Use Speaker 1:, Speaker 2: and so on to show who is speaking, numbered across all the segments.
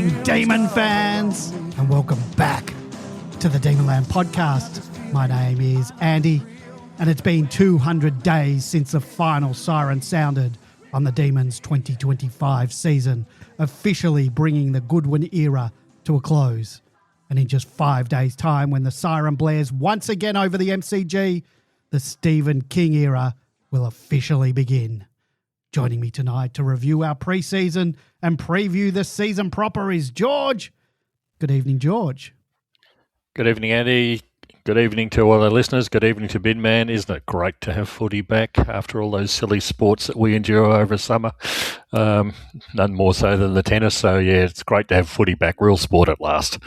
Speaker 1: evening, Demon fans, and welcome back to the Demonland podcast. My name is Andy, and it's been 200 days since the final siren sounded on the Demons' 2025 season, officially bringing the Goodwin era to a close. And in just 5 days' time, when the siren blares once again over the MCG, the Stephen King era will officially begin. Joining me tonight to review our preseason and preview the season proper is George. Good evening, George.
Speaker 2: Good evening, Andy. Good evening to all our listeners. Good evening to Binman. Isn't it great to have footy back after all those silly sports that we endure over summer? None more so than the tennis. So, yeah, it's great to have footy back, real sport at last.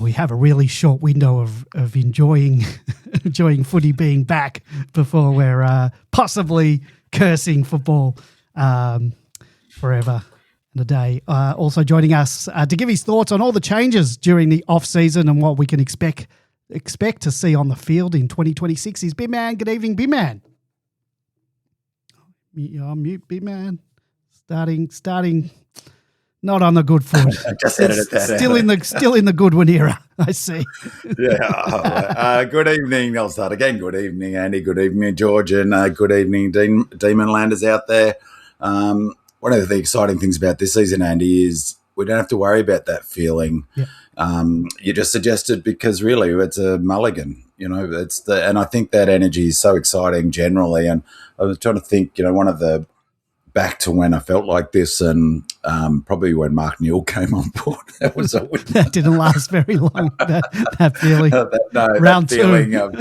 Speaker 1: We have a really short window of enjoying footy being back before we're possibly cursing football forever and a day. Also joining us to give his thoughts on all the changes during the off-season and what we can expect to see on the field in 2026 is Binman. Good evening, Binman. You're on mute, Binman. Starting not on the good foot.
Speaker 3: Just edited that
Speaker 1: still in the Goodwin era, I see.
Speaker 3: Yeah. Good evening. I'll start again. Good evening, Andy. Good evening, George, and good evening, Demonlanders out there. One of the exciting things about this season, Andy, is we don't have to worry about that feeling.
Speaker 1: Yeah.
Speaker 3: You just suggested because really it's a mulligan. You know, and I think that energy is so exciting generally. And I was trying to think, one of the back to when I felt like this, and probably when Mark Neal came on board.
Speaker 1: That didn't last very long. That feeling.
Speaker 3: Round that feeling of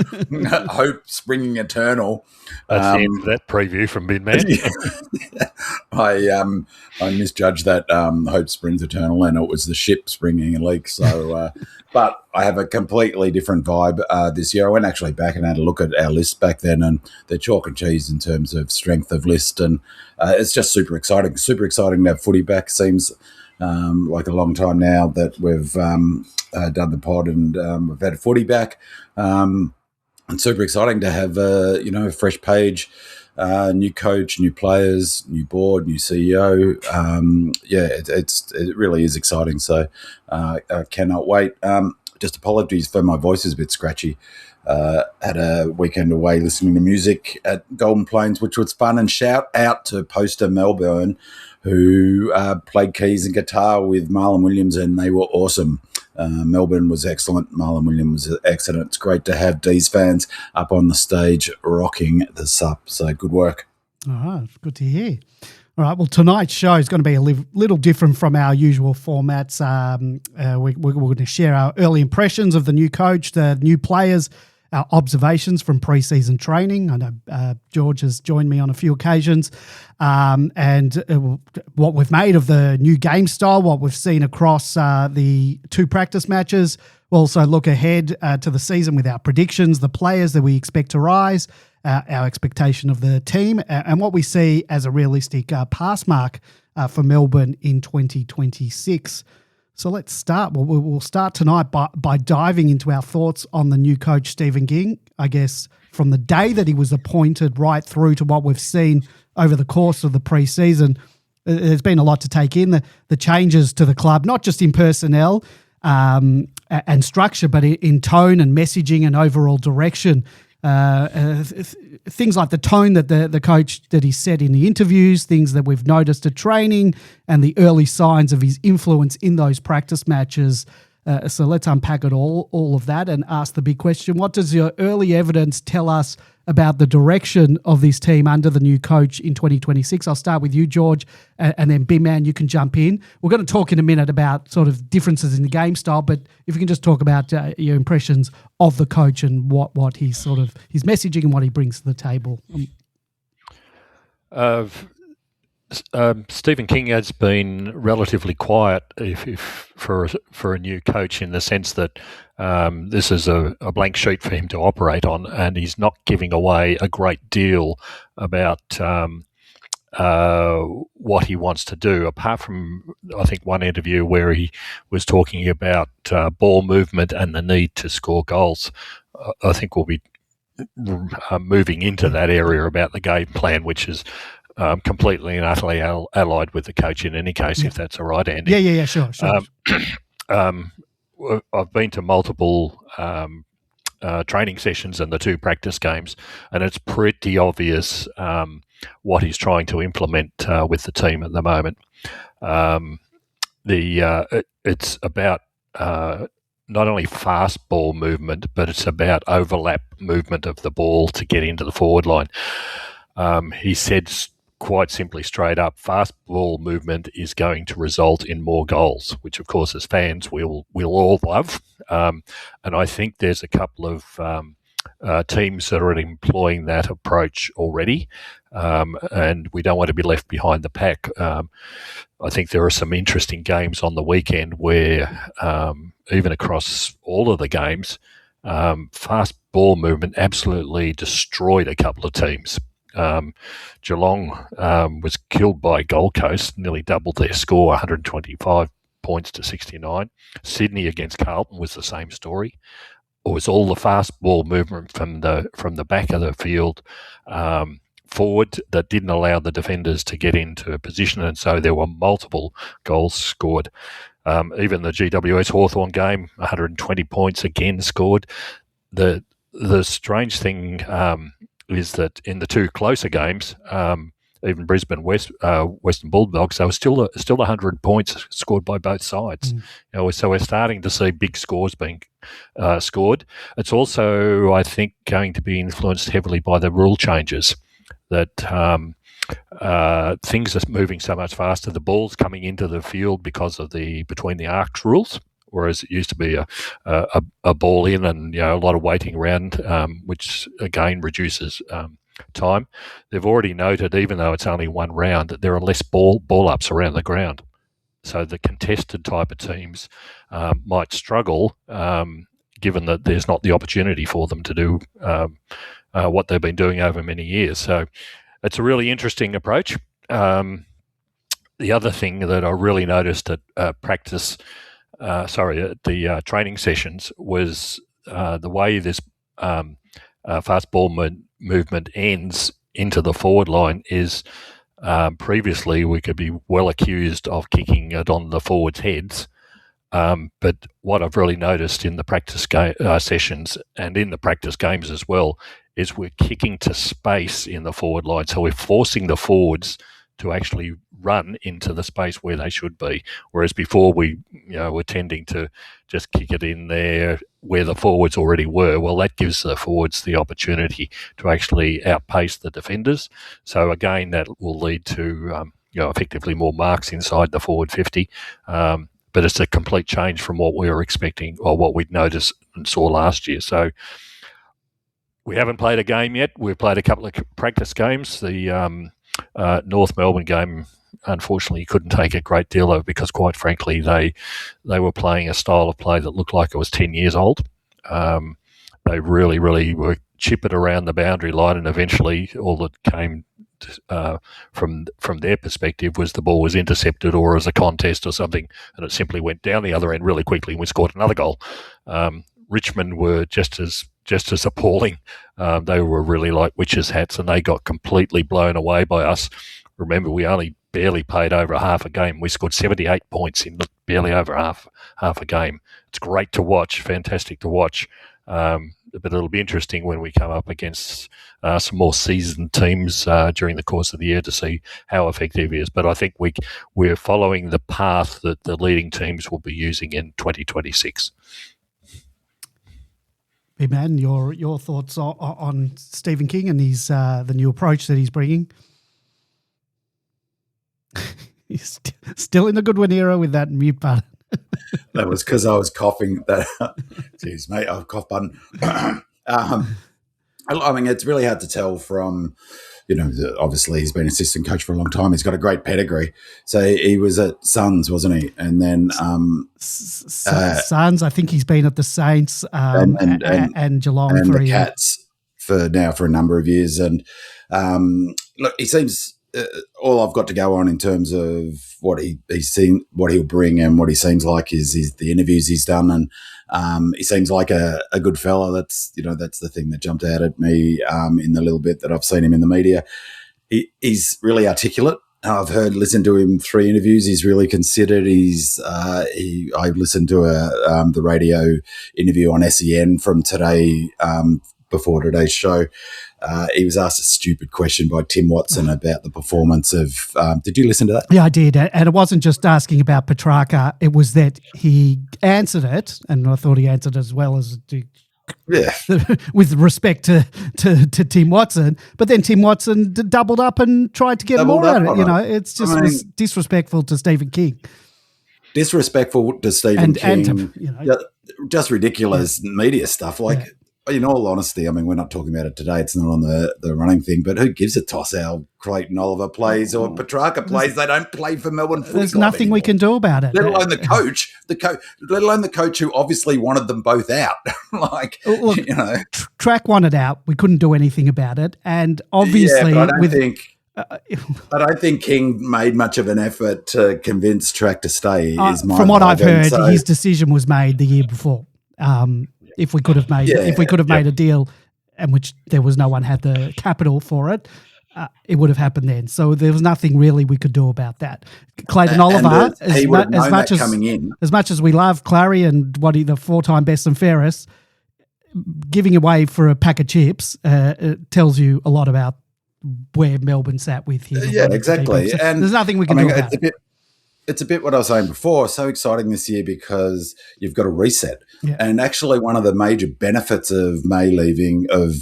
Speaker 3: hope springing eternal.
Speaker 2: That's the end of that preview from Binman.
Speaker 3: I misjudged that hope springs eternal, and it was the ship springing a leak. So, but I have a completely different vibe this year. I went actually back and had a look at our list back then, and they're chalk and cheese in terms of strength of list, and it's just super exciting. Super exciting to have footy back. Seems like a long time now that we've done the pod and we've had footy back. And super exciting to have a fresh page, new coach, new players, new board, new CEO. It really is exciting. So I cannot wait. Just apologies for my voice is a bit scratchy. Had a weekend away listening to music at Golden Plains, which was fun. And shout out to Poster Melbourne, who played keys and guitar with Marlon Williams, and they were awesome. Melbourne was excellent. Marlon Williams was excellent. It's great to have these fans up on the stage rocking the sup. So good work.
Speaker 1: All right, good to hear. All right, well, tonight's show is going to be a little different from our usual formats. We're going to share our early impressions of the new coach, the new players, our observations from preseason training. I know George has joined me on a few occasions, and what we've made of the new game style, what we've seen across the two practice matches. We'll also look ahead to the season with our predictions, the players that we expect to rise, our expectation of the team, and what we see as a realistic pass mark for Melbourne in 2026. So let's start. We'll start tonight by diving into our thoughts on the new coach, Stephen King. I guess from the day that he was appointed right through to what we've seen over the course of the pre-season, there's been a lot to take in. The changes to the club, not just in personnel and structure, but in tone and messaging and overall direction. Things like the tone that the coach that he set in the interviews, things that we've noticed at training, and the early signs of his influence in those practice matches. So let's unpack it all of that and ask the big question: what does your early evidence tell us about the direction of this team under the new coach in 2026? I'll start with you, George, and then Binman, you can jump in. We're going to talk in a minute about sort of differences in the game style, but if you can just talk about your impressions of the coach and what he's sort of his messaging and what he brings to the table.
Speaker 2: Stephen King has been relatively quiet for a new coach, in the sense that this is a blank sheet for him to operate on, and he's not giving away a great deal about what he wants to do, apart from, I think, one interview where he was talking about ball movement and the need to score goals. I think we'll be moving into that area about the game plan, which is completely and utterly allied with the coach in any case, if that's all right, Andy.
Speaker 1: Yeah, sure.
Speaker 2: I've been to multiple training sessions and the 2 practice games, and it's pretty obvious what he's trying to implement with the team at the moment. It's about not only fast ball movement, but it's about overlap movement of the ball to get into the forward line. He said quite simply, straight up, fast ball movement is going to result in more goals, which of course as fans we'll all love. And I think there's a couple of teams that are employing that approach already, and we don't want to be left behind the pack. I think there are some interesting games on the weekend where even across all of the games, fast ball movement absolutely destroyed a couple of teams. Geelong was killed by Gold Coast, nearly doubled their score, 125 points to 69. Sydney against Carlton was the same story. It was all the fast ball movement from the back of the field forward that didn't allow the defenders to get into a position, and so there were multiple goals scored. Even the GWS Hawthorn game, 120 points again scored. The strange thing is that in the 2 closer games, even Brisbane Western Bulldogs, there was still 100 points scored by both sides. So we're starting to see big scores being scored. It's also, I think, going to be influenced heavily by the rule changes, that things are moving so much faster. The ball's coming into the field because of the between the arcs rules, whereas it used to be a ball in and a lot of waiting around, which again reduces time. They've already noted, even though it's only 1 round, that there are less ball ups around the ground. So the contested type of teams might struggle, given that there's not the opportunity for them to do what they've been doing over many years. So it's a really interesting approach. The other thing that I really noticed at the training sessions was the way this fast ball movement ends into the forward line is previously we could be well accused of kicking it on the forwards' heads. But what I've really noticed in the practice sessions and in the practice games as well is we're kicking to space in the forward line. So we're forcing the forwards to actually run into the space where they should be. Whereas before we're tending to just kick it in there where the forwards already were. Well, that gives the forwards the opportunity to actually outpace the defenders. So again, that will lead to effectively more marks inside the forward 50. But it's a complete change from what we were expecting or what we'd noticed and saw last year. So we haven't played a game yet. We've played a couple of practice games. The North Melbourne game, unfortunately, couldn't take a great deal of because, quite frankly, they were playing a style of play that looked like it was 10 years old. They really, really were chip it around the boundary line, and eventually all that came from their perspective was the ball was intercepted or as a contest or something, and it simply went down the other end really quickly and we scored another goal. Richmond were just as appalling. They were really like witches' hats, and they got completely blown away by us. Remember, we only barely played over half a game. We scored 78 points in barely over half a game. It's great to watch, fantastic to watch. But it'll be interesting when we come up against some more seasoned teams during the course of the year to see how effective he is. But I think we're following the path that the leading teams will be using in 2026.
Speaker 1: Hey man, your thoughts on Stephen King and his the new approach that he's bringing? He's still in the Goodwin era with that mute button.
Speaker 3: That was because I was coughing. Jeez, mate, I've cough button. I mean, it's really hard to tell from, obviously he's been assistant coach for a long time. He's got a great pedigree. So he was at Suns, wasn't he? And then
Speaker 1: Suns. I think he's been at the Saints and Geelong
Speaker 3: and
Speaker 1: for
Speaker 3: the Cats for a number of years. And look, he seems. All I've got to go on in terms of what he's seen, what he'll bring, and what he seems like is the interviews he's done, and he seems like a good fella. That's the thing that jumped out at me in the little bit that I've seen him in the media. he's really articulate. I've listened to him 3 interviews. He's really considered. I listened to the radio interview on SEN from today, before today's show. He was asked a stupid question by Tim Watson about the performance of. Did you listen to that?
Speaker 1: Yeah, I did, and it wasn't just asking about Petrarca. It was that he answered it, and I thought he answered it as well as.
Speaker 3: Yeah,
Speaker 1: with respect to Tim Watson, but then Tim Watson doubled up and tried to get more out of it. It's just disrespectful to Stephen King.
Speaker 3: Disrespectful to Stephen King.
Speaker 1: To,
Speaker 3: just ridiculous media stuff. In all honesty, I mean, we're not talking about it today. It's not on the running thing, but who gives a toss how Clayton Oliver plays or Petrarca plays? They don't play for Melbourne Footy
Speaker 1: There's
Speaker 3: Club
Speaker 1: nothing
Speaker 3: anymore.
Speaker 1: we can do about it.
Speaker 3: Let alone the coach, let alone the coach who obviously wanted them both out.
Speaker 1: Track wanted out. We couldn't do anything about it. And obviously,
Speaker 3: but I don't think King made much of an effort to convince Track to stay.
Speaker 1: From what I've heard, his decision was made the year before. If we could have made a deal, and which there was no one had the capital for it, it would have happened then. So there was nothing really we could do about that. Clayton Oliver, as much as we love Clary and the 4-time best and fairest, giving away for a pack of chips it tells you a lot about where Melbourne sat with him.
Speaker 3: Exactly.
Speaker 1: So and there's nothing we can do about it.
Speaker 3: It's a bit what I was saying before. So exciting this year because you've got a reset. Yeah. And actually one of the major benefits of May leaving, of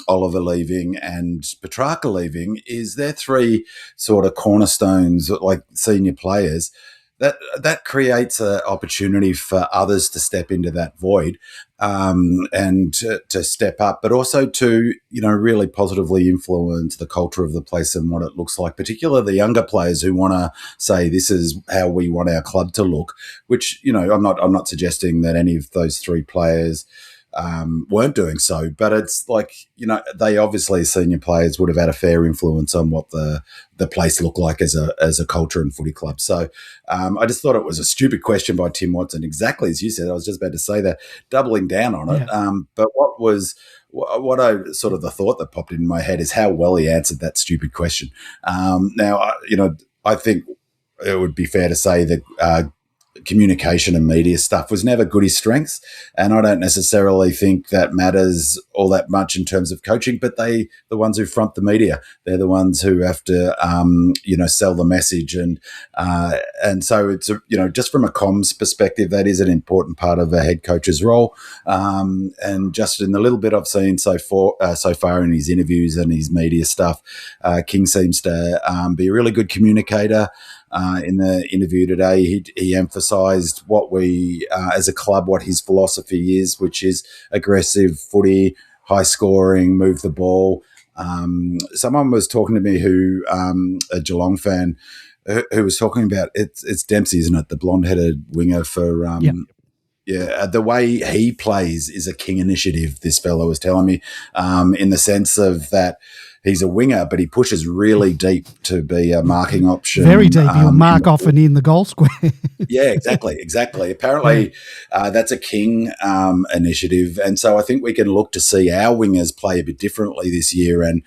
Speaker 3: Oliver leaving and Petrarca leaving is they're 3 sort of cornerstones, like senior players. That creates an opportunity for others to step into that void and to step up, but also to, really positively influence the culture of the place and what it looks like, particularly the younger players who want to say this is how we want our club to look, which, I'm not suggesting that any of those 3 players weren't doing so, but it's like, they obviously, senior players would have had a fair influence on what the place looked like as a culture and footy club. So I just thought it was a stupid question by Tim Watson, exactly as you said. I was just about to say that, doubling down on it. Yeah. But what I sort of the thought that popped in my head is how well he answered that stupid question. Now, I think it would be fair to say that communication and media stuff was never Goody's strengths, and I don't necessarily think that matters all that much in terms of coaching, but the ones who front the media, they're the ones who have to sell the message, and so it's just from a comms perspective, that is an important part of a head coach's role, and just in the little bit I've seen so far in his interviews and his media stuff, King seems to be a really good communicator. In the interview today, he emphasised what we, as a club, what his philosophy is, which is aggressive footy, high scoring, move the ball. Someone was talking to me who, a Geelong fan, who was talking about it's Dempsey, isn't it? The blonde-headed winger for Yeah, the way he plays is a King initiative, this fellow was telling me, in the sense of that he's a winger, but he pushes really deep to be a marking option.
Speaker 1: Very deep. He'll mark off and in the goal square.
Speaker 3: Yeah, exactly. Apparently, that's a King initiative. And so I think we can look to see our wingers play a bit differently this year and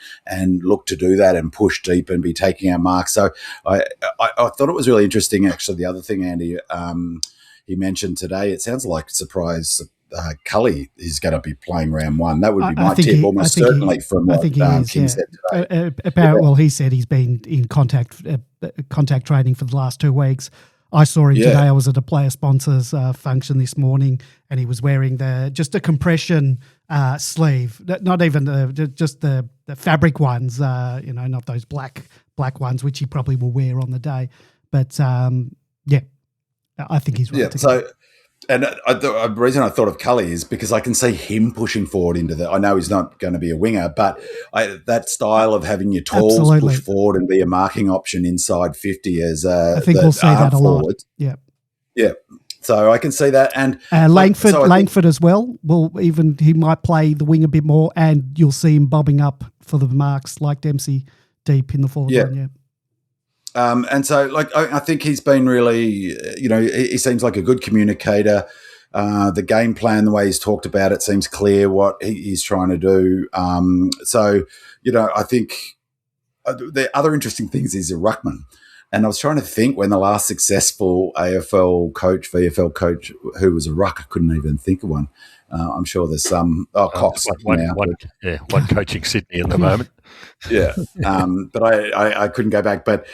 Speaker 3: look to do that and push deep and be taking our mark. So I thought it was really interesting, actually, the other thing, Andy, he mentioned today, it sounds like surprise Cully is going to be playing round one. That would be my tip, almost certainly, from what King said today.
Speaker 1: Well, he said he's been in contact training for the last 2 weeks. I saw him today. I was at a player sponsors function this morning, and he was wearing just a compression sleeve, not even just the fabric ones, not those black ones, which he probably will wear on the day. But I think he's right.
Speaker 3: Yeah, and the reason I thought of Cully is because I can see him pushing forward into I know he's not going to be a winger, but that style of having your talls push forward and be a marking option inside 50 as I
Speaker 1: think we'll see that a lot. Yeah.
Speaker 3: Yeah. So I can see that. And
Speaker 1: Langford as well. He might play the wing a bit more, and you'll see him bobbing up for the marks like Dempsey deep in the forward line. Yeah.
Speaker 3: And so, I think he's been really, he seems like a good communicator. The game plan, the way he's talked about it, seems clear what he's trying to do. I think the other interesting things is a ruckman. And I was trying to think when the last successful AFL coach, VFL coach, who was a ruck. I couldn't even think of one. I'm sure there's some. Cox now.
Speaker 2: One coaching Sydney at the moment.
Speaker 3: Yeah, but I couldn't go back. But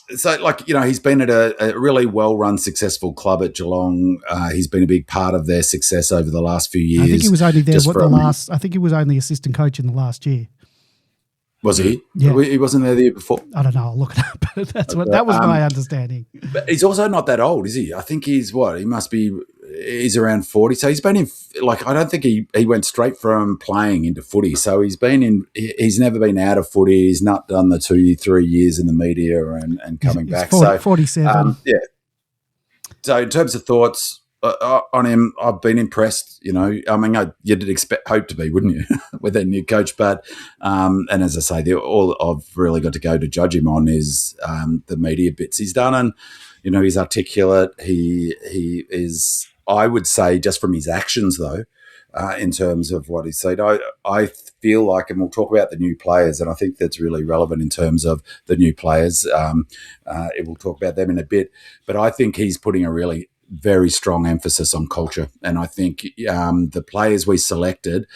Speaker 3: he's been at a really well-run, successful club at Geelong. He's been a big part of their success over the last few years.
Speaker 1: I think he was only there I think he was only assistant coach in the last year.
Speaker 3: Was he?
Speaker 1: Yeah.
Speaker 3: He wasn't there the year before?
Speaker 1: I don't know. I'll look it up. That was my understanding.
Speaker 3: But he's also not that old, is he? I think he's what? He's around 40. So he's been in, I don't think he went straight from playing into footy. So he's never been out of footy. He's not done the 2-3 years in the media and coming back.
Speaker 1: 47.
Speaker 3: Yeah. So in terms of thoughts on him, I've been impressed. You did hope to be, wouldn't you, with a new coach? But and as I say, all I've really got to go to judge him on is the media bits he's done, and he's articulate. He is, I would say, just from his actions though, in terms of what he said, I feel like, and we'll talk about the new players, and I think that's really relevant in terms of the new players. We'll talk about them in a bit, but I think he's putting a really very strong emphasis on culture. And I think the players we selected,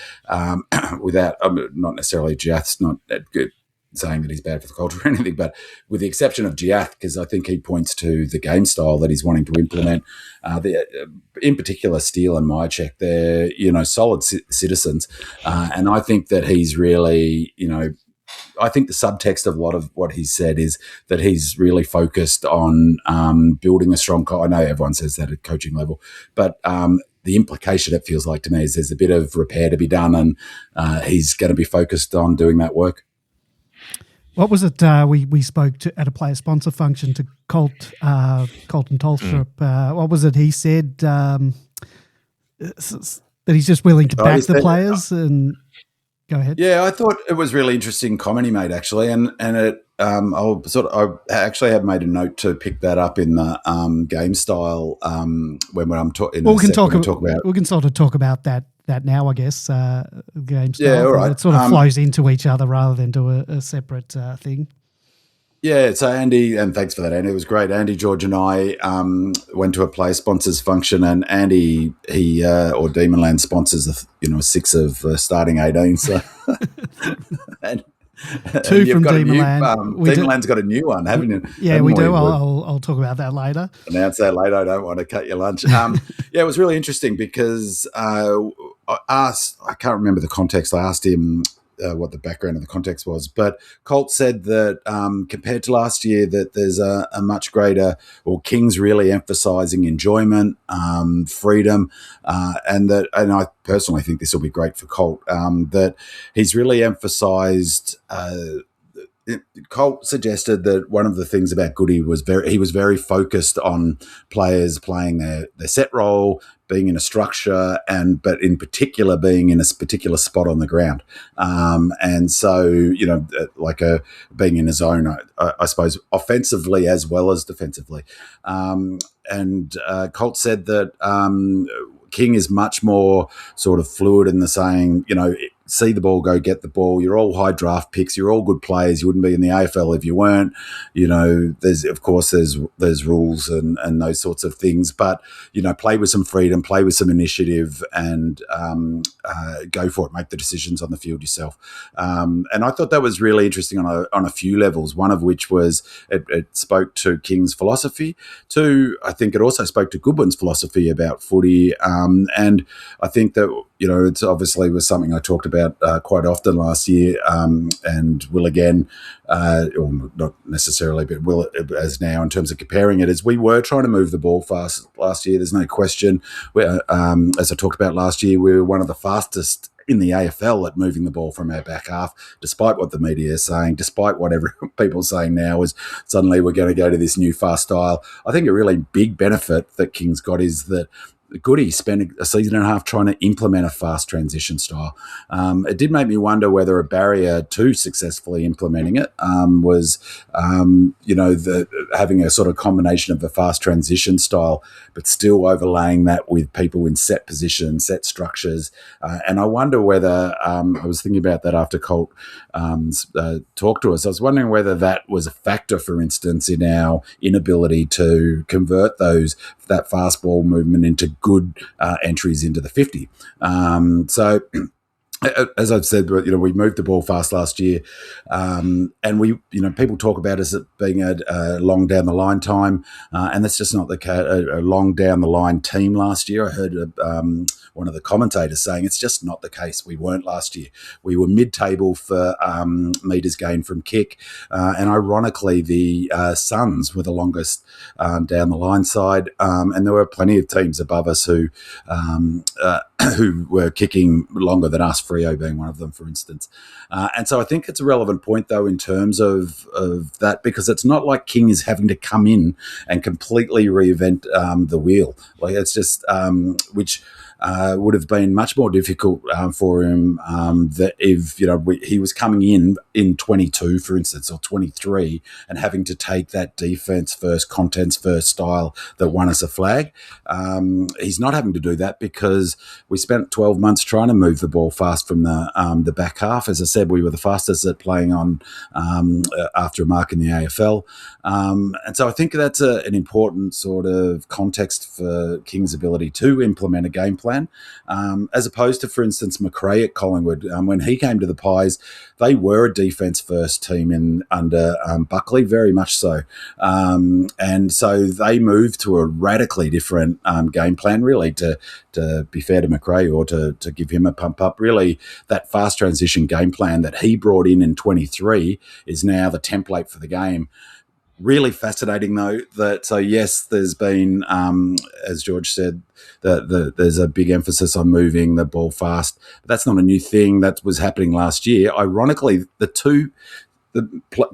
Speaker 3: without not necessarily Jiath's not that good, saying that he's bad for the culture or anything, but with the exception of Jiath, because I think he points to the game style that he's wanting to implement. In particular, Steele and Myercheck, they're solid citizens, and I think that he's really I think the subtext of a lot of what he's said is that he's really focused on building a strong. I know everyone says that at coaching level, but the implication, it feels like to me, is there's a bit of repair to be done, and he's going to be focused on doing that work.
Speaker 1: What was it we spoke to at a player sponsor function to Colton Tolstrup? What was it he said? That he's just willing to back the players and go ahead.
Speaker 3: Yeah, I thought it was really interesting comment he made, actually, and it I actually have made a note to pick that up in the game style when I'm talking.
Speaker 1: We can sort of talk about that now, I guess. Game style.
Speaker 3: Yeah, all right.
Speaker 1: It sort of flows into each other rather than to a separate thing.
Speaker 3: Yeah, so Andy, and thanks for that, Andy. It was great. Andy, George, and I went to a player sponsors function, and Andy, or Demonland sponsors, 6 of starting 18. So, and
Speaker 1: two from Demonland.
Speaker 3: Demonland's got a new one, haven't you?
Speaker 1: Yeah, we do. I'll talk about that later.
Speaker 3: Announce that later. I don't want to cut your lunch. Yeah, it was really interesting because I can't remember the context. I asked him what the background of the context was, but Colt said that compared to last year, that there's a much greater, or King's really emphasising enjoyment, freedom, and I personally think this will be great for Colt, that he's really emphasised. Colt suggested that one of the things about Goody was he was very focused on players playing their set role, being in a structure, but in particular being in a particular spot on the ground, and so being in a zone, I suppose, offensively as well as defensively. And Colt said that King is much more sort of fluid in the saying, see the ball, go get the ball. You're all high draft picks. You're all good players. You wouldn't be in the AFL if you weren't. There's rules and those sorts of things. But play with some freedom, play with some initiative, and go for it. Make the decisions on the field yourself. And I thought that was really interesting on a few levels. One of which was it spoke to King's philosophy. Two, I think it also spoke to Goodwin's philosophy about footy. And I think that it's obviously was something I talked about quite often last year, and will again, or not necessarily, but will as now in terms of comparing it, as we were trying to move the ball fast last year. There's no question. As I talked about last year, we were one of the fastest in the AFL at moving the ball from our back half, despite what the media is saying, despite what people are saying now is suddenly we're going to go to this new fast style. I think a really big benefit that King's got is that Goody spent a season and a half trying to implement a fast transition style. It did make me wonder whether a barrier to successfully implementing it was, having a sort of combination of a fast transition style, but still overlaying that with people in set positions, set structures. And I wonder whether, I was thinking about that after Colt talked to us, I was wondering whether that was a factor, for instance, in our inability to convert that fast ball movement into good entries into the 50. So as I've said, we moved the ball fast last year, and people talk about us as being a long down the line time, and that's just not the case. A long down the line team last year. I heard one of the commentators saying it's just not the case. We weren't last year. We were mid-table for metres gained from kick, and ironically, the Suns were the longest down the line side, and there were plenty of teams above us who were kicking longer than us, Freo being one of them, for instance. And so I think it's a relevant point, though, in terms of that, because it's not like King is having to come in and completely reinvent the wheel. Like, it's just, which would have been much more difficult for him that if he was coming in 22, for instance, or 23, and having to take that defense first, contents first style that won us a flag. He's not having to do that because we spent 12 months trying to move the ball fast from the back half. As I said, we were the fastest at playing on after a mark in the AFL. And so I think that's an important sort of context for King's ability to implement a game plan, as opposed to, for instance, McRae at Collingwood. When he came to the Pies, they were a defence-first team under Buckley, very much so. And so they moved to a radically different game plan, really, to be fair to McRae, or to give him a pump up. Really, that fast transition game plan that he brought in 23 is now the template for the game. Really fascinating, though, so yes, there's been, as George said, there's a big emphasis on moving the ball fast. But that's not a new thing. That was happening last year. Ironically, the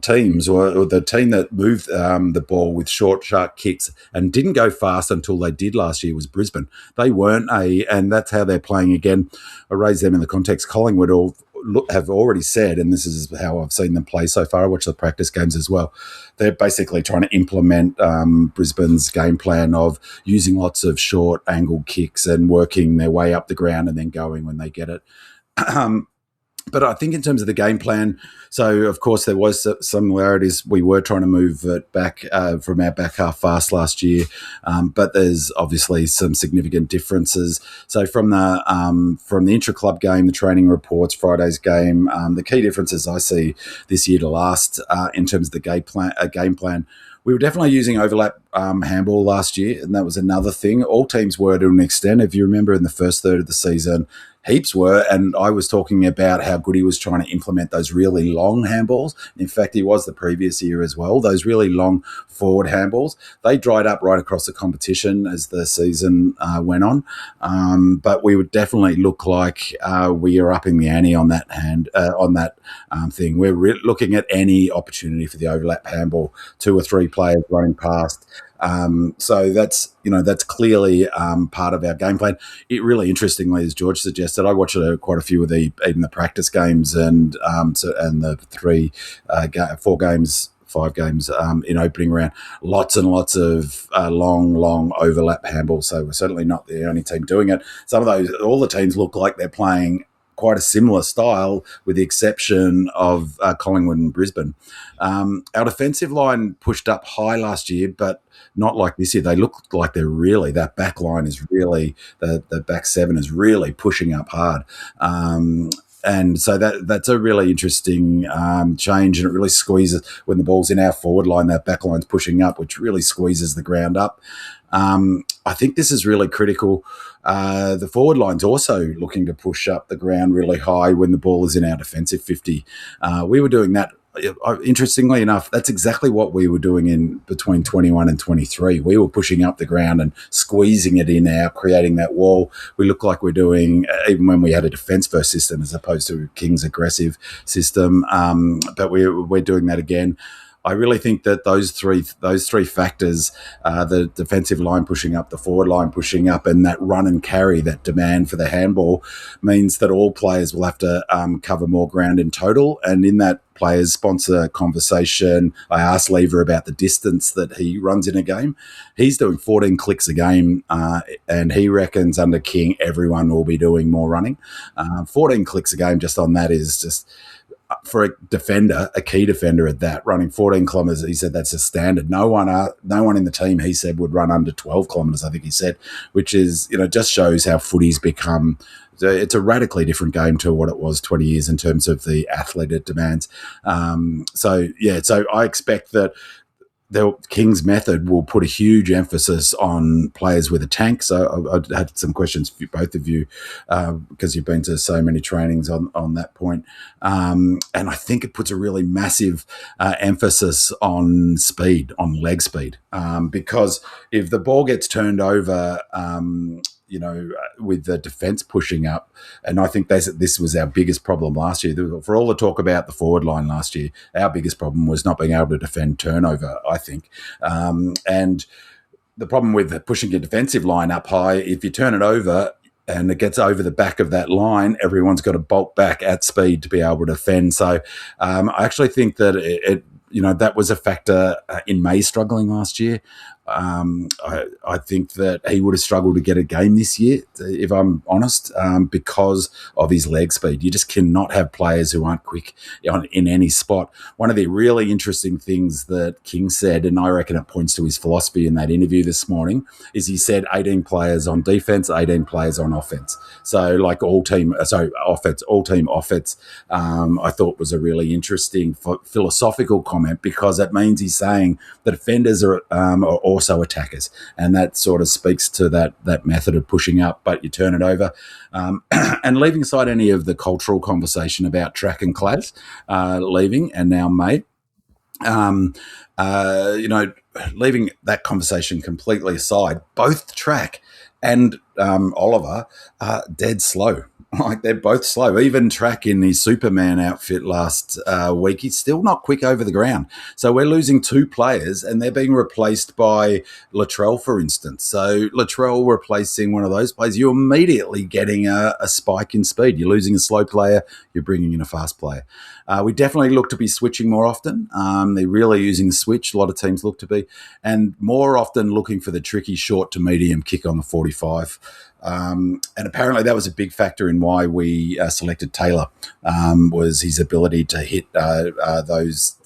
Speaker 3: teams, or the team that moved the ball with short, sharp kicks and didn't go fast until they did last year was Brisbane. They weren't and that's how they're playing again. I raise them in the context. Collingwood have already said, and this is how I've seen them play so far, I watch the practice games as well, they're basically trying to implement Brisbane's game plan of using lots of short angled kicks and working their way up the ground and then going when they get it. But I think in terms of the game plan, so of course there was similarities. We were trying to move it back from our back half fast last year, but there's obviously some significant differences. So from the intra-club game, the training reports, Friday's game, the key differences I see this year to last in terms of the game plan. We were definitely using overlap handball last year, and that was another thing. All teams were to an extent. If you remember in the first third of the season, heaps were, and I was talking about how good he was trying to implement those really long handballs. In fact, he was the previous year as well. Those really long forward handballs, they dried up right across the competition as the season went on. But we would definitely look like we are upping the ante on that thing. We're looking at any opportunity for the overlap handball, 2 or 3 players running past. So that's clearly part of our game plan. It really interestingly, as George suggested, I watched quite a few of even the practice games and the 5 games in opening round. Lots and lots of long overlap handballs. So we're certainly not the only team doing it. All the teams look like they're playing quite a similar style, with the exception of Collingwood and Brisbane. Our defensive line pushed up high last year, but not like this year. They look like that back line is really, the back 7 is really pushing up hard. And so that's a really interesting change, and it really squeezes when the ball's in our forward line, that back line's pushing up, which really squeezes the ground up. I think this is really critical. The forward line's also looking to push up the ground really high when the ball is in our defensive 50. We were doing that. Interestingly enough, that's exactly what we were doing in between 21 and 23. We were pushing up the ground and squeezing it in out, creating that wall. We look like we're doing, even when we had a defence-first system as opposed to King's aggressive system. But we're doing that again. I really think that those three factors, the defensive line pushing up, the forward line pushing up, and that run and carry, that demand for the handball, means that all players will have to cover more ground in total. And in that players sponsor conversation, I asked Lever about the distance that he runs in a game. He's doing 14 clicks a game, and he reckons under King everyone will be doing more running. 14 clicks a game just on that is just, for a defender, a key defender at that, running 14 kilometres, he said that's a standard. No one in the team, he said, would run under 12 kilometres, I think he said, which is, just shows how footy's become. It's a radically different game to what it was 20 years in terms of the athlete it demands. So I expect that the King's method will put a huge emphasis on players with a tank. So I had some questions for both of you because you've been to so many trainings on that point. And I think it puts a really massive emphasis on speed, on leg speed, because if the ball gets turned over, with the defence pushing up. And I think this was our biggest problem last year. For all the talk about the forward line last year, our biggest problem was not being able to defend turnover, I think. And the problem with pushing your defensive line up high, if you turn it over and it gets over the back of that line, everyone's got to bolt back at speed to be able to defend. So I actually think that that was a factor in May struggling last year. I think that he would have struggled to get a game this year, if I'm honest, because of his leg speed. You just cannot have players who aren't quick in any spot. One of the really interesting things that King said, and I reckon it points to his philosophy in that interview this morning, is he said 18 players on defense, 18 players on offense. So like all team offense, I thought was a really interesting philosophical comment, because that means he's saying that defenders are also attackers, and that sort of speaks to that method of pushing up, but you turn it over. And leaving aside any of the cultural conversation about track and class, leaving and now May, leaving that conversation completely aside, both track and Oliver are dead slow. Like, they're both slow. Even Track in his Superman outfit last week, he's still not quick over the ground. So we're losing two players, and they're being replaced by Latrell, for instance. So Latrell replacing one of those players, you're immediately getting a spike in speed. You're losing a slow player, you're bringing in a fast player. We definitely look to be switching more often. They're really using the switch. A lot of teams look to be, and more often looking for the tricky short to medium kick on the 45. And apparently that was a big factor in why we selected Taylor, was his ability to hit those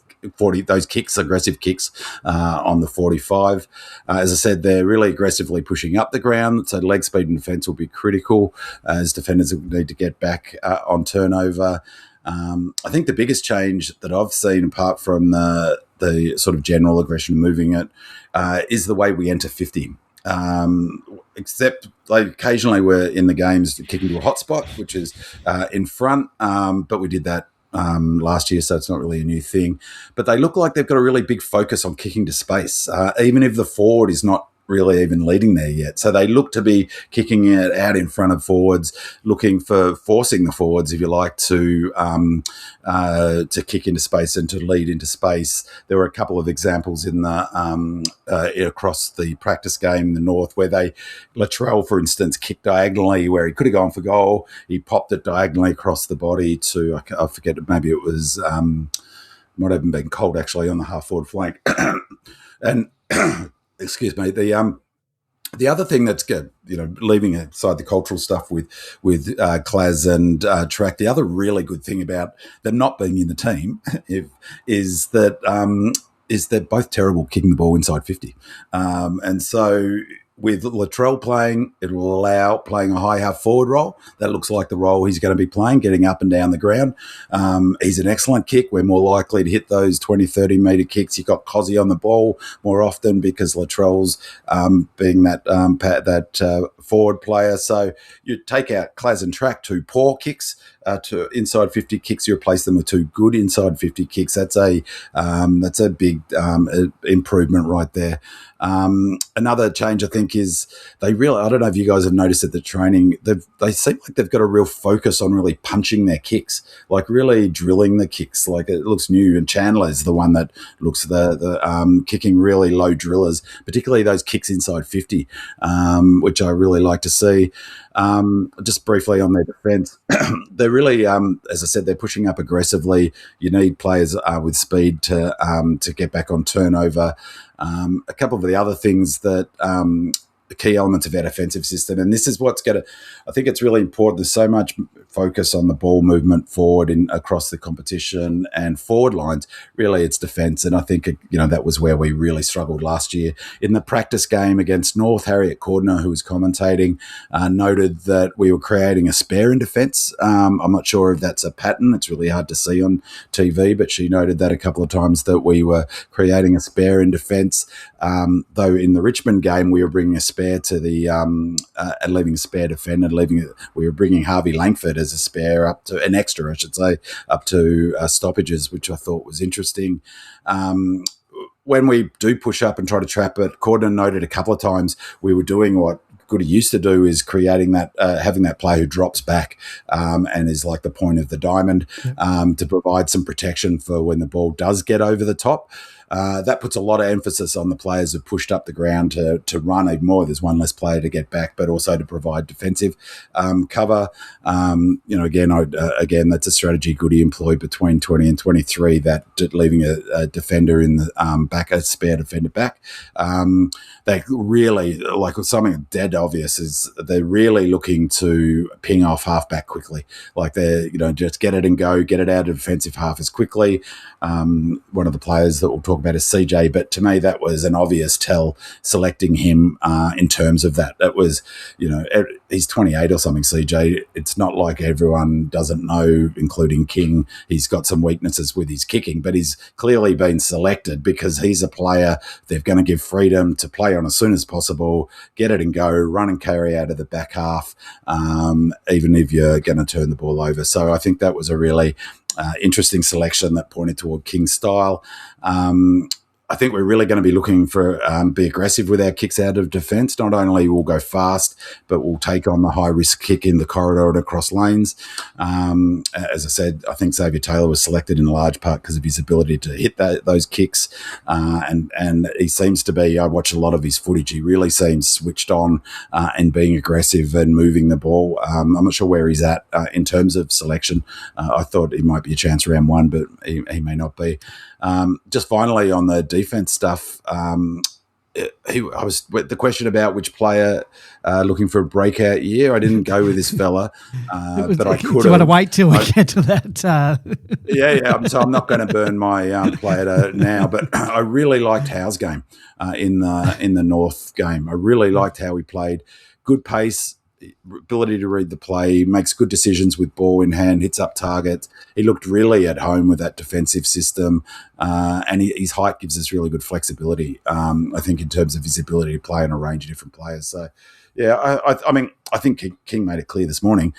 Speaker 3: kicks, aggressive kicks on the 45. As I said, they're really aggressively pushing up the ground, so leg speed and defence will be critical as defenders need to get back on turnover. I think the biggest change that I've seen, apart from the sort of general aggression moving it, is the way we enter 50. Except like occasionally we're in the games kicking to a hot spot, which is in front, but we did that last year, so it's not really a new thing. But they look like they've got a really big focus on kicking to space, even if the forward is not really even leading there yet. So they look to be kicking it out in front of forwards, looking for forcing the forwards, if you like, to kick into space and to lead into space. There were a couple of examples in the across the practice game in the North where Latrell, for instance, kicked diagonally where he could have gone for goal. He popped it diagonally across the body to, I forget, maybe it was, might have been Colt actually on the half forward flank. And excuse me. The other thing that's good, leaving aside the cultural stuff with Claz and Track, the other really good thing about them not being in the team is that they're both terrible kicking the ball inside 50, and so. With Latrell playing, it will allow playing a high half forward role. That looks like the role he's going to be playing, getting up and down the ground. He's an excellent kick. We're more likely to hit those 20, 30-metre kicks. You've got Cozzy on the ball more often because Latrell's being that forward player. So you take out Claz and Track, two poor kicks. to inside 50 kicks. You replace them with 2 good inside 50 kicks. That's a big improvement right there. Another change I think is I don't know if you guys have noticed at the training, they seem like they've got a real focus on really punching their kicks, like really drilling the kicks. Like it looks new, and Chandler's the one that looks the kicking really low drillers, particularly those kicks inside 50, which I really like to see. Just briefly on their defence, they're really, as I said, they're pushing up aggressively. You need players with speed to get back on turnover. A couple of the other things that the key elements of our defensive system, and this is I think it's really important. There's so much focus on the ball movement forward across the competition and forward lines. Really, it's defence, and I think that was where we really struggled last year. In the practice game against North, Harriet Cordner, who was commentating, noted that we were creating a spare in defence. I'm not sure if that's a pattern. It's really hard to see on TV, but she noted that a couple of times that we were creating a spare in defence. Though in the Richmond game, we were bringing a spare to the leaving a spare defender, we were bringing Harvey Langford as a spare up to an extra, I should say, up to stoppages, which I thought was interesting. When we do push up and try to trap it, Cordon noted a couple of times we were doing what Goody used to do, is creating that, having that player who drops back and is like the point of the diamond to provide some protection for when the ball does get over the top. That puts a lot of emphasis on the players who've pushed up the ground to run even more. There's one less player to get back, but also to provide defensive cover. Again, that's a strategy Goody employed between 20 and 23, that leaving a defender in the back, a spare defender back. They really, like something dead obvious, is they're really looking to ping off halfback quickly. Like they're, just get it and go, get it out of defensive half as quickly. One of the players that we'll talk about is CJ, but to me that was an obvious tell selecting him in terms of that. That was, he's 28 or something, CJ. It's not like everyone doesn't know, including King, he's got some weaknesses with his kicking, but he's clearly been selected because he's a player they're going to give freedom to play on as soon as possible, get it and go, run and carry out of the back half, even if you're going to turn the ball over. So I think that was a really interesting selection that pointed toward King's style. I think we're really going to be looking for be aggressive with our kicks out of defence. Not only will go fast, but we'll take on the high-risk kick in the corridor and across lanes. As I said, I think Xavier Taylor was selected in large part because of his ability to hit those kicks. And he seems to be, I watch a lot of his footage, he really seems switched on and being aggressive and moving the ball. I'm not sure where he's at in terms of selection. I thought he might be a chance round one, but he may not be. Just finally on the defense stuff, the question about which player looking for a breakout year. I didn't go with this fella, but I could.
Speaker 1: Do you want to wait till we get to that?
Speaker 3: Yeah. So I'm not going to burn my player now, but I really liked Howe's game in the North game. I really liked how he played. Good pace, ability to read the play, makes good decisions with ball in hand, hits up targets. He looked really at home with that defensive system, and his height gives us really good flexibility, I think, in terms of his ability to play on a range of different players. So, yeah, I think King made it clear this morning,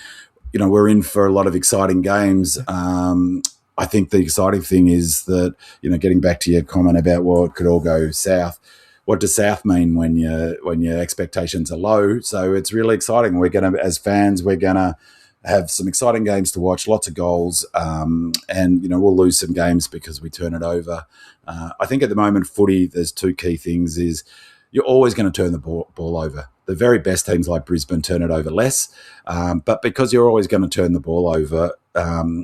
Speaker 3: we're in for a lot of exciting games. I think the exciting thing is that, getting back to your comment about, well, it could all go south. What does south mean when your expectations are low? So it's really exciting. We're going to, as fans, we're going to have some exciting games to watch, lots of goals, and we'll lose some games because we turn it over. I think at the moment, footy, there's two key things: is you're always going to turn the ball over. The very best teams like Brisbane turn it over less, but because you're always going to turn the ball over,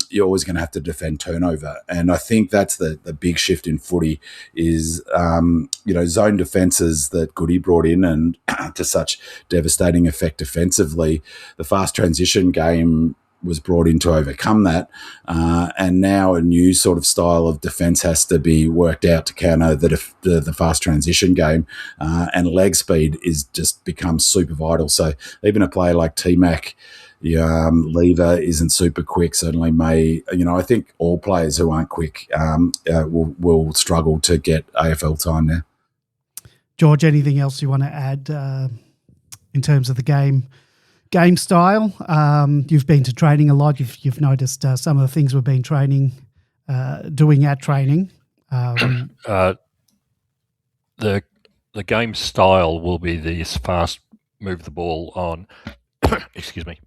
Speaker 3: you're always going to have to defend turnover. And I think that's the big shift in footy is, zone defences that Goody brought in and to such devastating effect defensively. The fast transition game was brought in to overcome that. And now a new sort of style of defence has to be worked out to counter the fast transition game. And leg speed is just becomes super vital. So even a player like T-Mac, Lever isn't super quick, certainly may, I think all players who aren't quick will struggle to get AFL time now.
Speaker 1: George, anything else you want to add in terms of the game game style. You've been to training a lot. You've noticed some of the things we've been doing at training.
Speaker 2: The game style will be this fast move the ball on. Excuse me.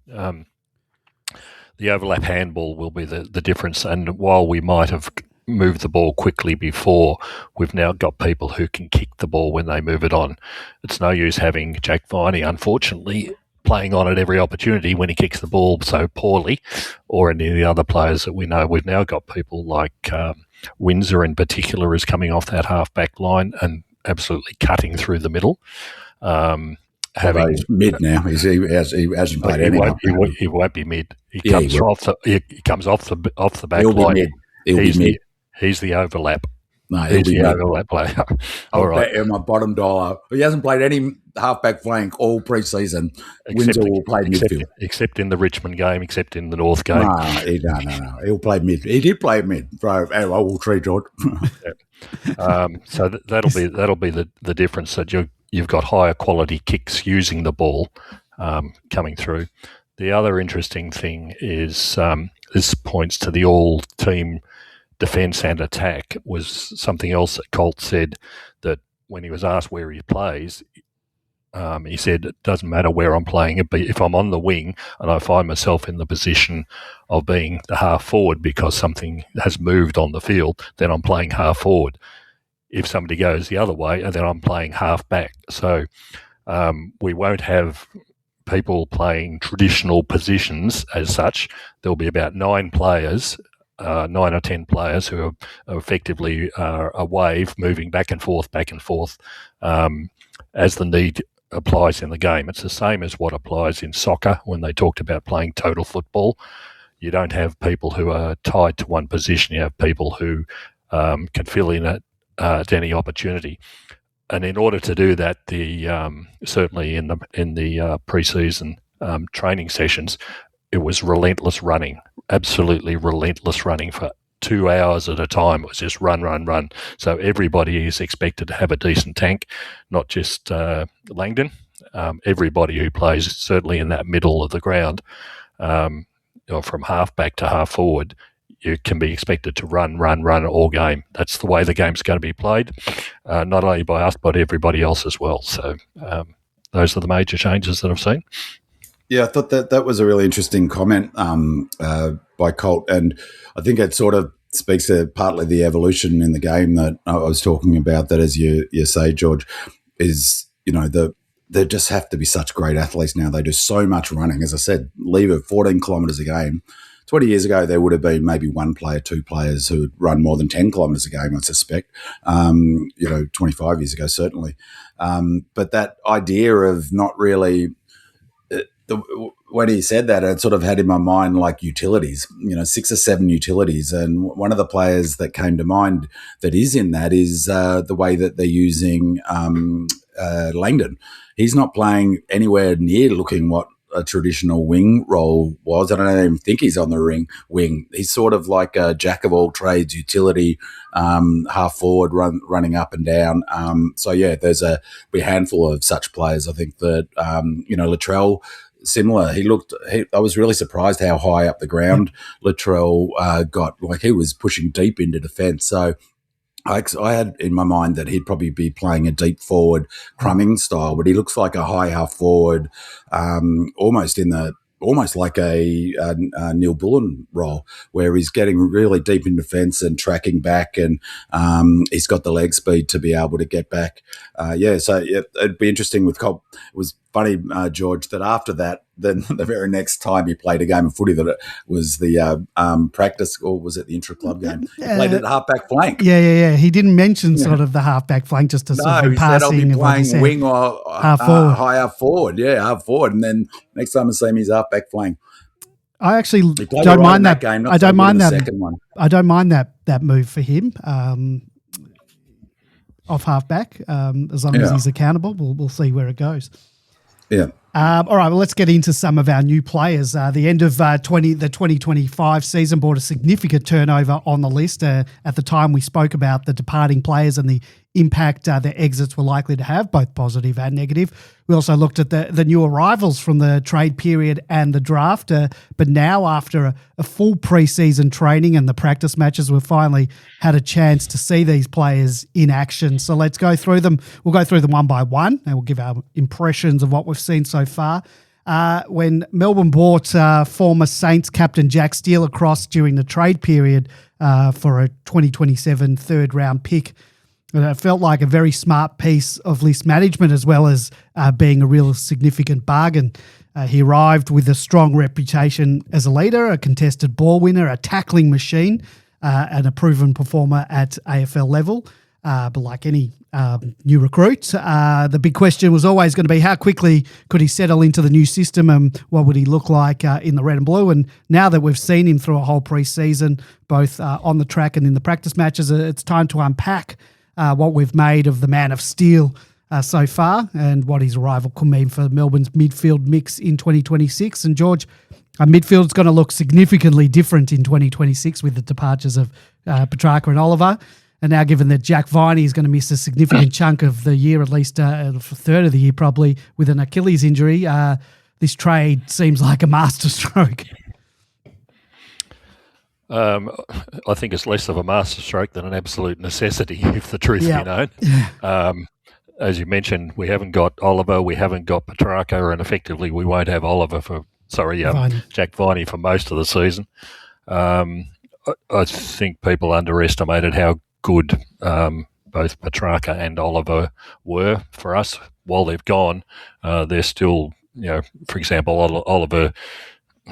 Speaker 2: The overlap handball will be the difference. And while we might have moved the ball quickly before, we've now got people who can kick the ball when they move it on. It's no use having Jack Viney, unfortunately, playing on at every opportunity when he kicks the ball so poorly, or any of the other players that we know. We've now got people like Windsor in particular is coming off that half-back line and absolutely cutting through the middle.
Speaker 3: He's mid now. He hasn't played any.
Speaker 2: He won't be mid. He comes off the back line.
Speaker 3: He'll be mid.
Speaker 2: He's the overlap.
Speaker 3: No, he'll be
Speaker 2: the overlap player. All right.
Speaker 3: My bottom dollar. He hasn't played any halfback flank all pre-season. Windsor will play midfield.
Speaker 2: Except in the Richmond game, except in the North game.
Speaker 3: No. He'll play mid. He did play mid. All three, George.
Speaker 2: So that'll be the difference, that you've got higher quality kicks using the ball coming through. The other interesting thing is this points to the all-team defence and attack, was something else that Colt said, that when he was asked where he plays, he said, it doesn't matter where I'm playing. If I'm on the wing and I find myself in the position of being the half forward because something has moved on the field, then I'm playing half forward. If somebody goes the other way, then I'm playing half back. So we won't have people playing traditional positions as such. There'll be about 9 or 10 players who are effectively a wave moving back and forth as the need applies in the game. It's the same as what applies in soccer when they talked about playing total football. You don't have people who are tied to one position. You have people who can fill in at any opportunity. And in order to do that, certainly in the pre-season training sessions, it was relentless running, absolutely relentless running for 2 hours at a time. It was just run. So everybody is expected to have a decent tank, not just Langdon. Everybody who plays, certainly in that middle of the ground, from half back to half forward, you can be expected to run all game. That's the way the game's going to be played, not only by us, but everybody else as well. So those are the major changes that I've seen.
Speaker 3: Yeah, I thought that was a really interesting comment by Colt, and I think it sort of speaks to partly the evolution in the game that I was talking about, that, as you say, George, is, they just have to be such great athletes now. They do so much running. As I said, lever 14 kilometres a game. 20 years ago, there would have been maybe 1 player, 2 players who would run more than 10 kilometres a game, I suspect, 25 years ago, certainly. But that idea of not really when he said that, it sort of had in my mind like utilities, 6 or 7 utilities. And one of the players that came to mind that is in that is the way that they're using Langdon. He's not playing anywhere near looking what a traditional wing role was. I don't even think he's on the wing. He's sort of like a jack of all trades, utility, half forward, running up and down. So yeah, there's a handful of such players. I think that Latrell, similar. I was really surprised how high up the ground Latrell got. Like, he was pushing deep into defence. So I had in my mind that he'd probably be playing a deep forward crumbing style, but he looks like a high half forward, almost like a Neil Bullen role, where he's getting really deep in defence and tracking back, and he's got the leg speed to be able to get back. It'd be interesting with Cobb. It was funny, George, that after that, then the very next time he played a game of footy, that it was the practice, or was it the intra-club game? He played at half-back flank.
Speaker 1: Yeah. He didn't mention sort of the half-back flank, just to sort of
Speaker 3: he
Speaker 1: passing.
Speaker 3: Said, I'll be playing wing or
Speaker 1: half forward.
Speaker 3: High half forward. Yeah, half forward. And then next time I see him, he's half-back flank.
Speaker 1: I actually don't mind that game. I don't mind that.
Speaker 3: Second one.
Speaker 1: I don't mind that move for him. Off halfback, as long as he's accountable, we'll see where it goes.
Speaker 3: Yeah.
Speaker 1: All right, well, let's get into some of our new players. The end of the 2025 season brought a significant turnover on the list. At the time, we spoke about the departing players and the impact their exits were likely to have, both positive and negative. We also looked at the new arrivals from the trade period and the draft. But now, after a full preseason training and the practice matches, we've finally had a chance to see these players in action. So let's go through them. We'll go through them one by one, and we'll give our impressions of what we've seen so far. When Melbourne bought former Saints captain Jack Steele across during the trade period for a 2027 third-round pick, it felt like a very smart piece of list management, as well as being a real significant bargain. He arrived with a strong reputation as a leader, a contested ball winner, a tackling machine, and a proven performer at AFL level. But like any new recruit, the big question was always going to be how quickly could he settle into the new system and what would he look like in the red and blue. And now that we've seen him through a whole pre-season, both on the track and in the practice matches, it's time to unpack what we've made of the man of steel so far and what his arrival could mean for Melbourne's midfield mix in 2026. And George, our midfield is going to look significantly different in 2026 with the departures of Petrarca and Oliver. And now, given that Jack Viney is going to miss a significant chunk of the year, at least a third of the year probably, with an Achilles injury, this trade seems like a masterstroke.
Speaker 2: I think it's less of a masterstroke than an absolute necessity, if the truth be known. As you mentioned, we haven't got Oliver, we haven't got Petrarca, and effectively we won't have Jack Viney for most of the season. I think people underestimated how good both Petrarca and Oliver were for us. While they've gone, they're still, for example, Oliver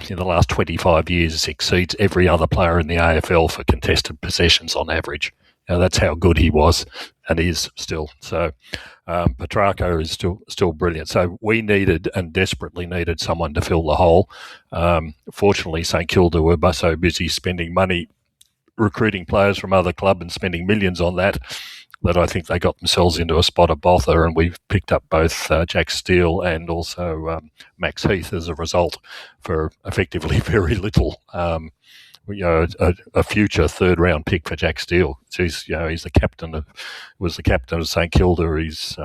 Speaker 2: in the last 25 years exceeds every other player in the AFL for contested possessions on average. That's how good he was and is still. So Petrarca is still brilliant. So we needed and desperately needed someone to fill the hole. Fortunately, St Kilda were so busy spending money recruiting players from other clubs and spending millions on that I think they got themselves into a spot of bother, and we've picked up both Jack Steele and also Max Heath as a result for effectively very little. A future third-round pick for Jack Steele. So he's the captain of St Kilda. He's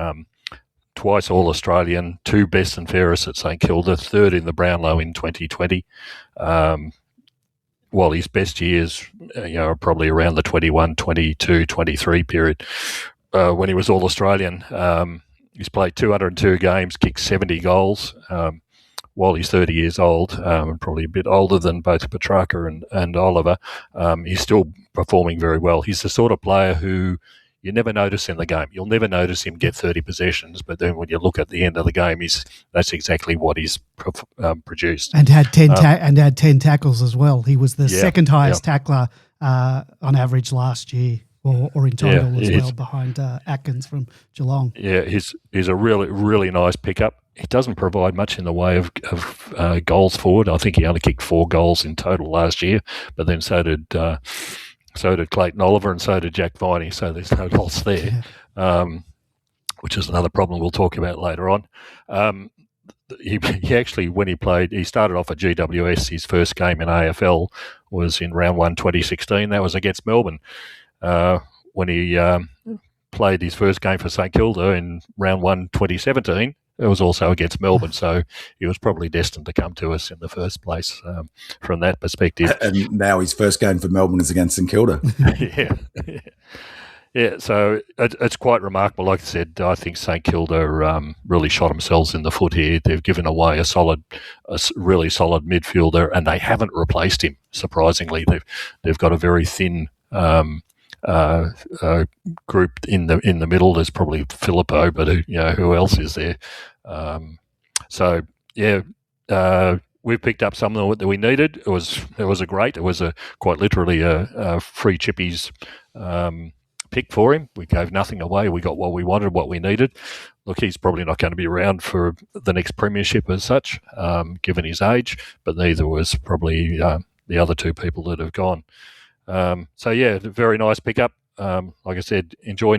Speaker 2: twice All-Australian, 2 best and fairest at St Kilda, 3rd in the Brownlow in 2020. While his best years, are probably around the 21, 22, 23 period. When he was All-Australian, he's played 202 games, kicked 70 goals. While he's 30 years old, and probably a bit older than both Petrarca and Oliver, he's still performing very well. He's the sort of player who you never notice in the game. You'll never notice him get 30 possessions, but then when you look at the end of the game, that's exactly what he's produced.
Speaker 1: And had 10 tackles as well. He was the second highest tackler on average last year, or in total as well, behind Atkins from Geelong.
Speaker 2: Yeah, he's a really, really nice pickup. He doesn't provide much in the way of goals forward. I think he only kicked 4 goals in total last year, but then so did Clayton Oliver and so did Jack Viney, so there's no loss there, which is another problem we'll talk about later on. He actually, when he played, he started off at GWS. His first game in AFL was in round 1 2016. That was against Melbourne. When he played his first game for St Kilda in round 1 2017, it was also against Melbourne, so he was probably destined to come to us in the first place from that perspective.
Speaker 3: And now his first game for Melbourne is against St Kilda.
Speaker 2: Yeah. So it's quite remarkable. Like I said, I think St Kilda really shot themselves in the foot here. They've given away a really solid midfielder, and they haven't replaced him. Surprisingly, they've got a very thin group in the middle. There's probably Filippo, but who else is there? We've picked up something that we needed. It was quite literally a free chippies pick for him. We gave nothing away. We got what we wanted, what we needed. Look, he's probably not going to be around for the next premiership as such, given his age, but neither was probably the other 2 people that have gone. Very nice pickup. Like I said, enjoy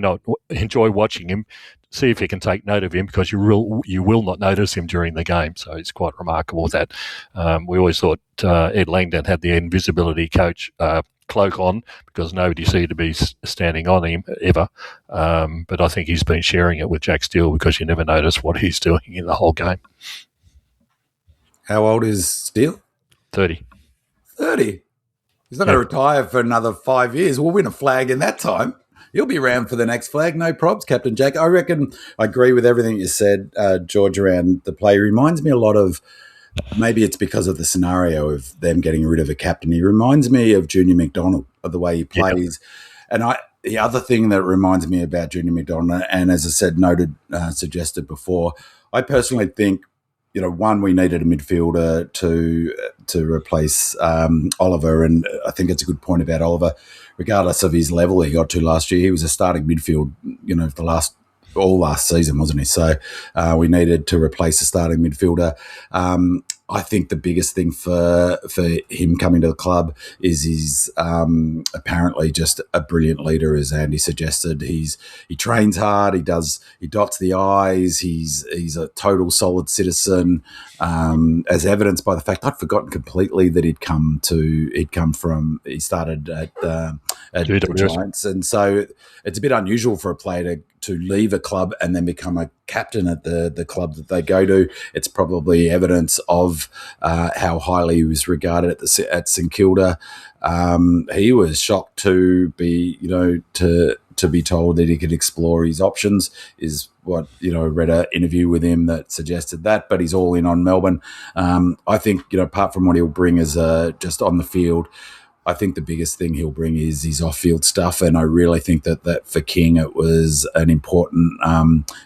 Speaker 2: watching him. see if you can take note of him, because you will not notice him during the game. So it's quite remarkable that we always thought Ed Langdon had the invisibility coach cloak on, because nobody seemed to be standing on him ever. But I think he's been sharing it with Jack Steele, because you never notice what he's doing in the whole game.
Speaker 3: How old is Steele?
Speaker 2: 30.
Speaker 3: 30? He's not going to retire for another 5 years. We'll win a flag in that time. He'll be around for the next flag. No probs, Captain Jack. I reckon I agree with everything you said, George, around the play. He reminds me a lot of, maybe it's because of the scenario of them getting rid of a captain. He reminds me of Junior McDonald, of the way he plays. And the other thing that reminds me about Junior McDonald, and as I said, suggested before, I personally think, one, we needed a midfielder to replace Oliver, and I think it's a good point about Oliver. Regardless of his level he got to last year, he was a starting midfield, for last season, wasn't he? So we needed to replace a starting midfielder. I think the biggest thing for him coming to the club is he's apparently just a brilliant leader, as Andy suggested. He trains hard. He dots the I's. He's a total solid citizen, as evidenced by the fact I'd forgotten completely that he started at Giants, and so it's a bit unusual for a player to leave a club and then become a captain at the club that they go to. It's probably evidence of how highly he was regarded at St Kilda. He was shocked to be, to be told that he could explore his options, is what, I read an interview with him that suggested that, but he's all in on Melbourne. I think, apart from what he'll bring as just on the field, I think the biggest thing he'll bring is his off-field stuff, and I really think that for King it was an important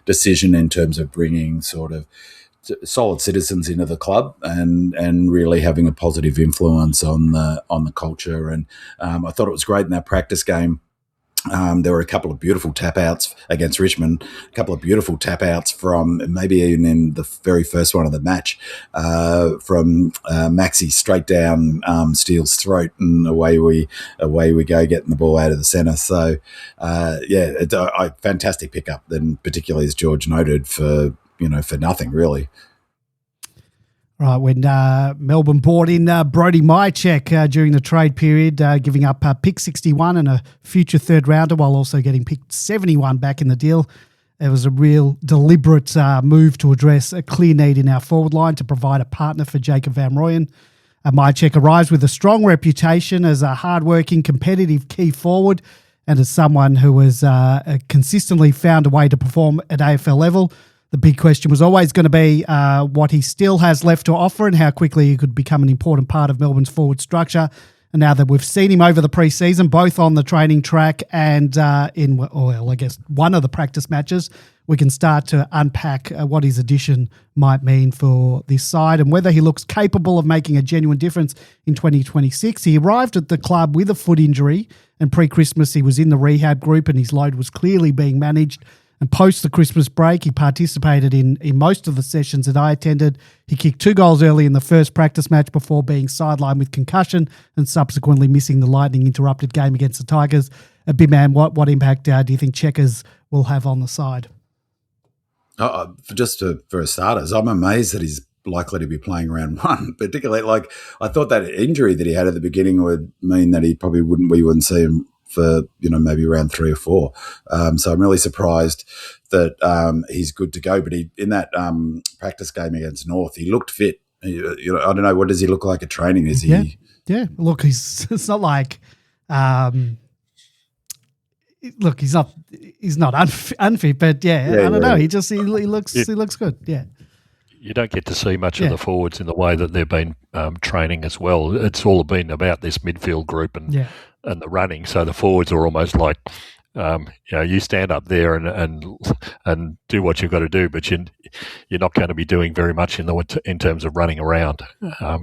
Speaker 3: decision in terms of bringing sort of solid citizens into the club and really having a positive influence on the culture. And I thought it was great in that practice game. There were a couple of beautiful tap-outs against Richmond, a couple of beautiful tap-outs from, maybe even in the very first one of the match, from Maxi straight down Steele's throat, and away we go, getting the ball out of the centre. So, it's a fantastic pickup, and particularly, as George noted, for nothing really.
Speaker 1: Right, when Melbourne bought in Brody Mychek during the trade period, giving up pick 61 and a future third rounder, while also getting pick 71 back in the deal. It was a real deliberate move to address a clear need in our forward line to provide a partner for Jacob Van Rooyen. Mychek arrives with a strong reputation as a hardworking, competitive key forward, and as someone who has consistently found a way to perform at AFL level. The big question was always going to be what he still has left to offer and how quickly he could become an important part of Melbourne's forward structure. And now that we've seen him over the preseason, both on the training track and one of the practice matches, we can start to unpack what his addition might mean for this side and whether he looks capable of making a genuine difference in 2026. He arrived at the club with a foot injury, and pre-Christmas he was in the rehab group and his load was clearly being managed. And post the Christmas break, he participated in most of the sessions that I attended. He kicked 2 goals early in the first practice match before being sidelined with concussion and subsequently missing the lightning-interrupted game against the Tigers. Big man, what impact do you think Checkers will have on the side?
Speaker 3: For starters, I'm amazed that he's likely to be playing round one, particularly I thought that injury that he had at the beginning would mean that we wouldn't see him for maybe around 3 or 4. So I'm really surprised that he's good to go. But in that practice game against North, he looked fit. I don't know, what does he look like at training? Is he? Yeah.
Speaker 1: Look, it's not like. Look, he's not unfit, but I don't know. He looks good. Yeah.
Speaker 2: You don't get to see much of the forwards in the way that they've been training as well. It's all been about this midfield group and the running. So the forwards are almost like, you stand up there and do what you've got to do, but you're not going to be doing very much in terms of running around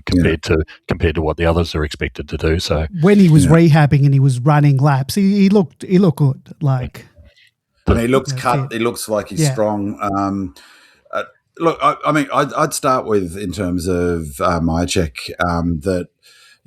Speaker 2: compared to what the others are expected to do. So
Speaker 1: when he was rehabbing and he was running laps, he looked good.
Speaker 3: He looks cut. He looks like he's strong. Look, I'd start with, in terms of Mychek, that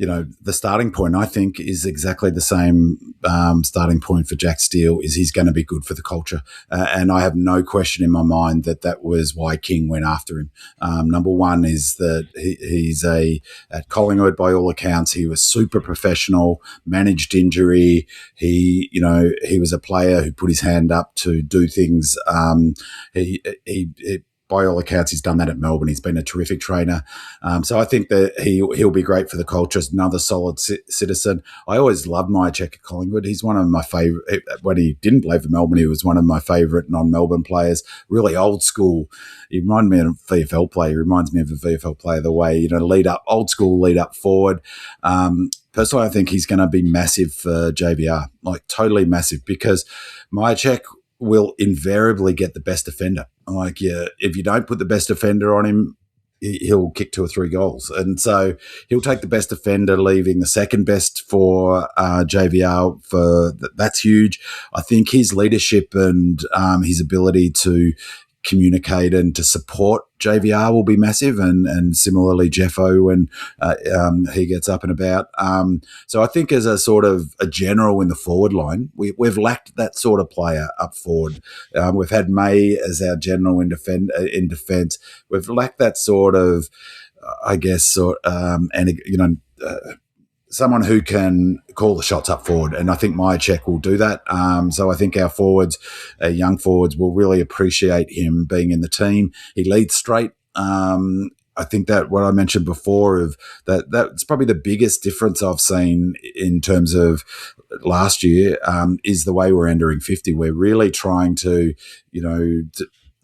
Speaker 3: the starting point, I think, is exactly the same starting point for Jack Steele, is he's going to be good for the culture. And I have no question in my mind that was why King went after him. Number one is that he's at Collingwood, by all accounts, he was super professional, managed injury. He was a player who put his hand up to do things. By all accounts, he's done that at Melbourne. He's been a terrific trainer. So I think that he'll be great for the culture. Another solid citizen. I always loved Myercheck at Collingwood. He's one of my favourite. When he didn't play for Melbourne, he was one of my favourite non-Melbourne players. Really old school. He reminded me of a VFL player. He reminds me of a VFL player, the way, lead up, old school, lead up forward. Personally, I think he's going to be massive for JVR, like totally massive, because Myercheck will invariably get the best defender. Like, if you don't put the best defender on him, he'll kick 2 or 3 goals. And so he'll take the best defender, leaving the second best for JVR. That's huge. I think his leadership and his ability to communicate and to support JVR will be massive, and similarly Jeffo when he gets up and about. So I think as a sort of a general in the forward line, we've lacked that sort of player up forward. We've had May as our general in defence. We've lacked that sort of, someone who can call the shots up forward, and I think Myercheck will do that. So I think our young forwards, will really appreciate him being in the team. He leads straight. I think that what I mentioned before of that's probably the biggest difference I've seen in terms of last year is the way we're entering 50. We're really trying to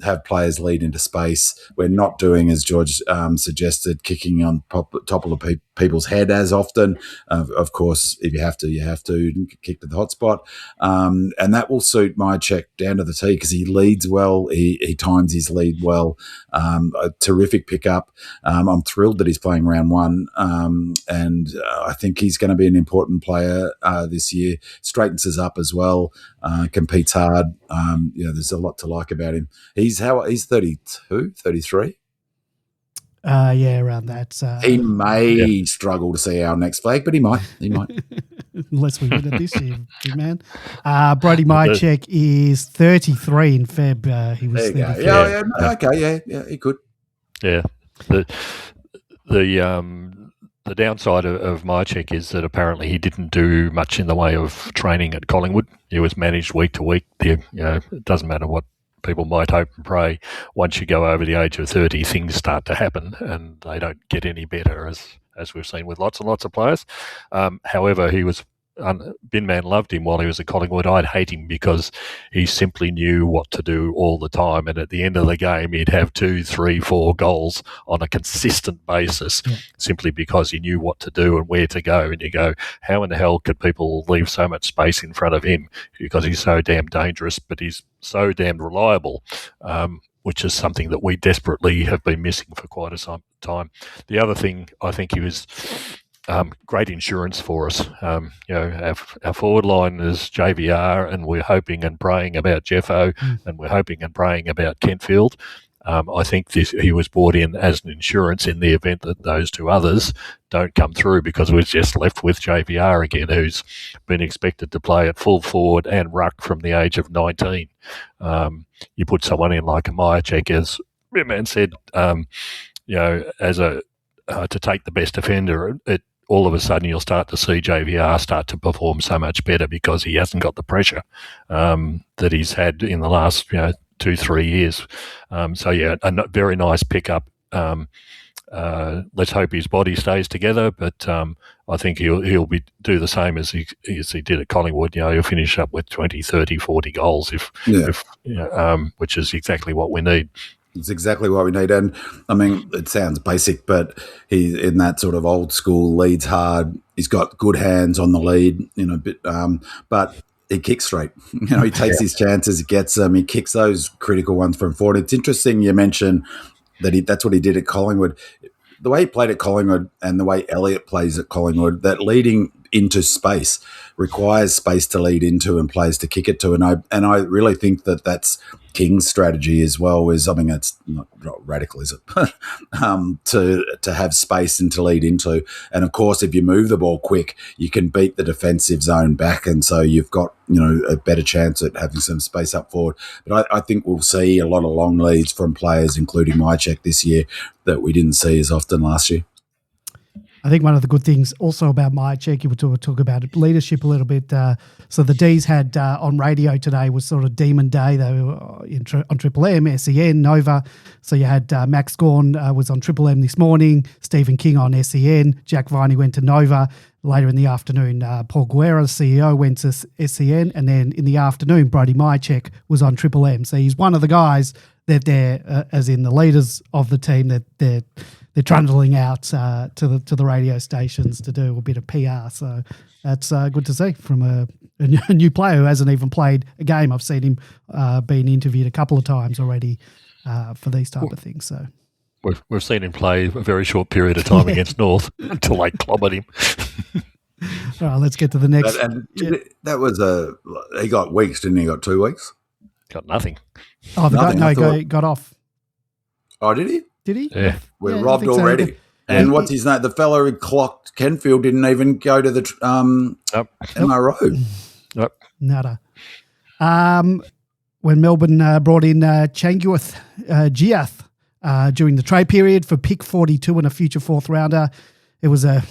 Speaker 3: have players lead into space. We're not doing, as George suggested, kicking on top of people's head as often. Of course, if you have to kick to the hot spot. And that will suit Myercheck down to the tee, because he leads well. He times his lead well. A terrific pickup. I'm thrilled that he's playing round 1. And I think he's going to be an important player this year. Straightens us up as well. Competes hard. There's a lot to like about him. He's 32, 33?
Speaker 1: Yeah, around that.
Speaker 3: He may struggle to see our next flag, but he might.
Speaker 1: Unless we win it this year, big man. Brody Myercheck is 33 in Feb. He was 33.
Speaker 3: Yeah, he could.
Speaker 2: Yeah. The downside of Myercheck is that apparently he didn't do much in the way of training at Collingwood. He was managed week to week. It doesn't matter what people might hope and pray. Once you go over the age of 30, things start to happen, and they don't get any better, as we've seen with lots and lots of players. However, he was Bin Man loved him while he was at Collingwood. I'd hate him because he simply knew what to do all the time, and at the end of the game he'd have 2, 3, 4 goals on a consistent basis, simply because he knew what to do and where to go. And you go, how in the hell could people leave so much space in front of him? Because he's so damn dangerous, but he's so damn reliable, which is something that we desperately have been missing for quite a time. The other thing, I think he was great insurance for us. Our forward line is JVR, and we're hoping and praying about Jeffo, and we're hoping and praying about Kentfield. I think he was brought in as an insurance in the event that those 2 others don't come through, because we're just left with JVR again, who's been expected to play at full forward and ruck from the age of 19. You put someone in like a Myercheck, as man said, to take the best defender, all of a sudden you'll start to see JVR start to perform so much better, because he hasn't got the pressure that he's had in the last 2-3 years. A very nice pickup. Let's hope his body stays together, but I think he'll do the same as he did at Collingwood. He'll finish up with 20, 30, 40 goals which is exactly what we need.
Speaker 3: It's exactly what we need. And I mean, it sounds basic, but he's in that sort of old school, leads hard. He's got good hands on the lead, but he kicks straight. He takes his chances, he gets them, he kicks those critical ones from forward. It's interesting you mentioned that that's what he did at Collingwood. The way he played at Collingwood and the way Elliott plays at Collingwood, that leading into space requires space to lead into and players to kick it to. And I really think that that's King's strategy as well. It's not radical, is it? To have space and to lead into. And of course, if you move the ball quick, you can beat the defensive zone back, and so you've got a better chance at having some space up forward. But I think we'll see a lot of long leads from players, including Mychek this year, that we didn't see as often last year.
Speaker 1: I think one of the good things also about Mychek, you were talk about leadership a little bit. So the D's had on radio today was sort of Demon Day. They were on Triple M, SEN, Nova. So you had Max Gorn was on Triple M this morning, Stephen King on SEN, Jack Viney went to Nova. Later in the afternoon, Paul Guerra, the CEO, went to SEN. And then in the afternoon, Brody Mychek was on Triple M. So he's one of the guys that they're, as in the leaders of the team, that they're trundling out to the radio stations to do a bit of PR. So that's good to see from a new player who hasn't even played a game. I've seen him being interviewed a couple of times already for these type of things. So
Speaker 2: we've seen him play a very short period of time against North until they clobbered him.
Speaker 1: All right, let's get to the next.
Speaker 3: That was he got weeks, didn't he? Got 2 weeks.
Speaker 2: Got nothing.
Speaker 1: Oh, got off.
Speaker 3: Oh, did he?
Speaker 1: Did he?
Speaker 2: Yeah.
Speaker 3: We're robbed already. So. And what's his name? The fellow who clocked Kenfield didn't even go to the MRO.
Speaker 2: Nope.
Speaker 1: Nada. When Melbourne brought in Changuith Giath during the trade period for pick 42 and a future fourth rounder, it was a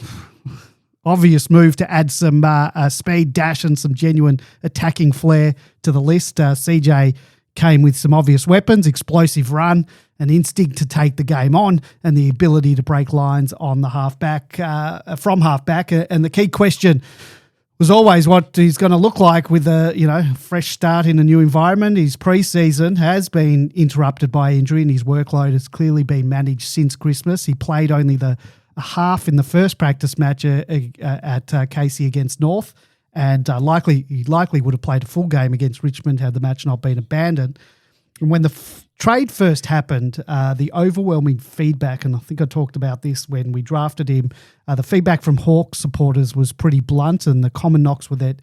Speaker 1: obvious move to add some speed, dash, and some genuine attacking flair to the list. CJ came with some obvious weapons, explosive run, an instinct to take the game on, and the ability to break lines on the from halfback. And the key question was always what he's going to look like with a fresh start in a new environment. His preseason has been interrupted by injury, and his workload has clearly been managed since Christmas. He played only a half in the first practice match at Casey against North, and he likely would have played a full game against Richmond had the match not been abandoned. And when the trade first happened, the overwhelming feedback, and I think I talked about this when we drafted him, the feedback from Hawks supporters was pretty blunt, and the common knocks were that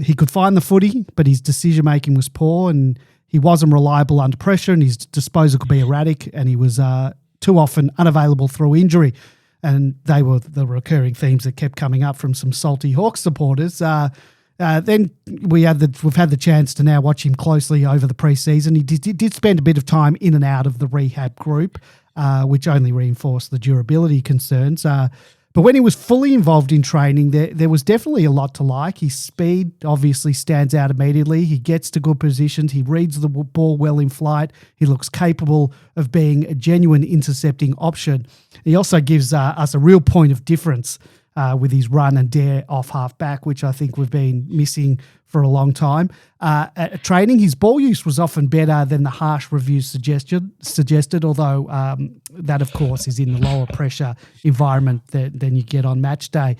Speaker 1: he could find the footy, but his decision-making was poor, and he wasn't reliable under pressure, and his disposal could be erratic, and he was too often unavailable through injury. And they were the recurring themes that kept coming up from some salty Hawks supporters. Then we've had the chance to now watch him closely over the preseason. He did spend a bit of time in and out of the rehab group, which only reinforced the durability concerns. But when he was fully involved in training, there was definitely a lot to like. His speed obviously stands out immediately. He gets to good positions. He reads the ball well in flight. He looks capable of being a genuine intercepting option. He also gives us a real point of difference with his run and dare off half-back, which I think we've been missing for a long time. At training, his ball use was often better than the harsh reviews suggested, although that, of course, is in the lower pressure environment than you get on match day.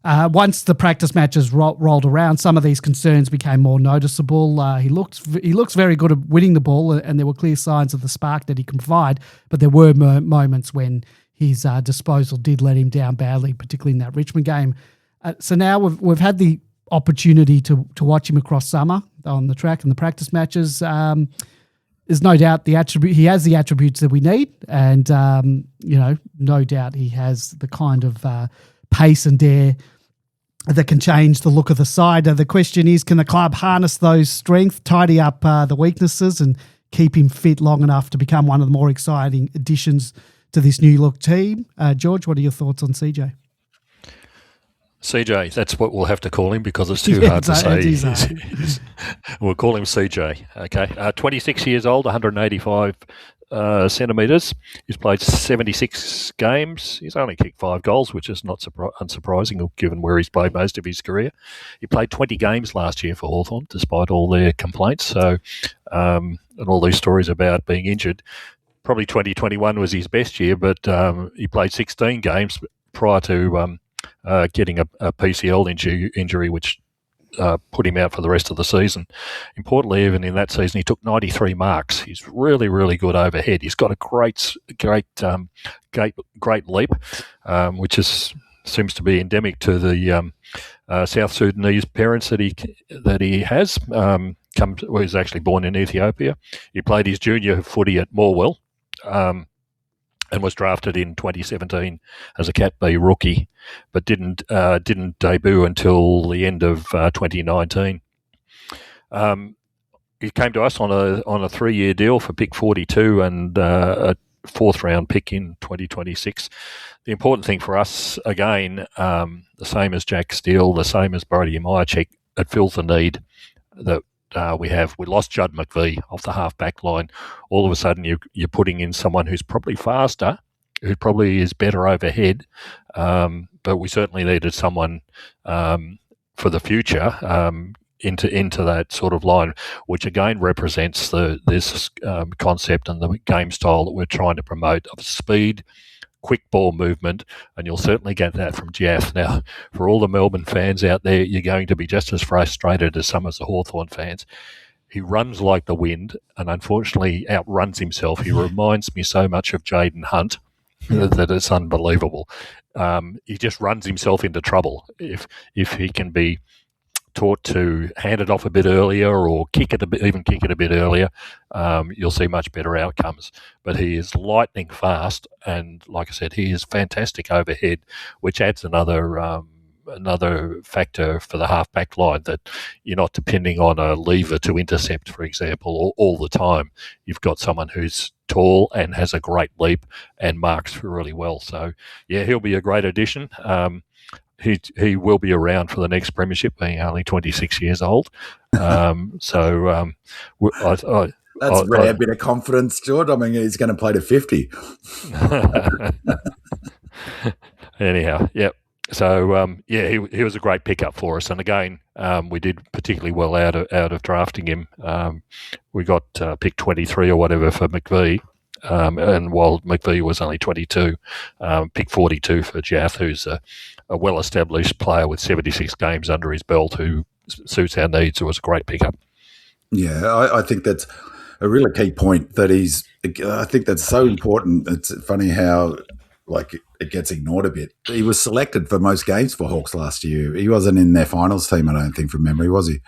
Speaker 1: Once the practice matches rolled around, some of these concerns became more noticeable. He looks very good at winning the ball, and there were clear signs of the spark that he can provide, but there were moments when his disposal did let him down badly, particularly in that Richmond game. So now we've had the opportunity to watch him across summer on the track and the practice matches. There's no doubt he has the attributes that we need, and no doubt he has the kind of pace and dare that can change the look of the side. The question is, can the club harness those strengths, tidy up the weaknesses, and keep him fit long enough to become one of the more exciting additions to this new look team? George, what are your thoughts on CJ?
Speaker 2: CJ, that's what we'll have to call him because it's too hard to say. We'll call him CJ. Okay, 26 years old, 185 centimetres. He's played 76 games. He's only kicked 5 goals, which is not unsurprising given where he's played most of his career. He played 20 games last year for Hawthorn, despite all their complaints. So, and all these stories about being injured. Probably 2021 was his best year, but he played 16 games prior to getting a PCL injury, which put him out for the rest of the season. Importantly, even in that season, he took 93 marks. He's really, really good overhead. He's got a great leap, which seems to be endemic to the South Sudanese parents that he has. He's actually born in Ethiopia. He played his junior footy at Morwell. and was drafted in 2017 as a Cat B rookie, but didn't debut until the end of 2019. He came to us on a 3-year deal for pick 42 and a 4th round pick in 2026. The important thing for us, again, the same as Jack Steele, the same as Brody Majacek, it fills the need that we have. We lost Judd McVie off the half-back line. All of a sudden, you're putting in someone who's probably faster, who probably is better overhead, but we certainly needed someone for the future into that sort of line, which again represents this concept and the game style that we're trying to promote of speed, quick ball movement, and you'll certainly get that from Jaff. Now, for all the Melbourne fans out there, you're going to be just as frustrated as some of the Hawthorn fans. He runs like the wind and unfortunately outruns himself. He reminds me so much of Jaden Hunt that it's unbelievable. He just runs himself into trouble. If he can be taught to hand it off a bit earlier or kick it a bit earlier, you'll see much better outcomes. But he is lightning fast, and like I said, he is fantastic overhead, which adds another factor for the half-back line, that you're not depending on a lever to intercept, for example, all the time. You've got someone who's tall and has a great leap and marks really well. So, yeah, he'll be a great addition. He will be around for the next premiership, being only 26 years old. That's
Speaker 3: a rare bit of confidence, George. I mean, he's going to play to 50.
Speaker 2: Anyhow, yep. So, he was a great pickup for us. And again, we did particularly well out of drafting him. We got pick 23 or whatever for McVie. And while McVie was only 22, pick 42 for Jaff, who's a well-established player with 76 games under his belt who suits our needs. It was a great pickup.
Speaker 3: Yeah, I think that's a really key point. I think that's so important. It's funny how it gets ignored a bit. He was selected for most games for Hawks last year. He wasn't in their finals team, I don't think, from memory, was he?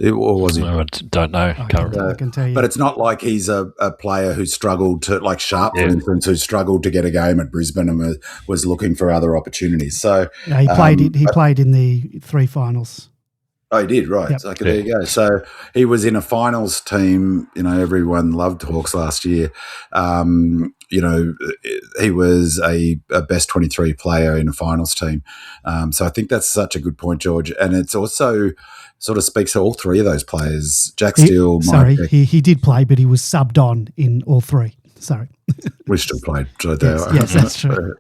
Speaker 3: Or was he?
Speaker 2: I don't know.
Speaker 1: I can tell you.
Speaker 3: But it's not like he's a player who struggled to, like Sharp, for instance, who struggled to get a game at Brisbane and was looking for other opportunities. So
Speaker 1: he played in the 3 finals.
Speaker 3: Oh, he did, right.
Speaker 1: Yep.
Speaker 3: So, there you go. So he was in a finals team. Everyone loved Hawks last year. He was a best 23 player in a finals team. So I think that's such a good point, George. And it's also sort of speaks to all 3 of those players. Jack Steele.
Speaker 1: He did play, but he was subbed on in all 3. Sorry.
Speaker 3: We still played. So
Speaker 1: yes, that's true.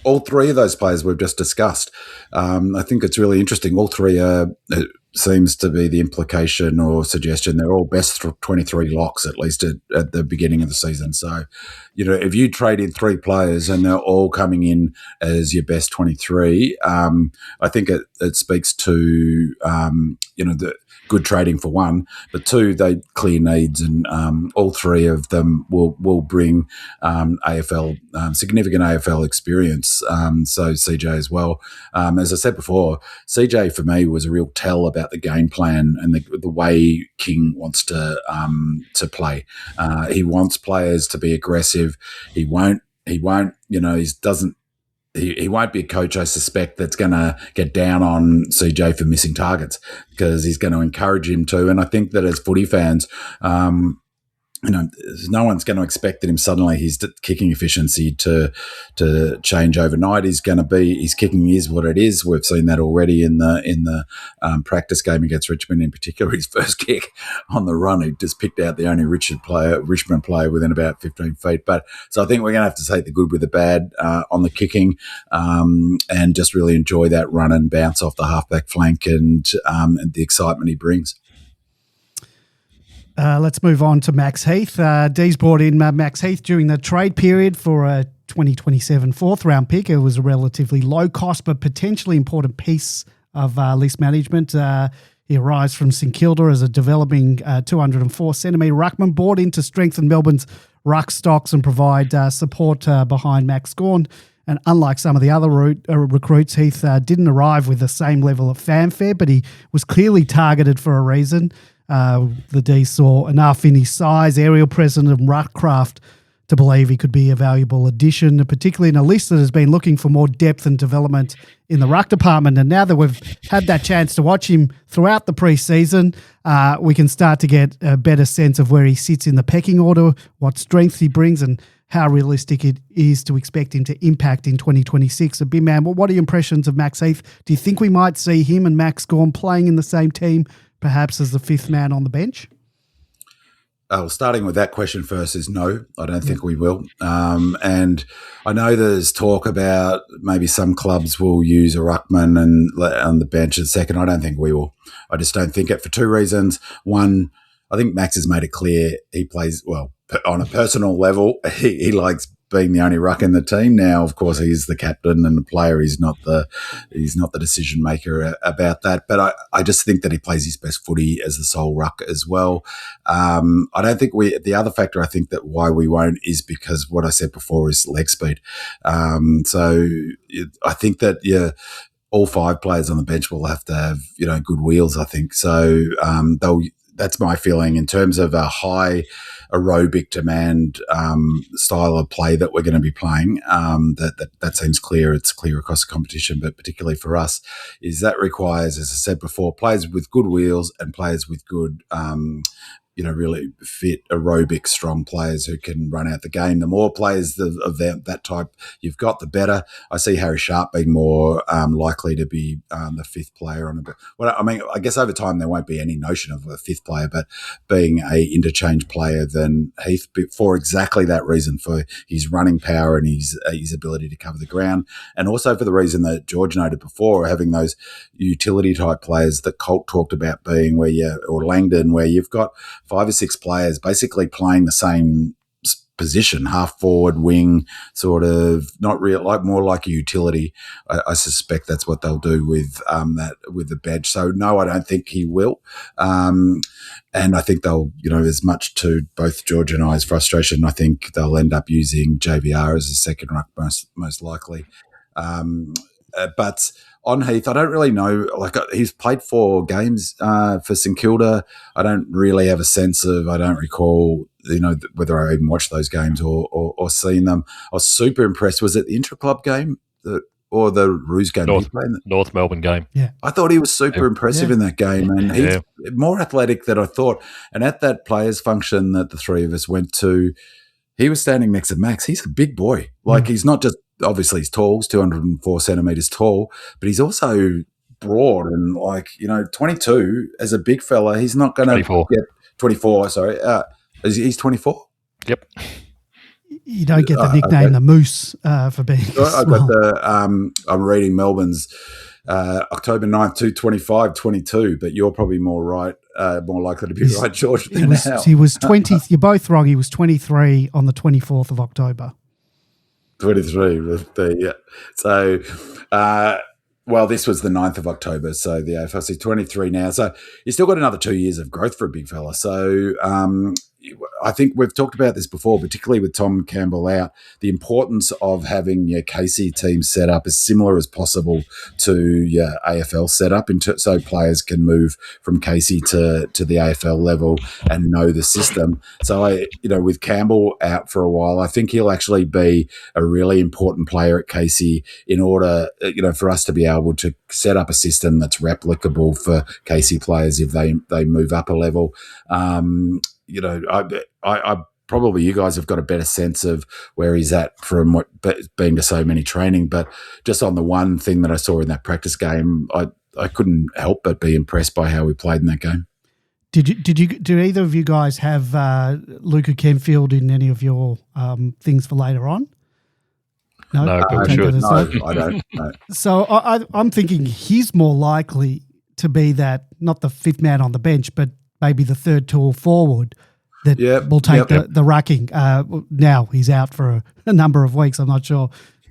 Speaker 3: All 3 of those players we've just discussed. I think it's really interesting. All 3 seems to be the implication or suggestion. They're all best 23 locks, at least at the beginning of the season. So, if you trade in 3 players and they're all coming in as your best 23, I think it speaks to, the good trading for one, but 2, they clear needs, and all 3 of them will bring AFL significant AFL experience. So CJ as well. As I said before, CJ for me was a real tell about the game plan and the way King wants to play. He wants players to be aggressive. He won't. He won't be a coach, I suspect, that's going to get down on CJ for missing targets, because he's going to encourage him to. And I think that as footy fans, no one's going to expect that his kicking efficiency to change overnight. His kicking is what it is. We've seen that already in the practice game against Richmond, in particular. His first kick on the run, he just picked out the only Richmond player within about 15 feet. But so I think we're going to have to take the good with the bad on the kicking, and just really enjoy that run and bounce off the halfback flank and the excitement he brings.
Speaker 1: Let's move on to Max Heath. Dee's brought in Max Heath during the trade period for a 2027 4th round pick. It was a relatively low cost but potentially important piece of list management. He arrives from St Kilda as a developing 204 centimetre ruckman, brought in to strengthen Melbourne's ruck stocks and provide support behind Max Gawn. And unlike some of the other recruits, Heath didn't arrive with the same level of fanfare, but he was clearly targeted for a reason. The D saw enough in his size, aerial presence and ruck craft to believe he could be a valuable addition, particularly in a list that has been looking for more depth and development in the ruck department. And now that we've had that chance to watch him throughout the preseason, we can start to get a better sense of where he sits in the pecking order, what strengths he brings, and how realistic it is to expect him to impact in 2026. So, Big Man, what are your impressions of Max Heath? Do you think we might see him and Max Gawn playing in the same team, perhaps as the fifth man on the bench?
Speaker 3: Well, starting with that question first is no, I don't think we will. And I know there's talk about maybe some clubs will use a ruckman and on the bench at second. I don't think we will. I just don't think it for two reasons. One, I think Max has made it clear he plays, well, on a personal level, he likes being the only ruck in the team. Now, of course, he's the captain and the player. He's not the decision maker about that. But I just think that he plays his best footy as the sole ruck as well. I don't think the other factor I think that why we won't is because what I said before is leg speed. So I think that, all five players on the bench will have to have, good wheels, I think. So that's my feeling in terms of a high aerobic demand style of play that we're going to be playing. That seems clear. It's clear across the competition, but particularly for us, is that requires, as I said before, players with good wheels and players with good really fit, aerobic, strong players who can run out the game. The more players of that type you've got, the better. I see Harry Sharp being more likely to be the fifth player on a bit. Well, I mean, I guess over time there won't be any notion of a fifth player, but being a interchange player than Heath for exactly that reason, for his running power and his ability to cover the ground, and also for the reason that George noted before, having those utility type players that Colt talked about being or Langdon, where you've got 5 or 6 players basically playing the same position, half forward, wing, sort of, not real, like more like a utility. I suspect that's what they'll do with with the bench. So no, I don't think he will. And I think they'll, as much to both George and I's frustration, I think they'll end up using JVR as a second ruck most likely. But on Heath, I don't really know. Like, he's played 4 games for St Kilda. I don't really have a sense of. I don't recall, whether I even watched those games or seen them. I was super impressed. Was it the intra-club game or the Roos game?
Speaker 2: North Melbourne game.
Speaker 1: Yeah,
Speaker 3: I thought he was super impressive in that game, and he's more athletic than I thought. And at that players' function that the three of us went to, he was standing next to Max. He's a big boy. Like, he's not just. Obviously, he's tall. He's 204 centimetres tall, but he's also broad and 22 as a big fella. He's not going to get 24. Sorry, he's 24.
Speaker 2: Yep.
Speaker 1: You don't get the nickname the Moose for being.
Speaker 3: I got I'm reading Melbourne's October 9th, 225, 22, but you're probably more likely to be right, George.
Speaker 1: He was 20. You're both wrong. He was 23 on the 24th of October.
Speaker 3: 23, yeah. So, this was the 9th of October, so the AFL, he's 23 now. So he's still got another 2 years of growth for a big fella. So I think we've talked about this before, particularly with Tom Campbell out, the importance of having your Casey team set up as similar as possible to your AFL setup, so players can move from Casey to the AFL level and know the system. So with Campbell out for a while, I think he'll actually be a really important player at Casey in order, for us to be able to set up a system that's replicable for Casey players if they move up a level. I probably you guys have got a better sense of where he's at from what being to so many training, but just on the one thing that I saw in that practice game, I couldn't help but be impressed by how we played in that game.
Speaker 1: Did either of you guys have Luca Kenfield in any of your things for later on? No,
Speaker 2: no,
Speaker 3: I don't. No.
Speaker 1: So I'm thinking he's more likely to be that, not the fifth man on the bench, but maybe the third tall forward that will take the rucking. Now he's out for a number of weeks. I'm not sure,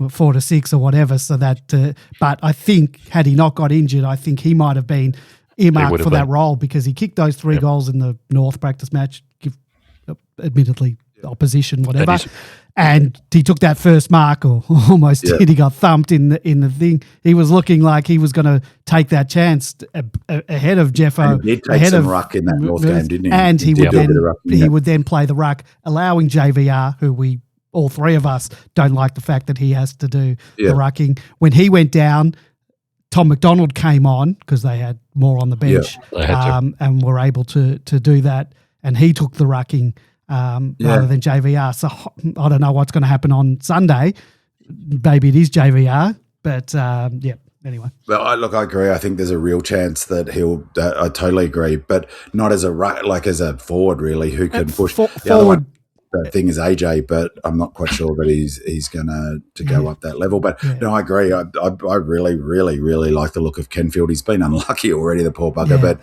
Speaker 1: 4 to 6 or whatever. So that, but I think had he not got injured, I think he might have been earmarked for that role because he kicked those 3 goals in the North practice match. Admittedly, opposition, whatever. And he took that first mark, or almost did. He got thumped in the thing. He was looking like he was going to take that chance ahead of Jeffo.
Speaker 3: And he did take some ruck in that North game, didn't he?
Speaker 1: And he would then play the ruck, allowing JVR, who all three of us don't like the fact that he has to do the rucking. When he went down, Tom McDonald came on because they had more on the bench, and were able to do that. And he took the rucking rather than JVR. So I don't know what's going to happen on Sunday. Maybe it is JVR, but anyway.
Speaker 3: Well, I agree. I think there's a real chance that he'll. I totally agree, but not as as a forward, really, who can push. The other one, the thing is AJ, but I'm not quite sure that he's going to go up that level. But no, I agree. I really, really, really like the look of Kenfield. He's been unlucky already, the poor bugger. But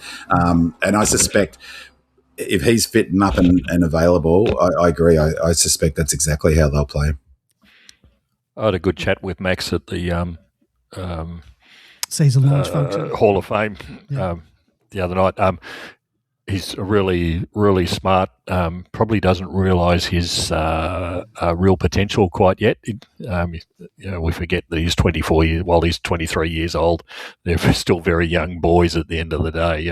Speaker 3: and I suspect, if he's fit and up and available, I agree. I suspect that's exactly how they'll play him.
Speaker 2: I had a good chat with Max at the
Speaker 1: season launch function,
Speaker 2: Hall of Fame the other night. He's really, really smart. Probably doesn't realise his real potential quite yet. We forget that he's 24 years. While he's 23 years old, they're still very young boys at the end of the day.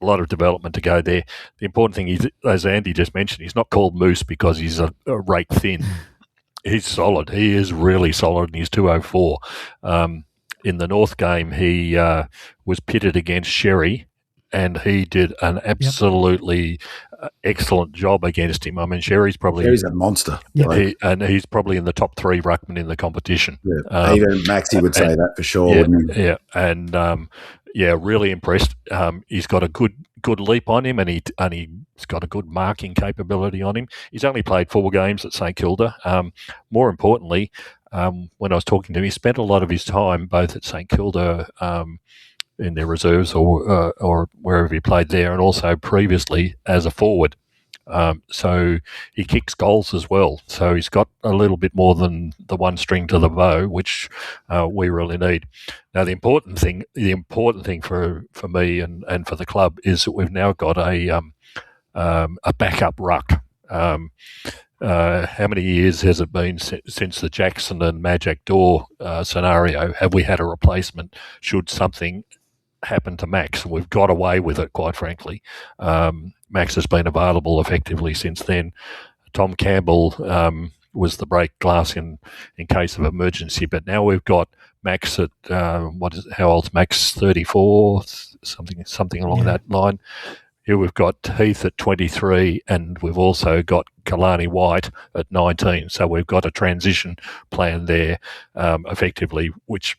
Speaker 2: A lot of development to go there. The important thing is, as Andy just mentioned, he's not called Moose because he's a rake thin. He's solid. He is really solid, and he's 204. In the North game, he was pitted against Sherry, and he did an absolutely excellent job against him. I mean, Sherry's
Speaker 3: a monster.
Speaker 2: And he's probably in the top 3 ruckmen in the competition.
Speaker 3: Yeah. Even Maxie would say that for sure, wouldn't he?
Speaker 2: Yeah, and really impressed. He's got a good leap on him, and he's got a good marking capability on him. He's only played 4 games at St Kilda. More importantly, when I was talking to him, he spent a lot of his time both at St Kilda in their reserves or wherever he played there, and also previously as a forward. So he kicks goals as well. So he's got a little bit more than the one string to the bow, which we really need. Now, the important thing for me and for the club is that we've now got a backup ruck. How many years has it been since the Jackson and Magic Door scenario? Have we had a replacement should something happen to Max? We've got away with it, quite frankly. Max has been available effectively since then. Tom Campbell was the break glass in case of emergency, but now we've got Max at how old's Max? 34, something along that line. Here we've got Heath at 23, and we've also got Kalani White at 19. So we've got a transition plan there, effectively, which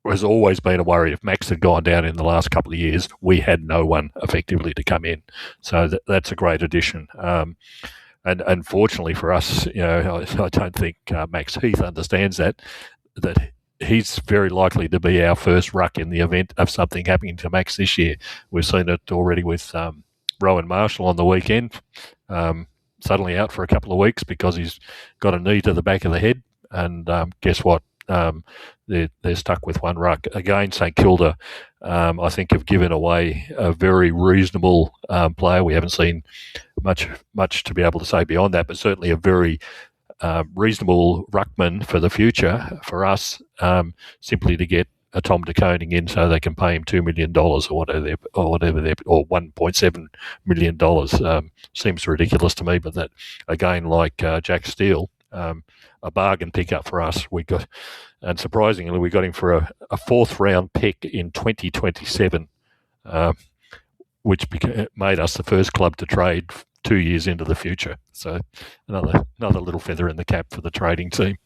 Speaker 2: has always been a worry. If Max had gone down in the last couple of years, we had no one effectively to come in. So that's a great addition. And unfortunately for us, I don't think Max Heath understands that he's very likely to be our first ruck in the event of something happening to Max this year. We've seen it already with Rowan Marshall on the weekend, suddenly out for a couple of weeks because he's got a knee to the back of the head. And guess what? They're stuck with one ruck. Again, St Kilda, I think, have given away a very reasonable player. We haven't seen much to be able to say beyond that, but certainly a very reasonable ruckman for the future for us, simply to get a Tom De Koning in so they can pay him $2 million or $1.7 million. Seems ridiculous to me, but that, again, like Jack Steele, a bargain pickup for us. And surprisingly, we got him for a 4th round pick in 2027, which made us the first club to trade 2 years into the future. So another little feather in the cap for the trading team.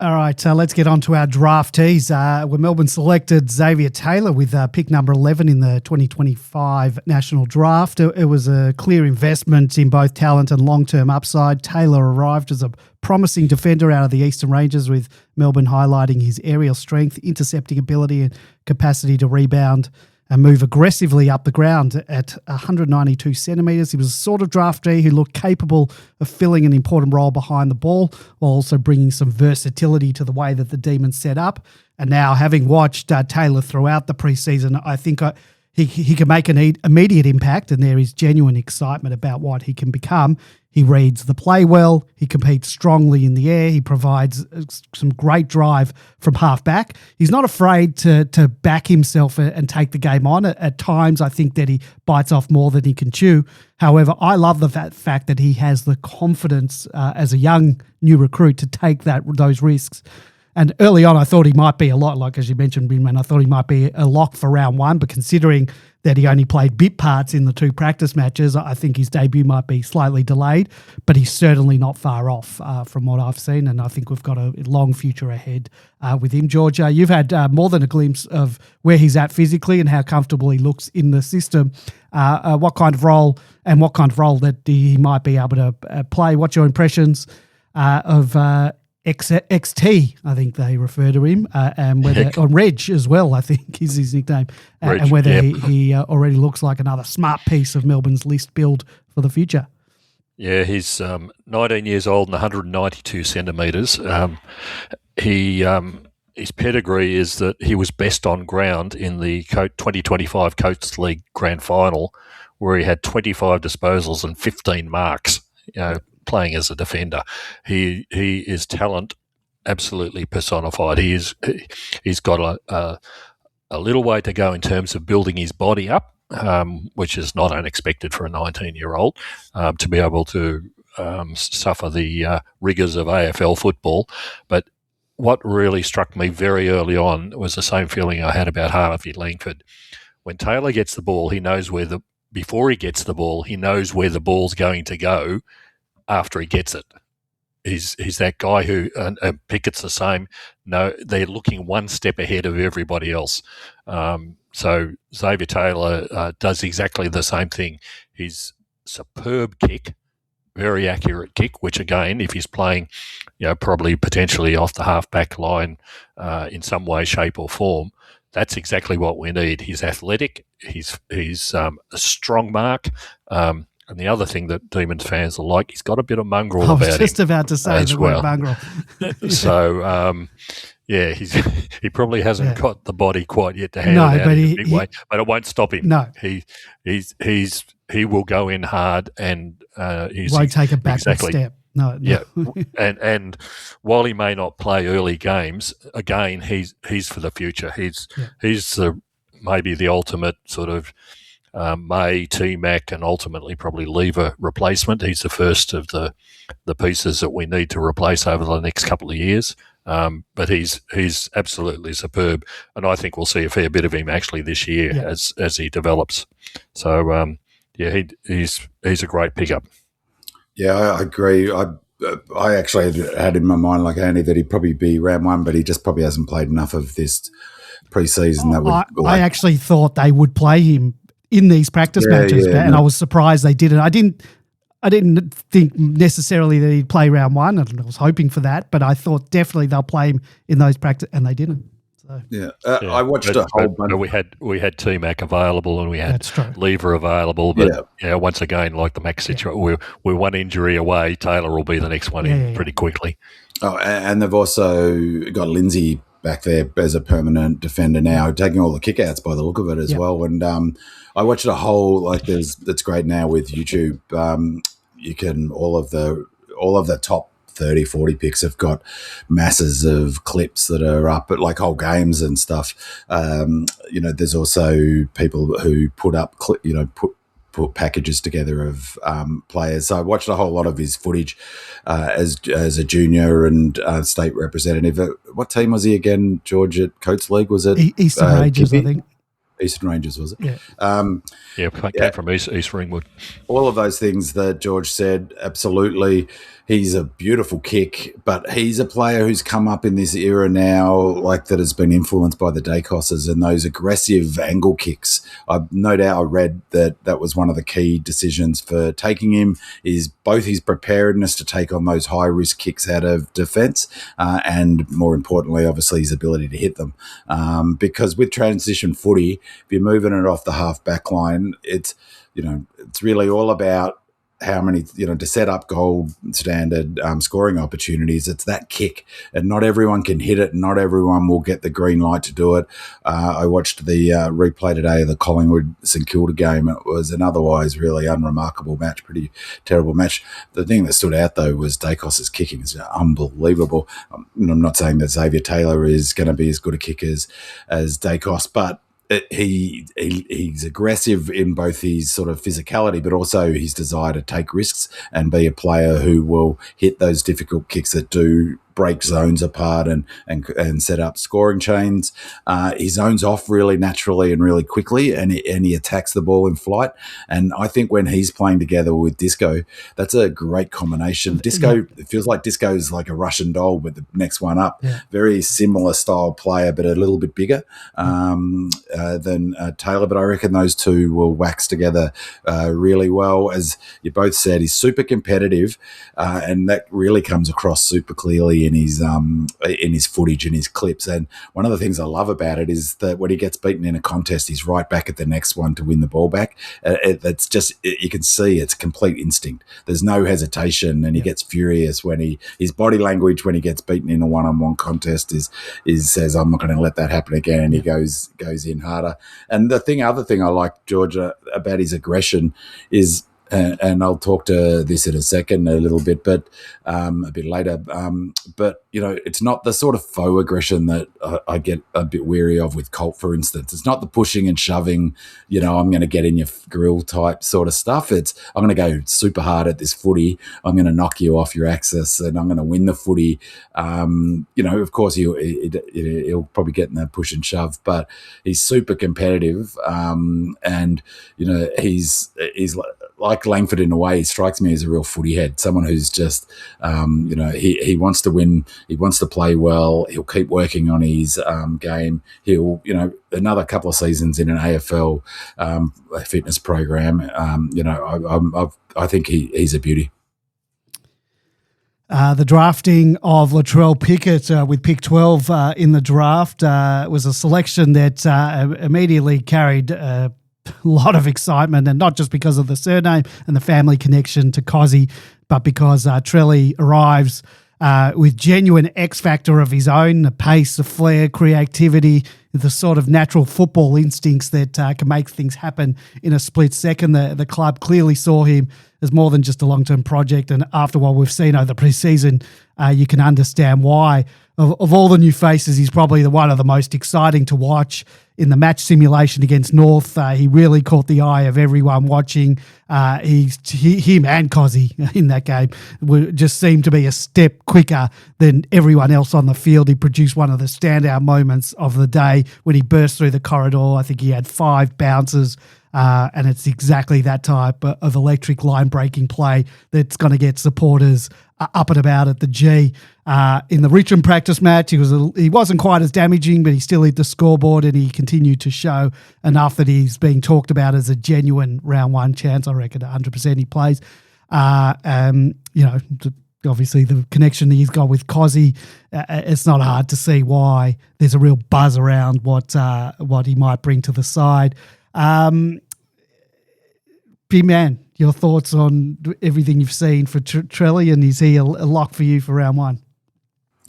Speaker 1: All right, let's get on to our draftees. Melbourne selected Xavier Taylor with pick number 11 in the 2025 National Draft. It was a clear investment in both talent and long-term upside. Taylor arrived as a promising defender out of the Eastern Ranges, with Melbourne highlighting his aerial strength, intercepting ability and capacity to rebound and move aggressively up the ground at 192 centimetres. He was a sort of draftee who looked capable of filling an important role behind the ball, while also bringing some versatility to the way that the Demons set up. And now, having watched Taylor throughout the preseason, I think he can make an immediate impact, and there is genuine excitement about what he can become. He reads the play well. He competes strongly in the air. He provides some great drive from half back. He's not afraid to back himself and take the game on. At times, I think that he bites off more than he can chew. However, I love the fact that he has the confidence as a young new recruit to take those risks. And early on, I thought he might be a lot, like as you mentioned, Binman, I thought he might be a lock for round one, but considering that he only played bit parts in the 2 practice matches, I think his debut might be slightly delayed, but he's certainly not far off from what I've seen, and I think we've got a long future ahead with him. George, you've had more than a glimpse of where he's at physically and how comfortable he looks in the system. What kind of role that he might be able to play? What's your impressions of XT, I think they refer to him, and whether or Reg as well, I think is his nickname,
Speaker 2: Reg,
Speaker 1: and whether he already looks like another smart piece of Melbourne's list build for the future.
Speaker 2: Yeah, he's 19 years old and 192 centimetres. His pedigree is that he was best on ground in the 2025 Coates League Grand Final, where he had 25 disposals and 15 marks. Playing as a defender, he is talent absolutely personified. He's got a little way to go in terms of building his body up, which is not unexpected for a 19-year-old to be able to suffer the rigours of AFL football. But what really struck me very early on was the same feeling I had about Harvey Langford. When Taylor gets the ball, before he gets the ball, he knows where the ball's going to go. After he gets it, he's that guy who, and Pickett's the same. No, they're looking one step ahead of everybody else. So Xavier Taylor does exactly the same thing. His superb kick, very accurate kick, which again, if he's playing, probably potentially off the half-back line in some way, shape or form, that's exactly what we need. He's athletic. He's a strong mark. And the other thing that Demons fans will like, he's got a bit of mongrel about him.
Speaker 1: I was just about to say the word mongrel.
Speaker 2: So, he probably hasn't got the body quite yet to handle that in a big way, but it won't stop him.
Speaker 1: No,
Speaker 2: he will go in hard, and he
Speaker 1: won't take a backward step. No.
Speaker 2: Yeah, and while he may not play early games, again, he's for the future. He's maybe the ultimate sort of May, T-Mac, and ultimately probably Lever replacement. He's the first of the pieces that we need to replace over the next couple of years. But he's absolutely superb, and I think we'll see a fair bit of him actually this year as he develops. So he's a great pickup. Yeah,
Speaker 3: I agree. I actually had in my mind, like Andy, that he'd probably be round one, but he just probably hasn't played enough of this pre-season.
Speaker 1: I actually thought they would play him in these practice matches, and I was surprised they didn't. I didn't think necessarily that he'd play round one, and I was hoping for that, but I thought definitely they'll play him in those practice, and they didn't. So.
Speaker 3: I watched a whole bunch.
Speaker 2: We had T-Mac available, and we had Lever available, but once again, like the Mac situation, we're one injury away. Taylor will be the next one in pretty quickly.
Speaker 3: Oh, and they've also got Lindsay back there as a permanent defender now, taking all the kickouts by the look of it as well. And I watched a whole that's great now with YouTube. You can all of the top 30, 40 picks have got masses of clips that are up at like whole games and stuff. There's also people who put up put packages together of players. So I watched a whole lot of his footage as a junior and state representative. What team was he again, George, at Coates League? Was it
Speaker 1: Eastern Rangers, I think.
Speaker 3: Eastern Rangers, was it?
Speaker 2: Yeah. Came from East Ringwood.
Speaker 3: All of those things that George said, absolutely. He's a beautiful kick, but he's a player who's come up in this era now, that has been influenced by the Dacosses and those aggressive angle kicks. No doubt I read that was one of the key decisions for taking him, is both his preparedness to take on those high-risk kicks out of defence and, more importantly, obviously his ability to hit them. Because with transition footy, if you're moving it off the half-back line, it's really all about how many, to set up gold standard scoring opportunities, it's that kick. And not everyone can hit it, and not everyone will get the green light to do it. I watched the replay today of the Collingwood-St Kilda game. It was an otherwise really unremarkable match, pretty terrible match. The thing that stood out, though, was Dacos's kicking. It's unbelievable. I'm not saying that Xavier Taylor is going to be as good a kicker as Dacos, but he's aggressive in both his sort of physicality, but also his desire to take risks and be a player who will hit those difficult kicks that do break zones apart and set up scoring chains. He zones off really naturally and really quickly, and he attacks the ball in flight. And I think when he's playing together with Disco, that's a great combination. Disco, it feels like Disco is like a Russian doll with the next one up. Yeah. Very similar style player, but a little bit bigger than Taylor. But I reckon those two will wax together really well. As you both said, he's super competitive, and that really comes across super clearly in his footage and his clips. And one of the things I love about it is that when he gets beaten in a contest, he's right back at the next one to win the ball back. That's just, you can see it's complete instinct. There's no hesitation, and he gets furious when his body language when he gets beaten in a one-on-one contest is says, I'm not going to let that happen again, and he goes in harder. And the other thing I like, Georgia, about his aggression is, and I'll talk to this in a second a little bit, but a bit later. But, it's not the sort of faux aggression that I get a bit weary of with Colt, for instance. It's not the pushing and shoving, I'm going to get in your grill type sort of stuff. It's, I'm going to go super hard at this footy. I'm going to knock you off your axis, and I'm going to win the footy. Of course, he'll probably get in that push and shove, but he's super competitive. And, he's like Langford in a way. He strikes me as a real footy head, someone who's just, he wants to win. He wants to play well. He'll keep working on his game. He'll, another couple of seasons in an AFL fitness program. I think he's a beauty.
Speaker 1: The drafting of Latrell Pickett with pick 12 in the draft was a selection that immediately carried a lot of excitement, and not just because of the surname and the family connection to Cozzy, but because Trelly arrives with genuine X factor of his own, the pace, the flair, creativity, the sort of natural football instincts that can make things happen in a split second. The club clearly saw him as more than just a long-term project, and after what we've seen over the preseason, you can understand why. Of all the new faces, he's probably one of the most exciting to watch. In the match simulation against North, he really caught the eye of everyone watching. Him and Cozzy in that game just seemed to be a step quicker than everyone else on the field. He produced one of the standout moments of the day when he burst through the corridor. I think he had 5 bounces. And it's exactly that type of electric line-breaking play that's going to get supporters up and about at the G. In the Richmond practice match, he wasn't quite as damaging, but he still hit the scoreboard, and he continued to show enough that he's being talked about as a genuine round one chance. I reckon 100% he plays. Obviously the connection that he's got with Cozzy, it's not hard to see why there's a real buzz around what he might bring to the side. B-Man, your thoughts on everything you've seen for Trelly, and is he a lock for you for round one?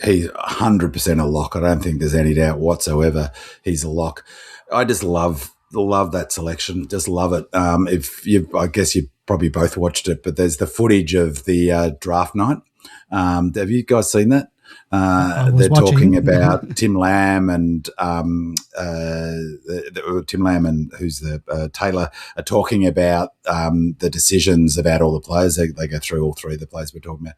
Speaker 3: He's 100% a lock. I don't think there's any doubt whatsoever he's a lock. I just love that selection. Just love it. I guess you probably both watched it, but there's the footage of the draft night. Have you guys seen that? They're talking about Tim Lamb and Tim Lamb and who's the Taylor are talking about the decisions about all the players. They go through all 3 of the players we're talking about.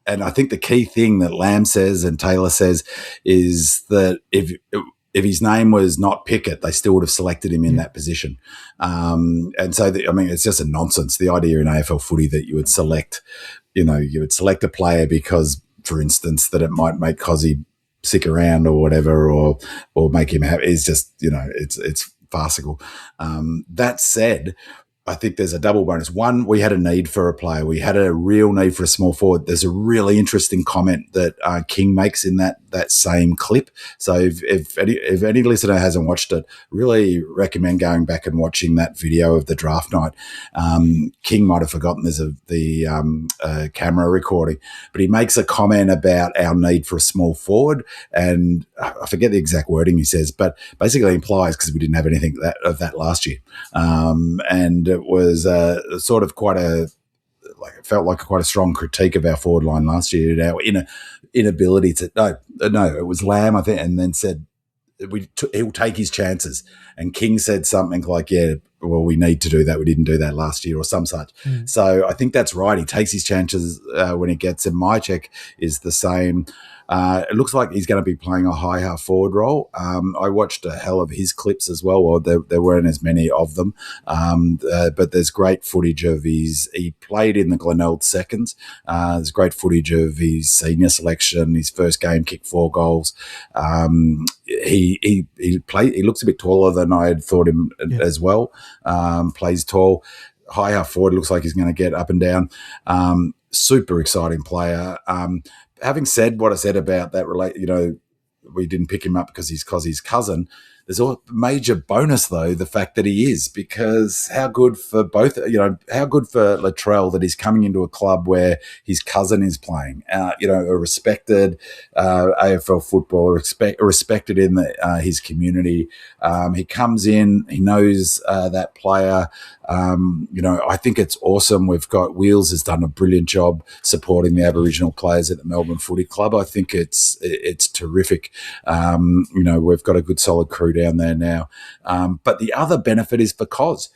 Speaker 3: And I think the key thing that Lamb says and Taylor says is that if his name was not Pickett, they still would have selected him in that position. And so, it's just a nonsense. The idea in AFL footy that you would select a player because, for instance, that it might make Cozzy stick around or whatever, or make him happy is just, it's farcical. That said, I think there's a double bonus. One, we had a need for a player. We had a real need for a small forward. There's a really interesting comment that King makes in that same clip. So if any listener hasn't watched it, really recommend going back and watching that video of the draft night. King might have forgotten there's the camera recording, but he makes a comment about our need for a small forward, and I forget the exact wording he says, but basically implies because we didn't have anything of that last year, and it was sort of it felt like quite a strong critique of our forward line last year, our inability to no, it was Lamb, I think, and then said he'll take his chances. And King said something like, yeah, well, we need to do that. We didn't do that last year or some such. So I think that's right. He takes his chances when he gets them. My check is the same. It looks like he's going to be playing a high half forward role. I watched a hell of his clips as well. Well, there weren't as many of them, but there's great footage of he played in the Glenelg seconds. There's great footage of his senior selection, his first game, kicked 4 goals. He looks a bit taller than I had thought him as well. Plays tall. High half forward, looks like he's going to get up and down. Super exciting player. Having said what I said about that, we didn't pick him up because he's cousin. There's a major bonus, though, the fact that he is, because how good for Latrell that he's coming into a club where his cousin is playing, a respected AFL footballer, respected in his community. He comes in, he knows that player. I think it's awesome. We've got Wheels has done a brilliant job supporting the Aboriginal players at the Melbourne Footy Club. I think it's terrific. We've got a good solid crew down there now. But the other benefit is for Cos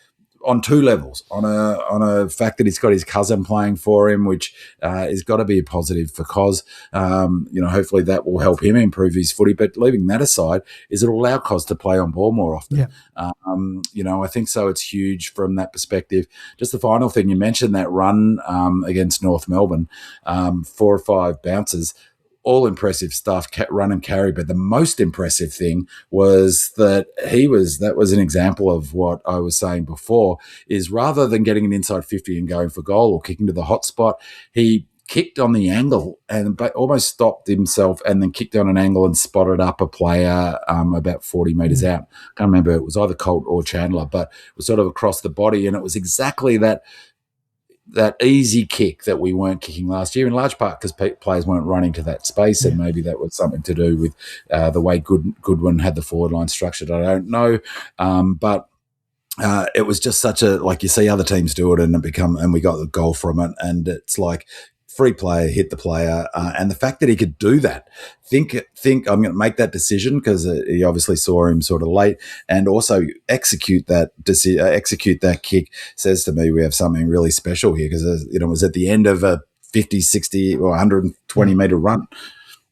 Speaker 3: on 2 levels. On a fact that he's got his cousin playing for him, which has got to be a positive for Cos. Hopefully that will help him improve his footy. But leaving that aside, it'll allow Cos to play on ball more often.
Speaker 1: Yeah.
Speaker 3: I think so. It's huge from that perspective. Just the final thing, you mentioned that run against North Melbourne, 4 or 5 bounces. All impressive stuff, run and carry. But the most impressive thing was that that was an example of what I was saying before, is rather than getting an inside 50 and going for goal or kicking to the hot spot, he kicked on the angle and almost stopped himself and then kicked on an angle and spotted up a player about 40 metres out. I can't remember, it was either Colt or Chandler, but it was sort of across the body, and it was exactly that easy kick that we weren't kicking last year, in large part because players weren't running to that space, and maybe that was something to do with the way Goodwin had the forward line structured. I don't know, but it was just such like you see other teams do it, and we got the goal from it, and it's like free player hit the player, and the fact that he could do that. Think I'm going to make that decision because he obviously saw him sort of late, and also execute that kick says to me we have something really special here, because it was at the end of a 50, 60 or 120 metre run.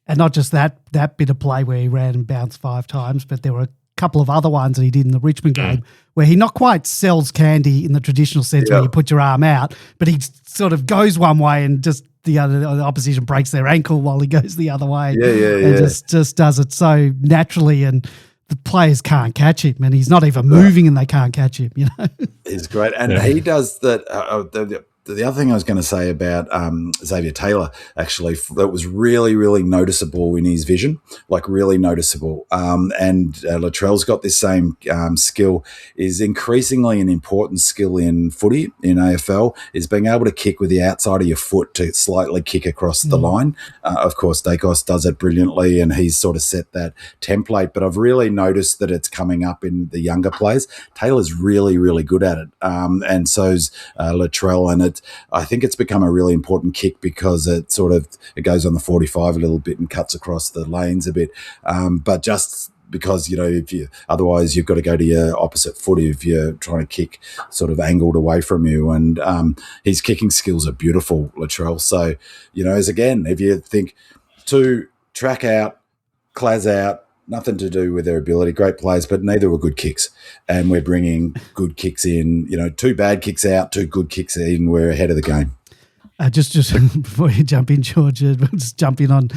Speaker 1: And not just that bit of play where he ran and bounced 5 times, but there were a couple of other ones that he did in the Richmond game where he not quite sells candy in the traditional sense where you put your arm out, but he sort of goes one way and just the opposition breaks their ankle while he goes the other way. And just does it so naturally, and the players can't catch him, and he's not even moving and they can't catch him,
Speaker 3: He's great. And he does that. The other thing I was going to say about Xavier Taylor, actually, that was really, really noticeable in his vision, like really noticeable. And Latrell's got this same skill, is increasingly an important skill in footy, in AFL, is being able to kick with the outside of your foot to slightly kick across the line. Of course, Dacos does it brilliantly, and he's sort of set that template. But I've really noticed that it's coming up in the younger players. Taylor's really, really good at it, and so's Latrell, and I think it's become a really important kick because it goes on the 45 a little bit and cuts across the lanes a bit. But just because, otherwise you've got to go to your opposite foot if you're trying to kick sort of angled away from you. And his kicking skills are beautiful, Latrell. So, if you think to track out, class out, nothing to do with their ability, great players, but neither were good kicks. And we're bringing good kicks in, 2 bad kicks out, 2 good kicks in. We're ahead of the game.
Speaker 1: Just before you jump in, George, just jump in on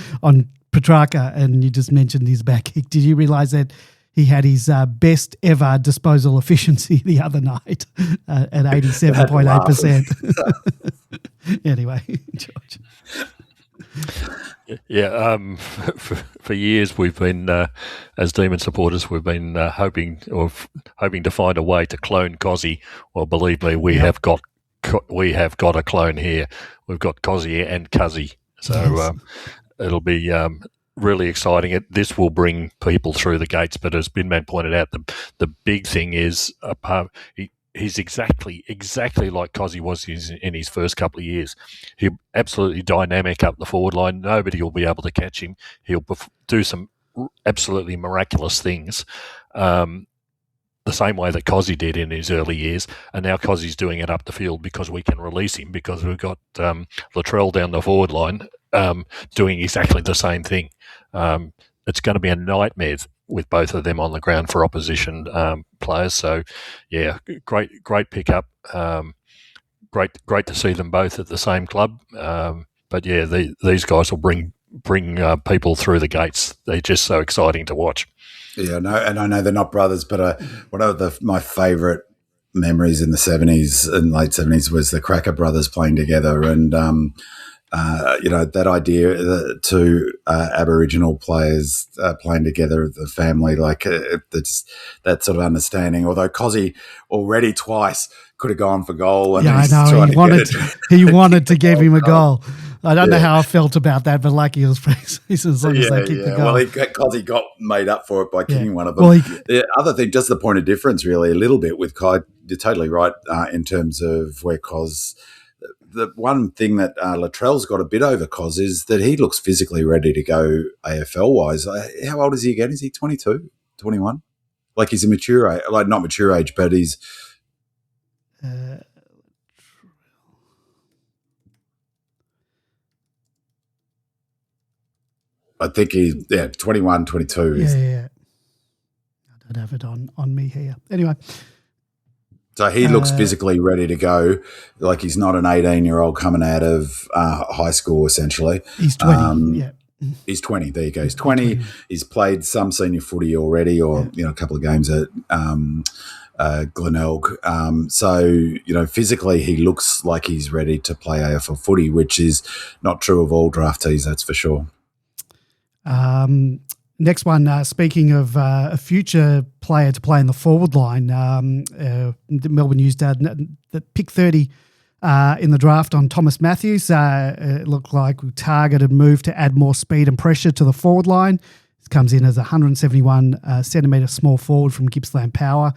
Speaker 1: Petrarca, and you just mentioned his back kick. Did you realise that he had his best ever disposal efficiency the other night at 87.8%. Anyway, George.
Speaker 2: Yeah, for years we've been, as Demon supporters, we've been hoping to find a way to clone Cozzy. Well, believe me, we have got a clone here. We've got Cozzy and Cuzzy, so it'll be really exciting. This will bring people through the gates. But as Binman pointed out, the big thing is he's exactly like Cozzy was in his first couple of years. He'll absolutely dynamic up the forward line. Nobody will be able to catch him. He'll do some absolutely miraculous things, the same way that Cozzy did in his early years. And now Cozzy's doing it up the field because we can release him, because we've got Latrell down the forward line doing exactly the same thing. It's going to be a nightmare with both of them on the ground for opposition players. So, yeah, great pickup. Great to see them both at the same club. But yeah, these guys will bring people through the gates. They're just so exciting to watch.
Speaker 3: Yeah, no, and I know they're not brothers, but one of my favourite memories in the 70s and late 70s was the Cracker brothers playing together, and that idea that two Aboriginal players playing together, the family, that's that sort of understanding. Although Cozzy already twice could have gone for goal, and
Speaker 1: I know he wanted to give him a goal. I don't know how I felt about that, but lucky it was preseason as long as they kicked the goal.
Speaker 3: Well, Cozzy got made up for it by kicking one of them. Well, the other thing, just the point of difference, really, a little bit with Kai. You're totally right in terms of where Coz. The one thing that Latrell's got a bit over Coz is that he looks physically ready to go AFL-wise. How old is he again? Is he 22, 21? Like he's a mature age, not mature age, but he's... I think he's 21, 22.
Speaker 1: Yeah. I don't have it on me here. Anyway.
Speaker 3: So he looks physically ready to go. Like he's not an 18-year-old coming out of high school, essentially.
Speaker 1: He's 20,
Speaker 3: He's 20. There you go. He's 20. He's played some senior footy already, or a couple of games at Glenelg. So physically he looks like he's ready to play AFL footy, which is not true of all draftees, that's for sure.
Speaker 1: Next one, speaking of a future player to play in the forward line, Melbourne used the pick 30 in the draft on Thomas Matthews. It looked like we targeted move to add more speed and pressure to the forward line. It comes in as a 171 centimetre small forward from Gippsland Power,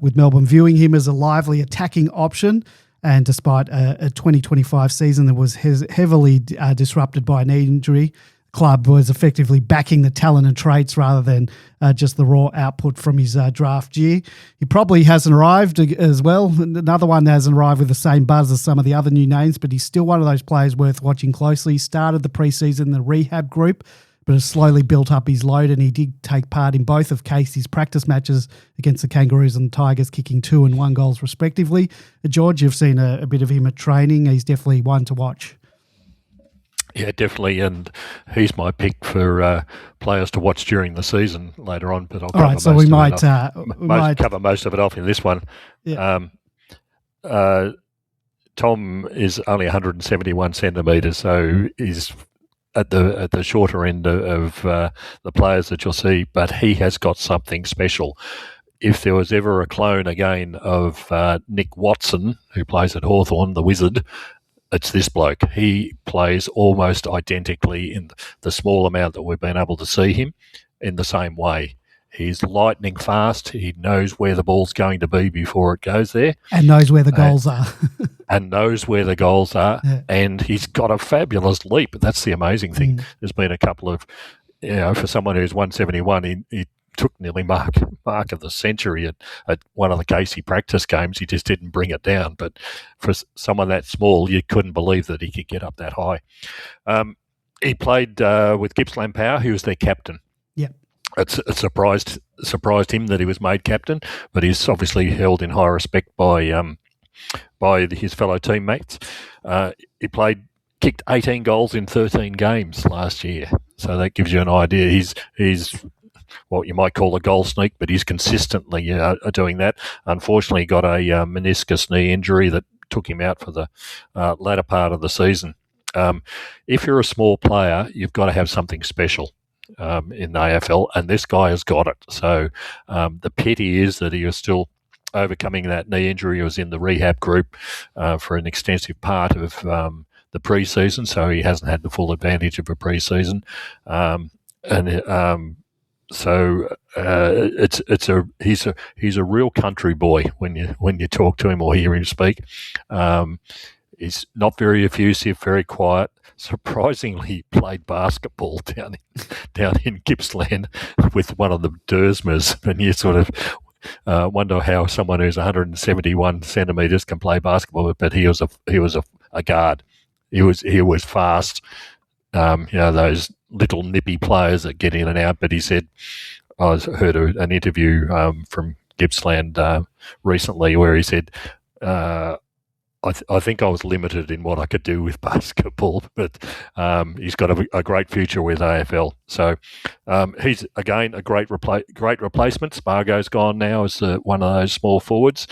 Speaker 1: with Melbourne viewing him as a lively attacking option. And despite a 2025 season that was heavily disrupted by an injury, club was effectively backing the talent and traits rather than just the raw output from his draft year. He probably hasn't arrived as well. Another one that hasn't arrived with the same buzz as some of the other new names, but he's still one of those players worth watching closely. He started the preseason in the rehab group, but has slowly built up his load, and he did take part in both of Casey's practice matches against the Kangaroos and the Tigers, kicking 2 and 1 goals respectively. George, you've seen a bit of him at training. He's definitely one to watch.
Speaker 2: Yeah, definitely, and he's my pick for players to watch during the season later on. But I'll cover most of it off. Cover most of it off in this one.
Speaker 1: Yeah.
Speaker 2: Tom is only 171 centimetres, so he's at the shorter end of the players that you'll see. But he has got something special. If there was ever a clone again of Nick Watson, who plays at Hawthorn, the Wizard, it's this bloke. He plays almost identically in the small amount that we've been able to see him in the same way. He's lightning fast. He knows where the ball's going to be before it goes there. And
Speaker 1: knows where the goals are.
Speaker 2: Yeah. And he's got a fabulous leap. That's the amazing thing. There's been a couple of, for someone who's 171, he took nearly mark of the century at one of the Casey practice games. He just didn't bring it down. But for someone that small, you couldn't believe that he could get up that high. He played with Gippsland Power. He was their captain.
Speaker 1: Yeah,
Speaker 2: it surprised him that he was made captain, but he's obviously held in high respect by his fellow teammates. He kicked 18 goals in 13 games last year, so that gives you an idea. He's what you might call a goal sneak, but he's consistently doing that. Unfortunately, he got a meniscus knee injury that took him out for the latter part of the season. If you're a small player, you've got to have something special in the AFL, and this guy has got it. So the pity is that he is still overcoming that knee injury. He was in the rehab group for an extensive part of the preseason, so he hasn't had the full advantage of a preseason. He's a real country boy when you talk to him or hear him speak. He's not very effusive, very quiet. Surprisingly, played basketball down in Gippsland with one of the Dersmers, and you sort of wonder how someone who's 171 centimetres can play basketball. But he was a guard. He was fast. Those little nippy players that get in and out. But he said, I heard an interview from Gippsland recently where he said, I think I was limited in what I could do with basketball, but he's got a great future with AFL. So he's, again, a great replacement. Spargo's gone now as one of those small forwards.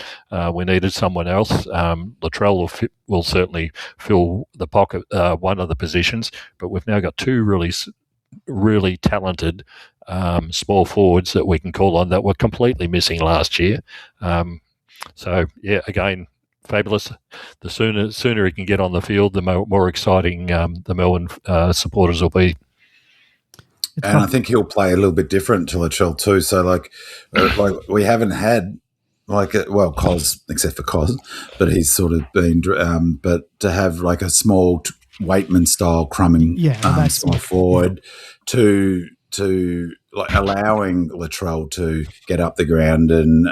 Speaker 2: We needed someone else. Latrell will certainly fill the pocket, one of the positions, but we've now got two really talented small forwards that we can call on that were completely missing last year. Again, fabulous. The sooner he can get on the field, the more exciting the Melbourne supporters will be.
Speaker 3: And I think he'll play a little bit different to Latrell too. So like we haven't had Cos, except for Cos, but he's sort of been. But to have like a small Waitman style Crumming small forward to like allowing Latrell to get up the ground and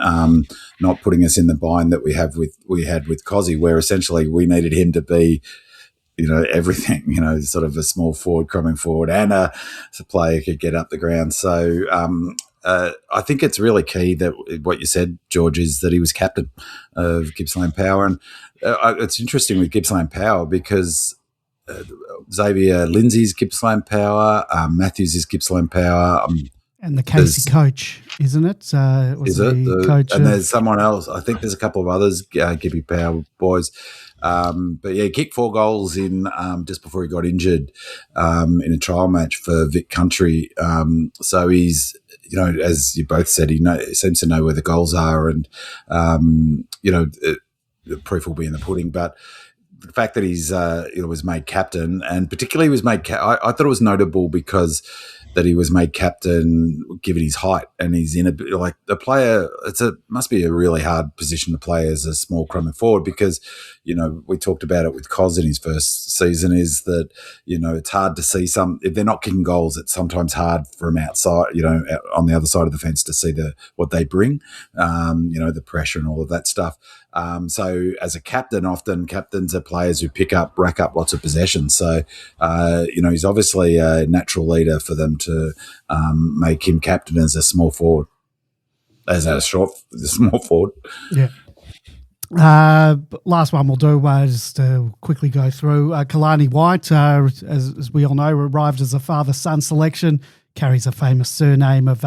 Speaker 3: not putting us in the bind that we had with Cozzy, where essentially we needed him to be, everything, sort of a small forward, Crumming forward, and a player could get up the ground. So I think it's really key that what you said, George, is that he was captain of Gippsland Power, and it's interesting with Gippsland Power because Xavier Lindsay's Gippsland Power, Matthews is Gippsland Power.
Speaker 1: And the Casey coach, isn't it?
Speaker 3: Is it? Coach and there's someone else. I think there's a couple of others, Gippy Power boys. But yeah, he kicked 4 goals in just before he got injured in a trial match for Vic Country. So he's, as you both said, he seems to know where the goals are, and the proof will be in the pudding. But the fact that he's was made captain, and particularly was made I thought it was notable because that he was made captain given his height and he's in a player. Must be a really hard position to play as a small Crumming forward because we talked about it with Cos in his first season, is that it's hard to see if they're not kicking goals. It's sometimes hard from outside, on the other side of the fence to see what they bring, the pressure and all of that stuff. So as a captain, often captains are players who rack up lots of possessions. So, he's obviously a natural leader for them to make him captain as a small forward, small forward.
Speaker 1: Yeah. Last one we'll do just to quickly go through. Kalani White, as we all know, arrived as a father-son selection, carries a famous surname of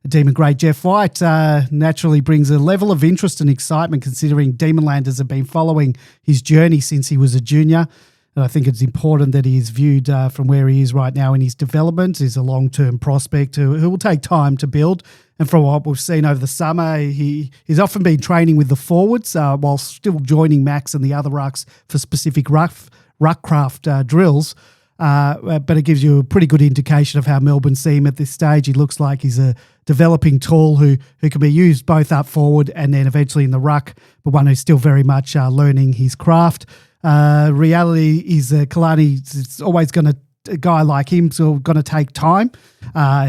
Speaker 1: Demon great Jeff White, naturally brings a level of interest and excitement considering Demonlanders have been following his journey since he was a junior. And I think it's important that he is viewed from where he is right now in his development. He's a long-term prospect who will take time to build. And from what we've seen over the summer, he's often been training with the forwards while still joining Max and the other rucks for specific ruckcraft drills. But it gives you a pretty good indication of how Melbourne see him at this stage. He looks like he's a developing tool who can be used both up forward and then eventually in the ruck, but one who's still very much learning his craft. Reality is Kalani, it's always going to, a guy like him, so going to take time.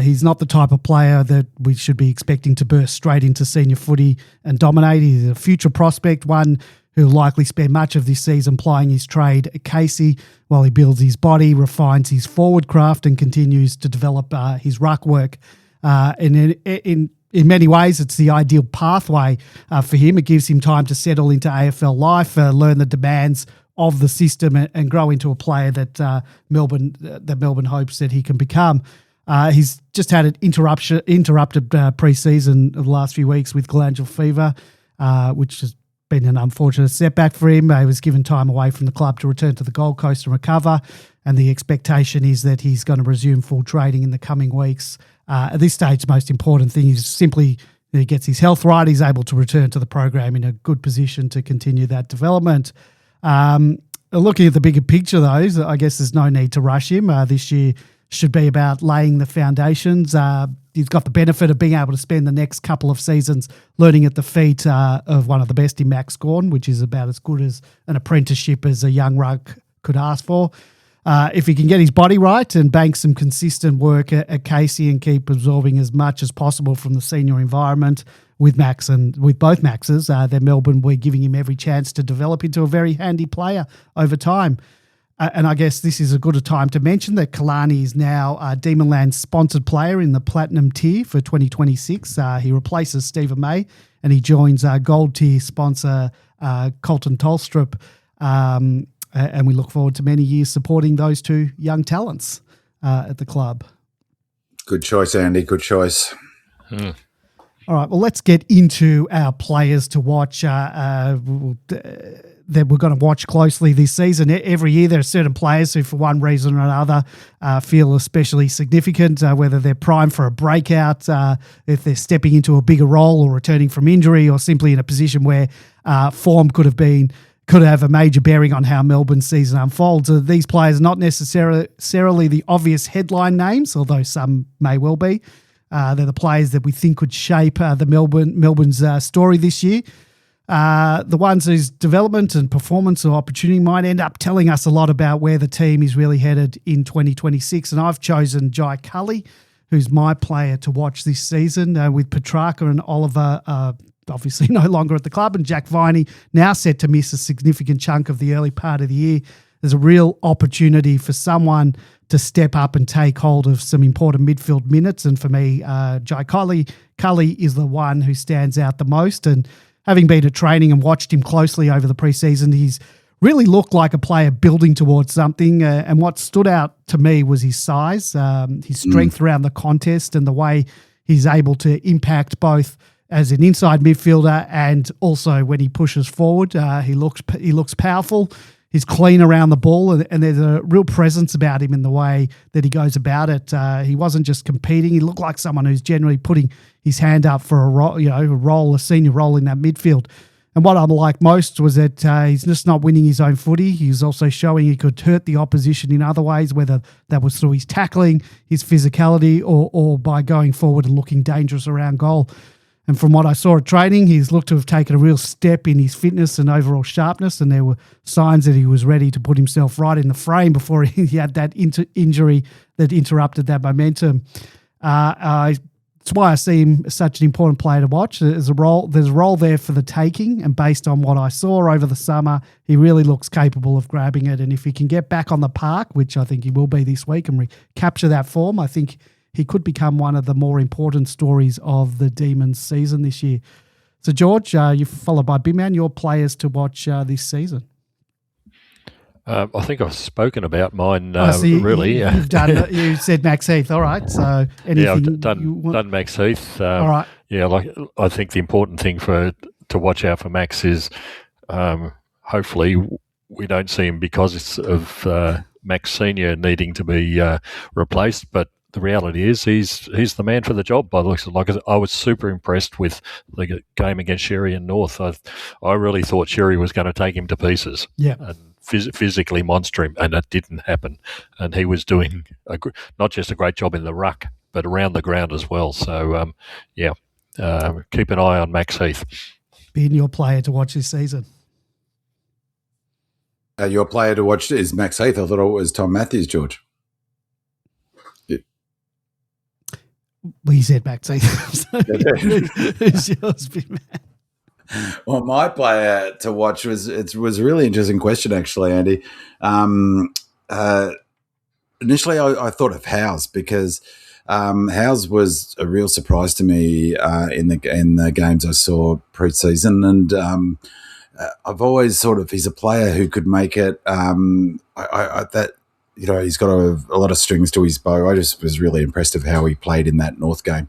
Speaker 1: He's not the type of player that we should be expecting to burst straight into senior footy and dominate. He's a future prospect, one who'll likely spend much of this season plying his trade at Casey while he builds his body, refines his forward craft and continues to develop his ruck work. And in many ways, it's the ideal pathway for him. It gives him time to settle into AFL life, learn the demands of the system and grow into a player that Melbourne hopes that he can become. He's just had an interrupted pre-season of the last few weeks with glandular fever, which has been an unfortunate setback for him. He was given time away from the club to return to the Gold Coast and recover, and the expectation is that he's going to resume full training in the coming weeks. At this stage, the most important thing is simply that he gets his health right. He's able to return to the program in a good position to continue that development. Looking at the bigger picture, though, I guess there's no need to rush him. This year should be about laying the foundations. He's got the benefit of being able to spend the next couple of seasons learning at the feet of one of the best in Max Gawn, which is about as good as an apprenticeship as a young ruck could ask for. If he can get his body right and bank some consistent work at Casey and keep absorbing as much as possible from the senior environment with Max and with both Maxes, then Melbourne, we're giving him every chance to develop into a very handy player over time. And I guess this is a good time to mention that Kalani is now a Demonland's sponsored player in the Platinum tier for 2026. He replaces Stephen May and he joins Gold tier sponsor Colton Tolstrup. And we look forward to many years supporting those two young talents at the club.
Speaker 3: Good choice, Andy. Good choice.
Speaker 1: All right, well, let's get into our players to watch that we're going to watch closely this season. Every year there are certain players who, for one reason or another, feel especially significant, whether they're primed for a breakout, if they're stepping into a bigger role or returning from injury, or simply in a position where form could have a major bearing on how Melbourne's season unfolds. These players are not necessarily the obvious headline names, although some may well be. They're the players that we think could shape Melbourne's story this year. The ones whose development and performance or opportunity might end up telling us a lot about where the team is really headed in 2026. And I've chosen Jai Cully, who's my player to watch this season, with Petrarca and Oliver obviously no longer at the club, and Jack Viney now set to miss a significant chunk of the early part of the year. There's a real opportunity for someone to step up and take hold of some important midfield minutes. And for me, Jai Cully is the one who stands out the most. And having been at training and watched him closely over the preseason, he's really looked like a player building towards something. And what stood out to me was his size, his strength around the contest, and the way he's able to impact both as an inside midfielder and also when he pushes forward. He looks powerful. He's clean around the ball, and there's a real presence about him in the way that he goes about it. He wasn't just competing. He looked like someone who's generally putting his hand up for a senior role in that midfield. And what I like most was that he's just not winning his own footy. He's also showing he could hurt the opposition in other ways, whether that was through his tackling, his physicality, or by going forward and looking dangerous around goal. And from what I saw at training, he's looked to have taken a real step in his fitness and overall sharpness, and there were signs that he was ready to put himself right in the frame before he had that injury that interrupted that momentum. That's why I see him as such an important player to watch. There's a role there for the taking, and based on what I saw over the summer, he really looks capable of grabbing it. And if he can get back on the park, which I think he will be this week, and recapture that form, I think he could become one of the more important stories of the Demons season this year. So, George, you're followed by Big Man, your players to watch this season.
Speaker 2: I think I've spoken about mine,
Speaker 1: really. You said Max Heath, all right. So anything
Speaker 2: I've done Max Heath.
Speaker 1: All right.
Speaker 2: Yeah, I think the important thing to watch out for Max is hopefully we don't see him because of Max Senior needing to be replaced, but the reality is he's the man for the job by the looks of it. I was super impressed with the game against Sherry and North. I really thought Sherry was going to take him to pieces.
Speaker 1: Yeah.
Speaker 2: And physically monster him, and that didn't happen. And he was doing not just a great job in the ruck, but around the ground as well. So, keep an eye on Max Heath.
Speaker 1: Being your player to watch this season.
Speaker 3: Your player to watch is Max Heath. I thought it was Tom Matthews, George.
Speaker 1: Well, you said Max Heath. Who's yours, Big Man?
Speaker 3: Well, my player to watch was a really interesting question, actually, Andy. Initially, I thought of Howes because Howes was a real surprise to me in the games I saw pre-season, and I've always he's a player who could make it. he's got a lot of strings to his bow. I just was really impressed of how he played in that North game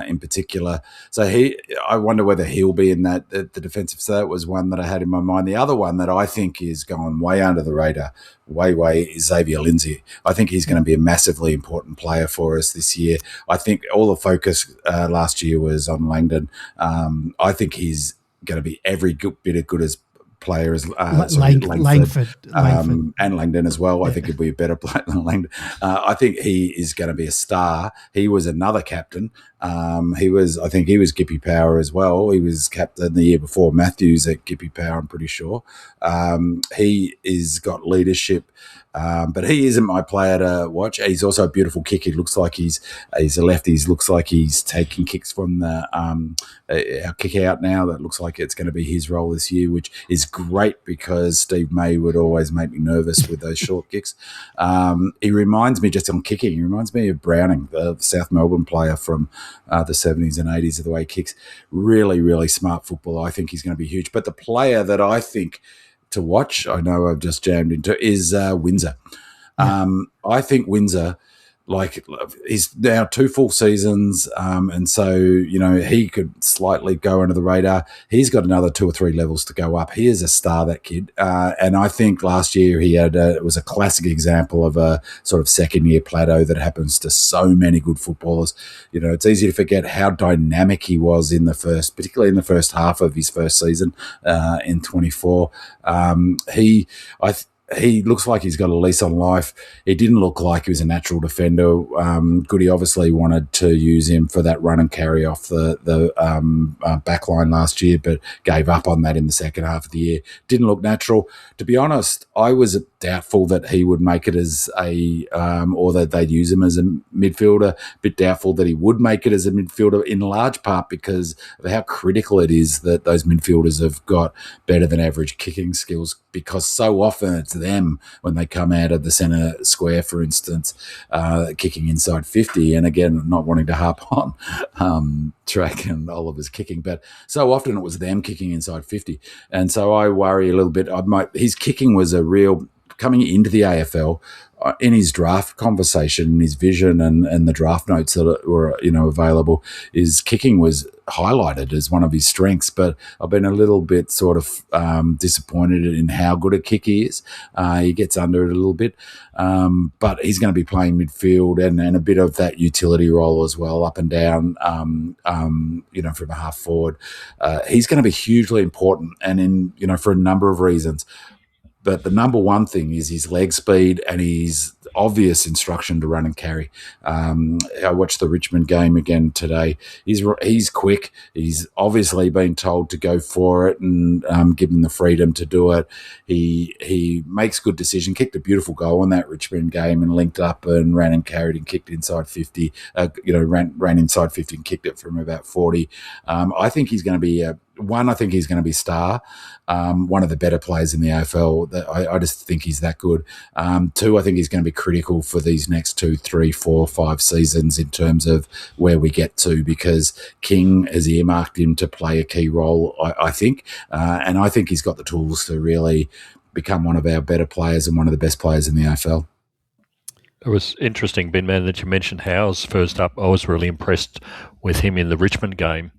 Speaker 3: in particular. So I wonder whether he'll be in that, the defensive. So that was one that I had in my mind. The other one that I think is going way under the radar, way, is Xavier Lindsay. I think he's going to be a massively important player for us this year. I think all the focus last year was on Langdon. I think he's going to be every bit as good as player as
Speaker 1: Langford.
Speaker 3: And Langdon as well. I think he'll be a better player than Langdon. I think he is going to be a star. He was another captain. I think he was Gippy Power as well. He was captain the year before Matthews at Gippy Power, I'm pretty sure. He is got leadership. But he isn't my player to watch. He's also a beautiful kick. He looks like he's a lefty. He looks like he's taking kicks from the our kick out now. That looks like it's going to be his role this year, which is great because Steve May would always make me nervous with those short kicks. He reminds me, just on kicking, he reminds me of Browning, the South Melbourne player from the 70s and 80s, of the way he kicks. Really, really smart footballer. I think he's going to be huge. But the player that I think to watch, I know I've just jammed into, is Windsor. I think Windsor, he's now 2 full seasons, and so, he could slightly go under the radar. He's got another 2 or 3 levels to go up. He is a star, that kid. And I think last year he had it was a classic example of a sort of second-year plateau that happens to so many good footballers. It's easy to forget how dynamic he was particularly in the first half of his first season in 24. He looks like he's got a lease on life. He didn't look like he was a natural defender. Goody obviously wanted to use him for that run and carry off the back line last year, but gave up on that in the second half of the year. Didn't look natural. To be honest, I was doubtful that he would make it as or that they'd use him as a midfielder. Bit doubtful that he would make it as a midfielder, in large part because of how critical it is that those midfielders have got better than average kicking skills, because so often it's them when they come out of the centre square, for instance, kicking inside 50. And again, not wanting to harp on Track and Oliver's kicking, but so often it was them kicking inside 50. And so I worry a little bit. His kicking was a real, coming into the AFL, in his draft conversation, his vision and the draft notes that were available, his kicking was highlighted as one of his strengths. But I've been a little bit sort of disappointed in how good a kick he is. He gets under it a little bit, but he's going to be playing midfield and a bit of that utility role as well, up and down, from a half forward. He's going to be hugely important, and for a number of reasons. But the number one thing is his leg speed and his obvious instruction to run and carry. I watched the Richmond game again today. He's quick. He's obviously been told to go for it and give him the freedom to do it. He makes good decisions. Kicked a beautiful goal in that Richmond game and linked up and ran and carried and kicked inside 50. Ran inside 50 and kicked it from about 40. I think he's going to be I think he's going to be star, one of the better players in the AFL. I just think he's that good. 2, I think he's going to be critical for these next 2, 3, 4, 5 seasons in terms of where we get to, because King has earmarked him to play a key role, I think. And I think he's got the tools to really become one of our better players and one of the best players in the AFL.
Speaker 2: It was interesting, Ben Man, that you mentioned Howes first up. I was really impressed with him in the Richmond game.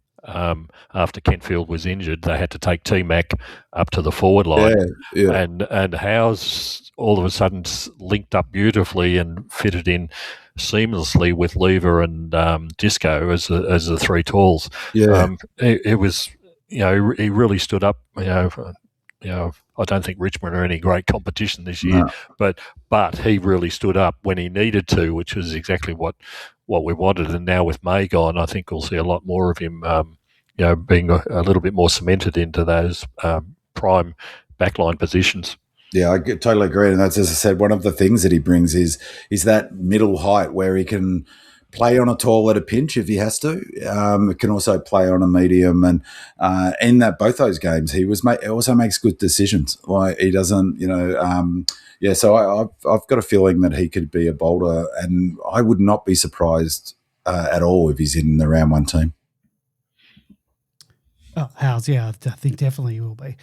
Speaker 2: After Kentfield was injured, they had to take T-Mac up to the forward line, and Howes all of a sudden linked up beautifully and fitted in seamlessly with Lever and Disco as the 3 talls. It was, he really stood up. I don't think Richmond are any great competition this year, but he really stood up when he needed to, which was exactly what we wanted. And now with May gone, I think we'll see a lot more of him, being a little bit more cemented into those prime backline positions.
Speaker 3: Yeah, I totally agree. And that's, as I said, one of the things that he brings is that middle height where he can play on a tall at a pinch if he has to. It can also play on a medium, and in both those games, he also makes good decisions. Like, he doesn't, So I've got a feeling that he could be a bolter, and I would not be surprised at all if he's in the round 1 team.
Speaker 1: Oh, Howes, yeah, I think definitely he will be.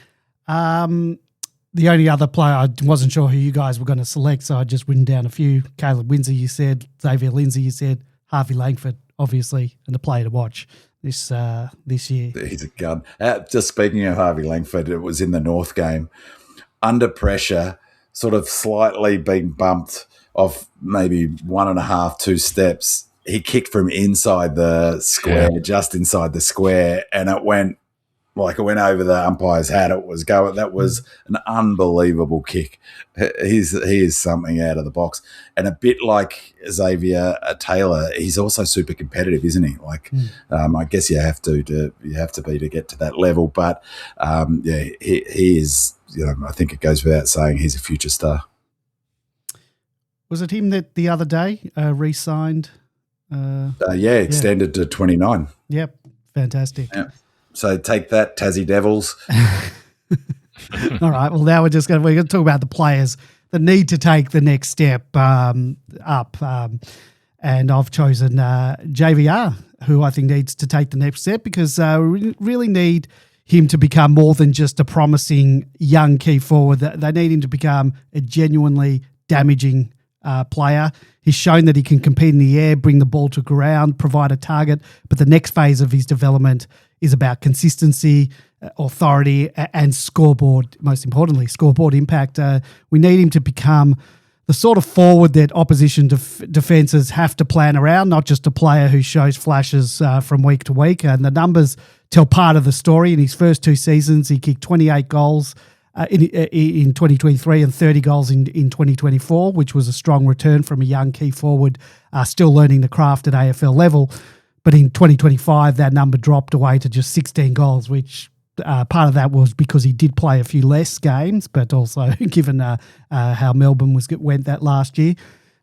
Speaker 1: The only other player, I wasn't sure who you guys were going to select, so I just written down a few. Caleb Windsor, you said. Xavier Lindsay, you said. Harvey Langford, obviously, and a player to watch this year.
Speaker 3: He's a gun. Just speaking of Harvey Langford, it was in the North game. Under pressure, sort of slightly being bumped off maybe 1.5, 2 steps. He kicked from inside the square, just inside the square, and it went over the umpire's head. That was an unbelievable kick. He is something out of the box, and a bit like Xavier Taylor, he's also super competitive, isn't he? I guess you have to be to get to that level. But he is. I think it goes without saying he's a future star.
Speaker 1: Was it him that the other day re-signed?
Speaker 3: Extended to 29.
Speaker 1: Yep, fantastic.
Speaker 3: Yeah. So take that, Tassie Devils.
Speaker 1: All right. Well, now we're going to talk about the players that need to take the next step up. And I've chosen JVR, who I think needs to take the next step because we really need him to become more than just a promising young key forward. They need him to become a genuinely damaging player. He's shown that he can compete in the air, bring the ball to ground, provide a target. But the next phase of his development is about consistency, authority, and scoreboard, most importantly, scoreboard impact. We need him to become the sort of forward that opposition defences have to plan around, not just a player who shows flashes from week to week. And the numbers tell part of the story. In his first 2 seasons, he kicked 28 goals in 2023 and 30 goals in 2024, which was a strong return from a young key forward still learning the craft at AFL level. But in 2025, that number dropped away to just 16 goals, which part of that was because he did play a few less games, but also given how Melbourne went that last year.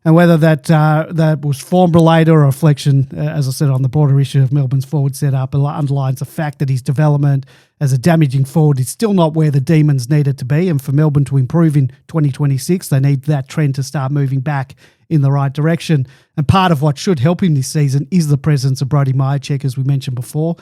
Speaker 1: And whether that was form-related or a reflection, as I said, on the broader issue of Melbourne's forward setup, underlines the fact that his development as a damaging forward is still not where the Demons need it to be. And for Melbourne to improve in 2026, they need that trend to start moving back in the right direction. And part of what should help him this season is the presence of Brody Myercheck, as we mentioned before.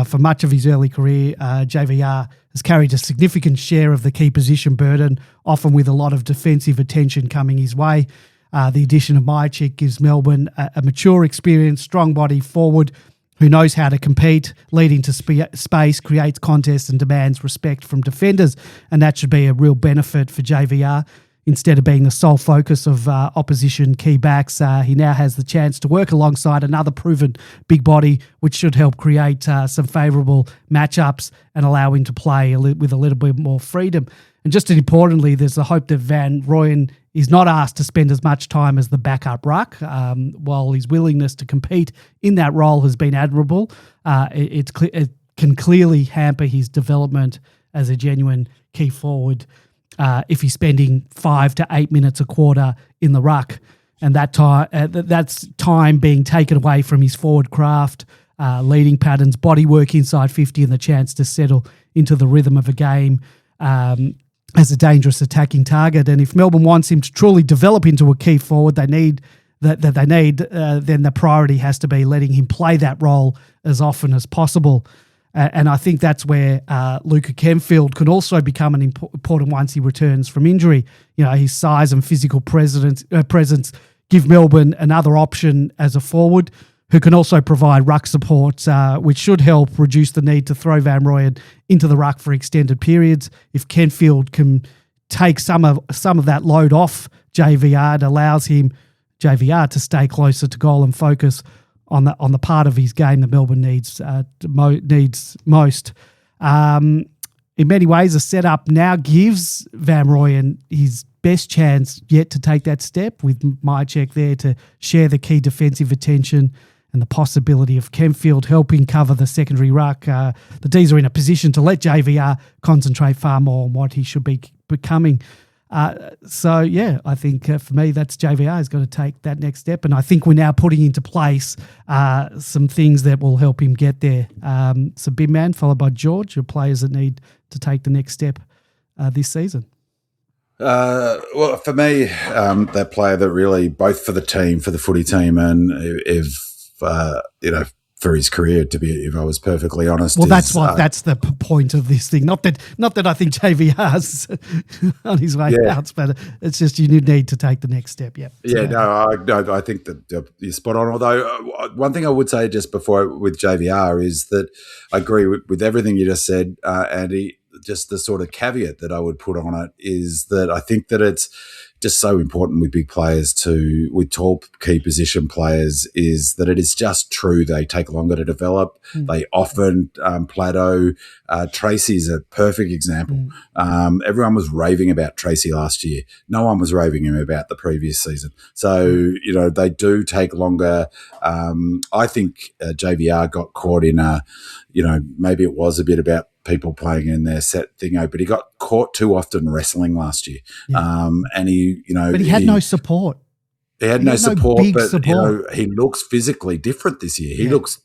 Speaker 1: For much of his early career, JVR has carried a significant share of the key position burden, often with a lot of defensive attention coming his way. The addition of Myercheck gives Melbourne a mature, experienced, strong body forward who knows how to compete, lead into space, creates contests and demands respect from defenders. And that should be a real benefit for JVR. Instead of being the sole focus of opposition key backs, he now has the chance to work alongside another proven big body, which should help create some favourable matchups and allow him to play with a little bit more freedom. And just as importantly, there's the hope that Van Rooyen is not asked to spend as much time as the backup ruck. While his willingness to compete in that role has been admirable, it can clearly hamper his development as a genuine key forward if he's spending 5 to 8 minutes a quarter in the ruck. And that's time being taken away from his forward craft, leading patterns, body work inside 50 and the chance to settle into the rhythm of a game as a dangerous attacking target. And if Melbourne wants him to truly develop into a key forward, then the priority has to be letting him play that role as often as possible. And I think that's where Luca Kenfield can also become an important once he returns from injury. His size and physical presence give Melbourne another option as a forward who can also provide ruck support, which should help reduce the need to throw Van Rooyen into the ruck for extended periods. If Kenfield can take some of that load off JVR, it allows JVR to stay closer to goal and focus on the part of his game that Melbourne needs most. In many ways, the setup now gives Van Rooyen his best chance yet to take that step, with Myercheck there to share the key defensive attention and the possibility of Kenfield helping cover the secondary ruck. The D's are in a position to let JVR concentrate far more on what he should be becoming. I think for me, that's JVR has got to take that next step. And I think we're now putting into place some things that will help him get there. So Big Man, followed by George, your players that need to take the next step this season.
Speaker 3: Well, for me, that player that really, both for the team, for the footy team, and if for his career, if I was perfectly honest.
Speaker 1: Well, that's the point of this thing. Not that I think JVR's on his way out, but it's just you need to take the next step. Yeah.
Speaker 3: I think that you're spot on. Although one thing I would say just before with JVR is that I agree with everything you just said, Andy. Just the sort of caveat that I would put on it is that I think that it's just so important with big players with tall key position players is that it is just true they take longer to develop. They often plateau. Tracy's a perfect example. Everyone was raving about Tracy last year. No one was raving him about the previous season. So, they do take longer. I think JVR got caught in maybe it was a bit about people playing in their set thingo, but he got caught too often wrestling last year. And but
Speaker 1: he had no support.
Speaker 3: He had no support, but he looks physically different this year. He looks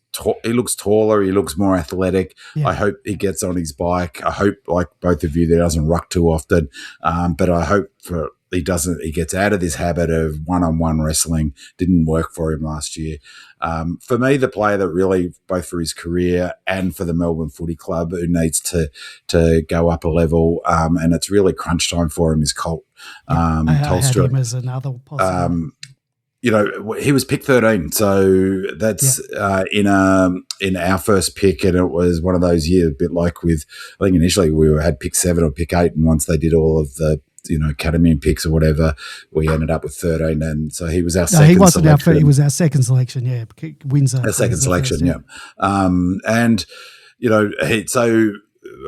Speaker 3: taller. He looks more athletic. I hope he gets on his bike. I hope, like both of you, that he doesn't ruck too often. But I hope he doesn't. He gets out of this habit of one-on-one wrestling. Didn't work for him last year. For me, the player that really, both for his career and for the Melbourne Footy Club, who needs to go up a level, and it's really crunch time for him, is Colt Tolstra.
Speaker 1: I had him as another possible.
Speaker 3: He was pick 13, so that's in our first pick, and it was one of those years, a bit like with, I think initially we had pick 7 or pick 8, and once they did all of the academy picks or whatever, we ended up with 13, and so he was our second.
Speaker 1: He wasn't our first, he was our second selection. Yeah, Windsor.
Speaker 3: Our second selection. So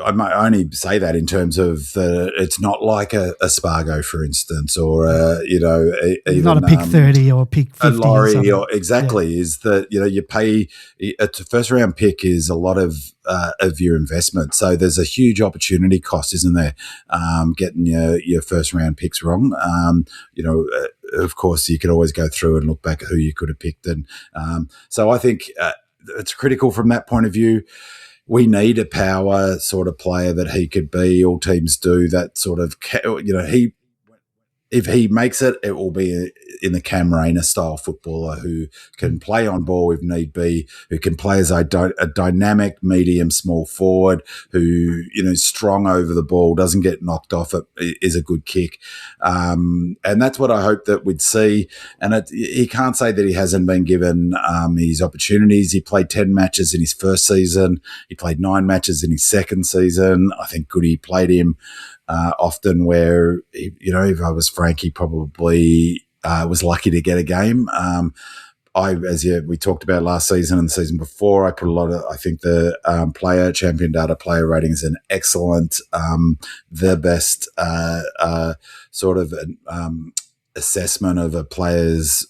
Speaker 3: I might only say that in terms of it's not like a Spargo, for instance, or even
Speaker 1: not a pick 30 or a pick 50
Speaker 3: a Laurie,
Speaker 1: or
Speaker 3: exactly. Is that you pay a first round pick is a lot of your investment, so there's a huge opportunity cost, isn't there? Getting your first round picks wrong. Of course, you could always go through and look back at who you could have picked, and so I think it's critical from that point of view. We need a power sort of player that he could be. All teams do that sort of, if he makes it, it will be in the Cam Rayner style footballer who can play on ball if need be, who can play as a dynamic medium small forward, who is strong over the ball, doesn't get knocked off, is a good kick, and that's what I hope that we'd see. And he can't say that he hasn't been given his opportunities. He played 10 matches in his first season. He played 9 matches in his second season. I think Goody played him often where, if I was frank, he probably was lucky to get a game. We talked about last season and the season before, I put a lot of, I think the champion data player rating is an excellent, the best sort of assessment of a player's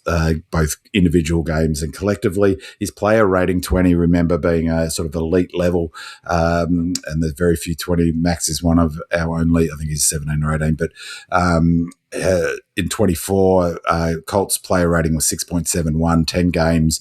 Speaker 3: both individual games and collectively. His player rating 20, remember, being a sort of elite level, and there's very few 20. Max is one of our only, I think he's 17 or 18, but in 24, Colt's player rating was 6.71, 10 games,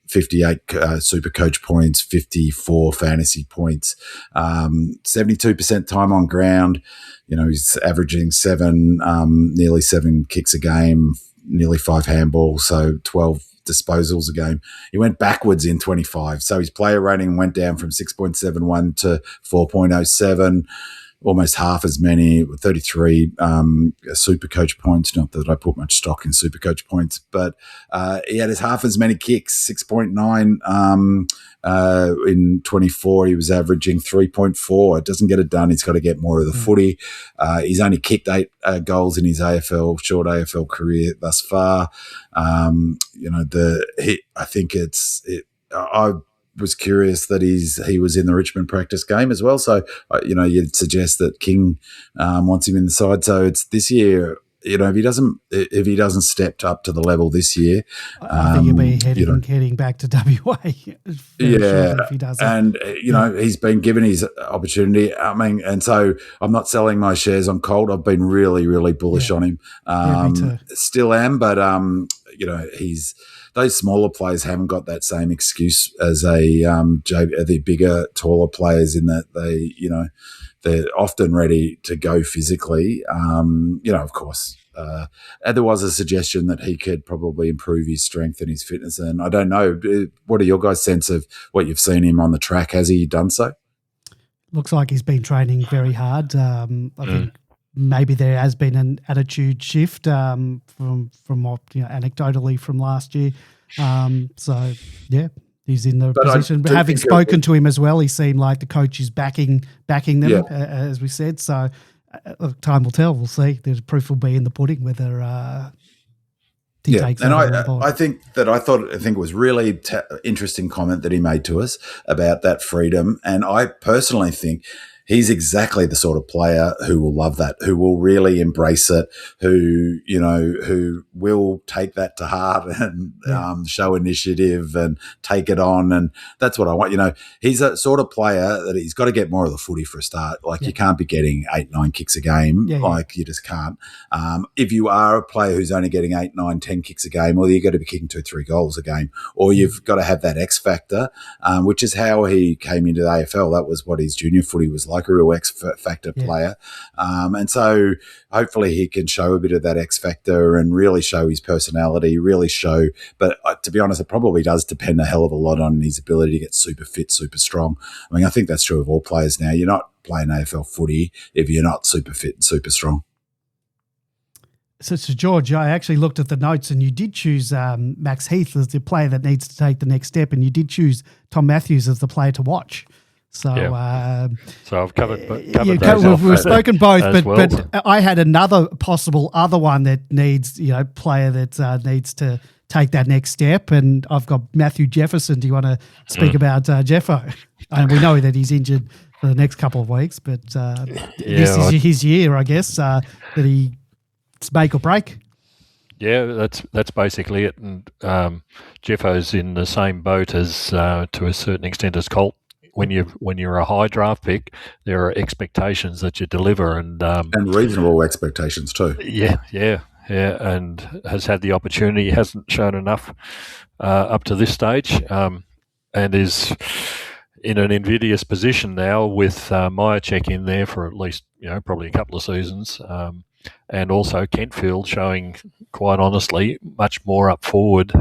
Speaker 3: 58 super coach points, 54 fantasy points, 72% time on ground. He's averaging nearly 7 kicks a game, nearly 5 handballs, so 12 disposals a game. He went backwards in 25. So his player rating went down from 6.71 to 4.07. Almost half as many, 33 super coach points. Not that I put much stock in super coach points, but he had half as many kicks, 6.9 in 24. He was averaging 3.4. It doesn't get it done. He's got to get more of the footy. He's only kicked 8 goals in his short AFL career thus far. I think I was curious that he was in the Richmond practice game as well. So, you'd suggest that King wants him in the side. So it's this year, if he doesn't step up to the level this year,
Speaker 1: I think he'll be heading back to WA. Sure if he doesn't.
Speaker 3: And he's been given his opportunity. I mean, and so I'm not selling my shares on Colt. I've been really, really bullish on him.
Speaker 1: Me too.
Speaker 3: Still am, but those smaller players haven't got that same excuse as the bigger, taller players, in that they're often ready to go physically. Of course, there was a suggestion that he could probably improve his strength and his fitness. And I don't know, what are your guys' sense of what you've seen him on the track? Has he done so?
Speaker 1: Looks like he's been training very hard. I think maybe there has been an attitude shift from what, anecdotally from last year. So, yeah, he's in the position. But having spoken to him as well, he seemed like the coach is backing them, as we said. So time will tell. We'll see. The proof will be in the pudding whether he takes that on board.
Speaker 3: I think it was really interesting comment that he made to us about that freedom. And I personally think he's exactly the sort of player who will love that, who will really embrace it, who will take that to heart and show initiative and take it on. And that's what I want. He's a sort of player that he's got to get more of the footy for a start. Like you can't be getting 8-9 kicks a game. You just can't. If you are a player who's only getting 8, 9, 10 kicks a game, well, you've got to be kicking 2-3 goals a game, or you've got to have that X factor, which is how he came into the AFL. That was what his junior footy was like, a real X factor player. And so hopefully he can show a bit of that X factor and really show his personality, but to be honest, it probably does depend a hell of a lot on his ability to get super fit, super strong. I mean, I think that's true of all players now. You're not playing AFL footy if you're not super fit and super strong.
Speaker 1: So George, I actually looked at the notes and you did choose Max Heath as the player that needs to take the next step, and you did choose Tom Matthews as the player to watch. So,
Speaker 2: so I've covered those.
Speaker 1: We've spoken both,
Speaker 2: well.
Speaker 1: But I had another possible other one that needs, player that needs to take that next step, and I've got Matthew Jefferson. Do you want to speak about Jeffo? And we know that he's injured for the next couple of weeks, but this is his year, I guess, that it's make or break.
Speaker 2: Yeah, that's basically it. And Jeffo's in the same boat as, to a certain extent, as Colt. When you're a high draft pick, there are expectations that you deliver, and
Speaker 3: reasonable expectations too.
Speaker 2: Yeah, and has had the opportunity. He hasn't shown enough up to this stage, and is in an invidious position now with Myercheck in there for at least probably a couple of seasons, and also Kentfield showing, quite honestly, much more up forward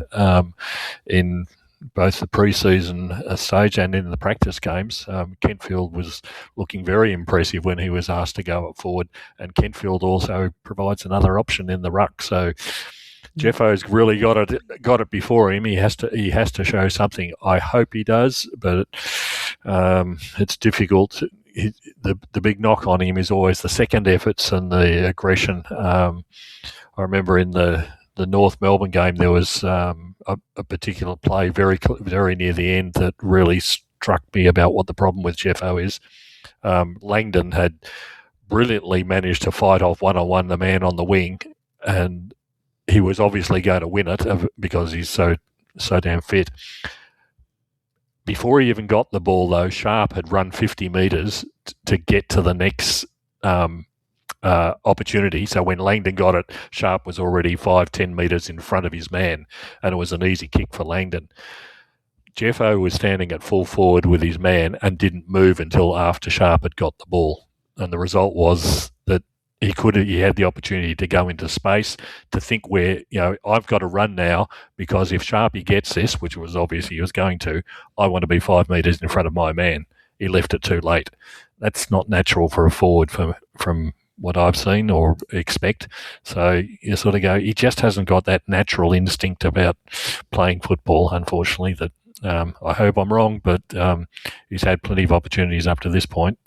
Speaker 2: in both the preseason stage and in the practice games. Kentfield was looking very impressive when he was asked to go up forward, and Kentfield also provides another option in the ruck. So Jeffo's really got it before him. He has to show something. I hope he does, but it's difficult. The big knock on him is always the second efforts and the aggression. I remember in the North Melbourne game, there was a particular play very near the end that really struck me about what the problem with Jeffo is. Langdon had brilliantly managed to fight off one-on-one the man on the wing, and he was obviously going to win it because he's so damn fit. Before he even got the ball, though, Sharp had run 50 metres to get to the next opportunity. So when Langdon got it, Sharp was already 5-10 metres in front of his man, and it was an easy kick for Langdon. Jeffo was standing at full forward with his man and didn't move until after Sharp had got the ball. And the result was that he had the opportunity to go into space, to think where, I've got to run now, because if Sharpie gets this, which was obviously he was going to, I want to be 5 metres in front of my man. He left it too late. That's not natural for a forward from what I've seen or expect. So you sort of go, he just hasn't got that natural instinct about playing football, unfortunately, that I hope I'm wrong, but he's had plenty of opportunities up to this point.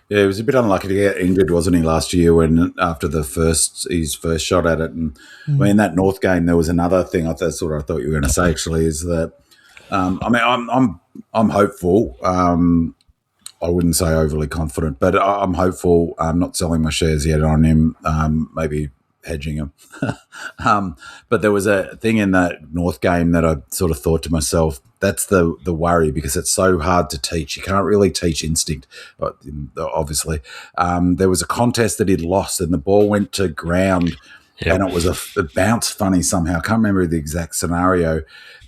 Speaker 3: Yeah, he was a bit unlucky to get injured, wasn't he, last year when after his first shot at it. And I mean, in that North game, there was another thing. That's what I thought you were going to say. Actually, is that I'm hopeful. I wouldn't say overly confident, but I'm hopeful. I'm not selling my shares yet on him. Maybe hedging him. But there was a thing in that North game that I sort of thought to myself, that's the worry, because it's so hard to teach. You can't really teach instinct, obviously. There was a contest that he'd lost and the ball went to ground and it bounced funny somehow. I can't remember the exact scenario,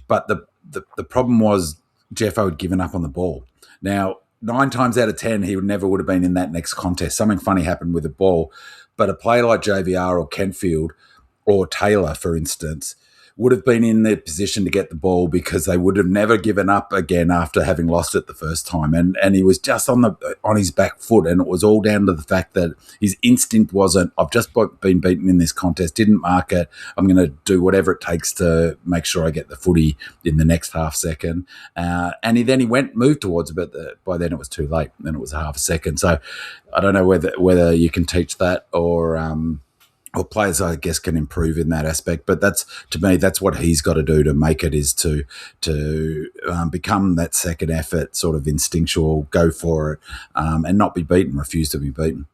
Speaker 3: but the problem was Jeffo had given up on the ball. Now, 9 times out of 10, he never would have been in that next contest. Something funny happened with the ball. But a player like JVR or Kentfield or Taylor, for instance, would have been in their position to get the ball because they would have never given up again after having lost it the first time. And he was just on his back foot, and it was all down to the fact that his instinct wasn't, I've just been beaten in this contest, didn't mark it, I'm going to do whatever it takes to make sure I get the footy in the next half second. And he moved towards it, but by then it was too late. Then it was a half a second. So I don't know whether you can teach that or players, I guess, can improve in that aspect. But to me, that's what he's got to do to make it, is to become that second effort, sort of instinctual, go for it, and not be beaten, refuse to be beaten.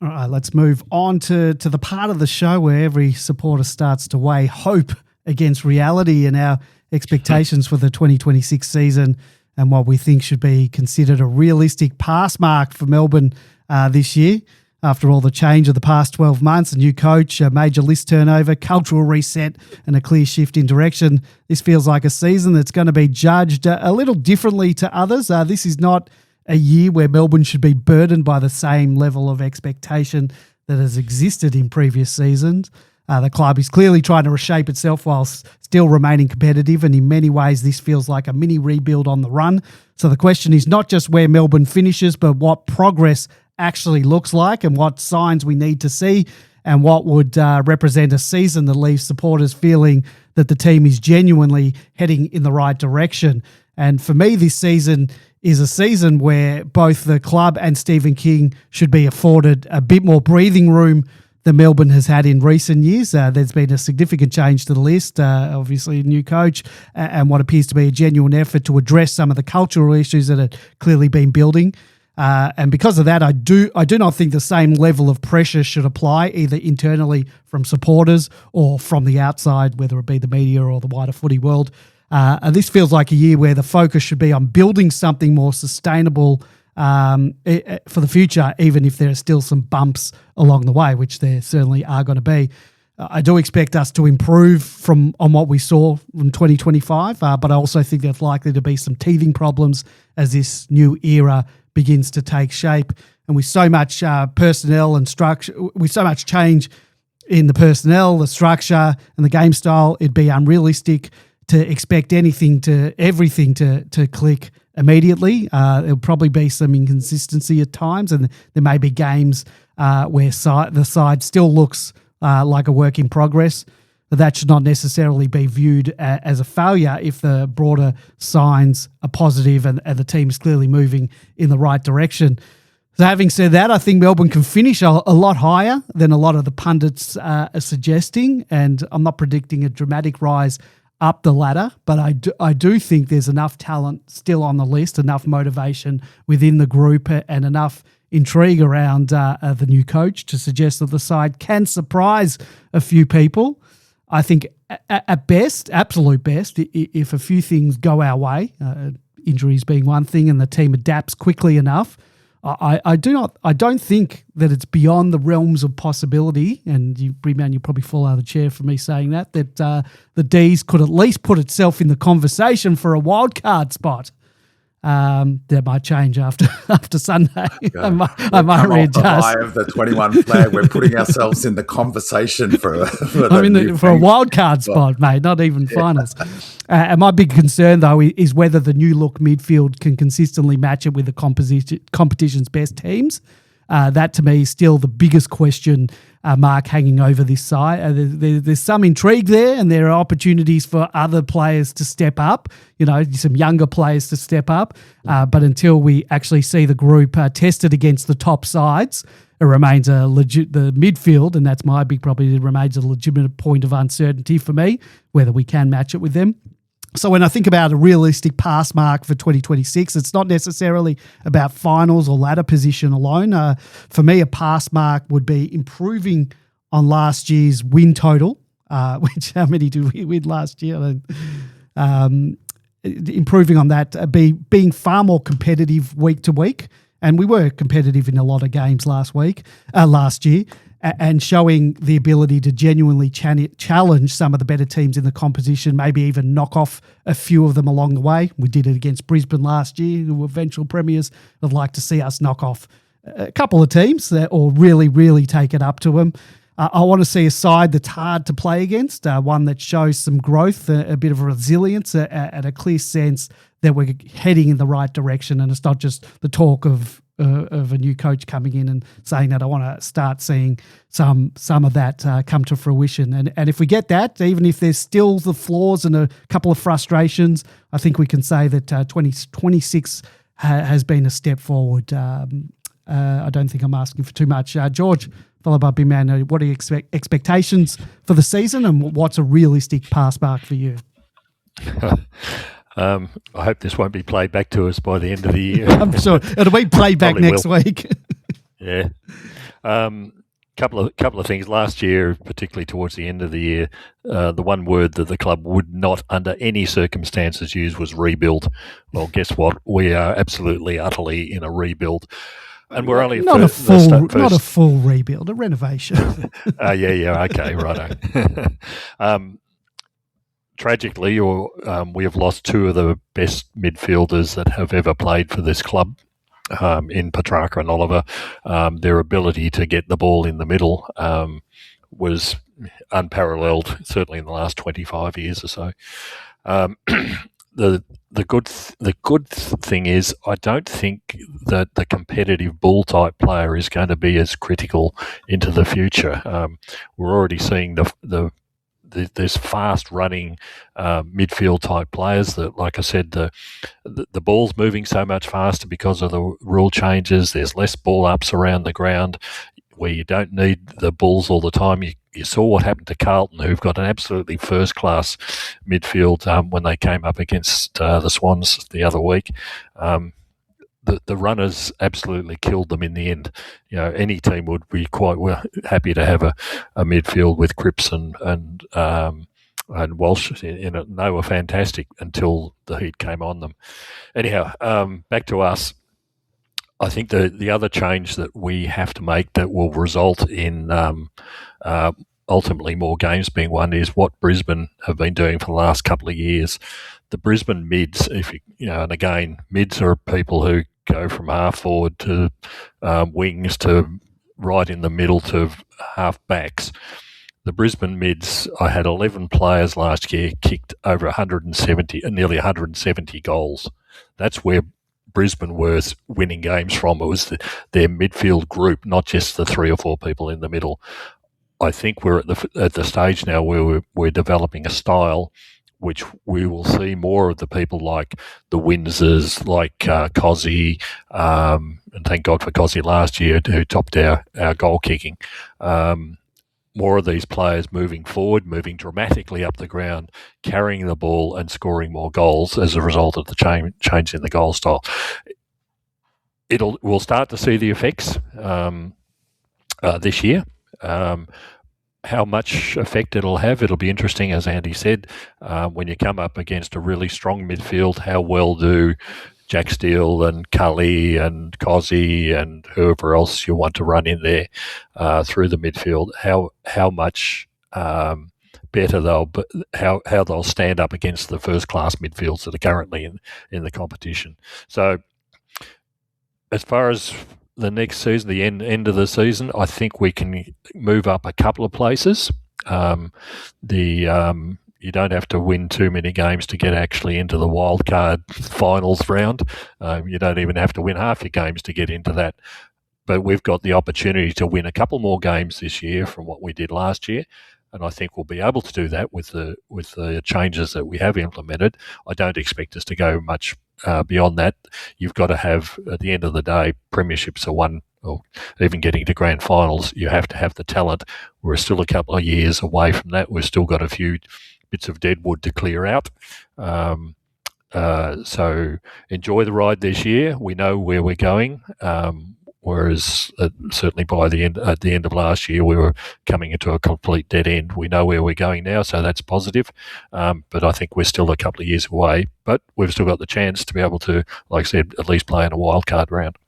Speaker 1: All right, let's move on to the part of the show where every supporter starts to weigh hope against reality and our expectations for the 2026 season and what we think should be considered a realistic pass mark for Melbourne this year. After all the change of the past 12 months, a new coach, a major list turnover, cultural reset, and a clear shift in direction, this feels like a season that's going to be judged a little differently to others. This is not a year where Melbourne should be burdened by the same level of expectation that has existed in previous seasons. The club is clearly trying to reshape itself while still remaining competitive, and in many ways this feels like a mini rebuild on the run. So the question is not just where Melbourne finishes, but what progress actually looks like and what signs we need to see and what would represent a season that leaves supporters feeling that the team is genuinely heading in the right direction. And for me, this season is a season where both the club and Stephen King should be afforded a bit more breathing room than Melbourne has had in recent years. There's been a significant change to the list, obviously a new coach, and what appears to be a genuine effort to address some of the cultural issues that have clearly been building. And because of that, I do not think the same level of pressure should apply either internally from supporters or from the outside, whether it be the media or the wider footy world. And this feels like a year where the focus should be on building something more sustainable for the future, even if there are still some bumps along the way, which there certainly are going to be. I do expect us to improve on what we saw from 2025, but I also think there's likely to be some teething problems as this new era begins to take shape. And with so much personnel and structure, with so much change in the personnel, the structure and the game style, it'd be unrealistic to expect everything to click immediately. There'll probably be some inconsistency at times, and there may be games where the side still looks like a work in progress. But that should not necessarily be viewed as a failure if the broader signs are positive and the team is clearly moving in the right direction. So having said that, I think Melbourne can finish a lot higher than a lot of the pundits are suggesting, and I'm not predicting a dramatic rise up the ladder, but I do think there's enough talent still on the list, enough motivation within the group, and enough intrigue around the new coach to suggest that the side can surprise a few people. I think at best, absolute best, if a few things go our way, injuries being one thing, and the team adapts quickly enough, I don't think that it's beyond the realms of possibility. And you probably fall out of the chair for me saying that the D's could at least put itself in the conversation for a wildcard spot. That might change after Sunday. I might readjust.
Speaker 3: The high of the 21 flag, we're putting ourselves in the conversation for
Speaker 1: a wild card spot, mate. Not even finals. And my big concern though is whether the new look midfield can consistently match it with the competition's best teams. That to me is still the biggest question mark hanging over this side. There's some intrigue there, and there are opportunities for other players to step up, some younger players to step up. But until we actually see the group tested against the top sides, it remains the midfield, and that's my big problem. It remains a legitimate point of uncertainty for me, whether we can match it with them. So when I think about a realistic pass mark for 2026, it's not necessarily about finals or ladder position alone. For me, a pass mark would be improving on last year's win total, which how many did we win last year? Improving on that, being far more competitive week to week. And we were competitive in a lot of games last year, and showing the ability to genuinely challenge some of the better teams in the competition, maybe even knock off a few of them along the way. We did it against Brisbane last year, who were eventual premiers. I'd like to see us knock off a couple of teams that or really, really take it up to them. I want to see a side that's hard to play against, one that shows some growth, a bit of resilience, and a clear sense that we're heading in the right direction, and it's not just the talk of a new coach coming in and saying that. I want to start seeing some of that come to fruition. And if we get that, even if there's still the flaws and a couple of frustrations, I think we can say that 2026 has been a step forward. I don't think I'm asking for too much. George, followed by Big Man, what are your expectations for the season, and what's a realistic pass mark for you?
Speaker 2: I hope this won't be played back to us by the end of the year.
Speaker 1: I'm sure it'll be played back next week.
Speaker 2: Yeah. Couple of things. Last year, particularly towards the end of the year, the one word that the club would not, under any circumstances, use was rebuild. Well, guess what? We are absolutely, utterly in a rebuild. And we're only
Speaker 1: not a full rebuild, a renovation.
Speaker 2: Okay, righto. Tragically, we have lost two of the best midfielders that have ever played for this club, in Petrarca and Oliver. Their ability to get the ball in the middle was unparalleled, certainly in the last 25 years or so. The good thing is, I don't think that the competitive bull type player is going to be as critical into the future. We're already seeing there's fast running midfield type players that, like I said, the ball's moving so much faster because of the rule changes. There's less ball ups around the ground where you don't need the bulls all the time. You saw what happened to Carlton, who've got an absolutely first-class midfield when they came up against the Swans the other week. The runners absolutely killed them in the end. You know, any team would be quite happy to have a midfield with Cripps and Walsh in it. And they were fantastic until the heat came on them. Anyhow, back to us. I think the other change that we have to make that will result in ultimately more games being won is what Brisbane have been doing for the last couple of years. The Brisbane mids, and again, mids are people who go from half forward to wings to right in the middle to half backs. The Brisbane mids, I had 11 players last year kicked over nearly 170 goals. That's where Brisbane were winning games from. It was their midfield group, not just the 3 or 4 people in the middle. I think we're at the stage now where we're developing a style which we will see more of the people like the Windsors, like Cozzy, and thank God for Cozzy last year, who topped our goal kicking. More of these players moving forward, moving dramatically up the ground, carrying the ball and scoring more goals as a result of the change in the goal style. We'll start to see the effects this year. How much effect it'll have, it'll be interesting, as Andy said, when you come up against a really strong midfield. How well do Jack Steele and Cully and Cozzy and whoever else you want to run in there through the midfield? How much better how they'll stand up against the first class midfields that are currently in the competition. So, as far as the next season, the end of the season, I think we can move up a couple of places. You don't have to win too many games to get actually into the wildcard finals round. You don't even have to win half your games to get into that. But we've got the opportunity to win a couple more games this year from what we did last year. And I think we'll be able to do that with the changes that we have implemented. I don't expect us to go much beyond that. You've got to have, at the end of the day, premierships are won, or even getting to grand finals, you have to have the talent. We're still a couple of years away from that. We've still got a few bits of dead wood to clear out. So enjoy the ride this year. We know where we're going. Whereas certainly at the end of last year, we were coming into a complete dead end. We know where we're going now, so that's positive. But I think we're still a couple of years away. But we've still got the chance to be able to, like I said, at least play in a wild card round.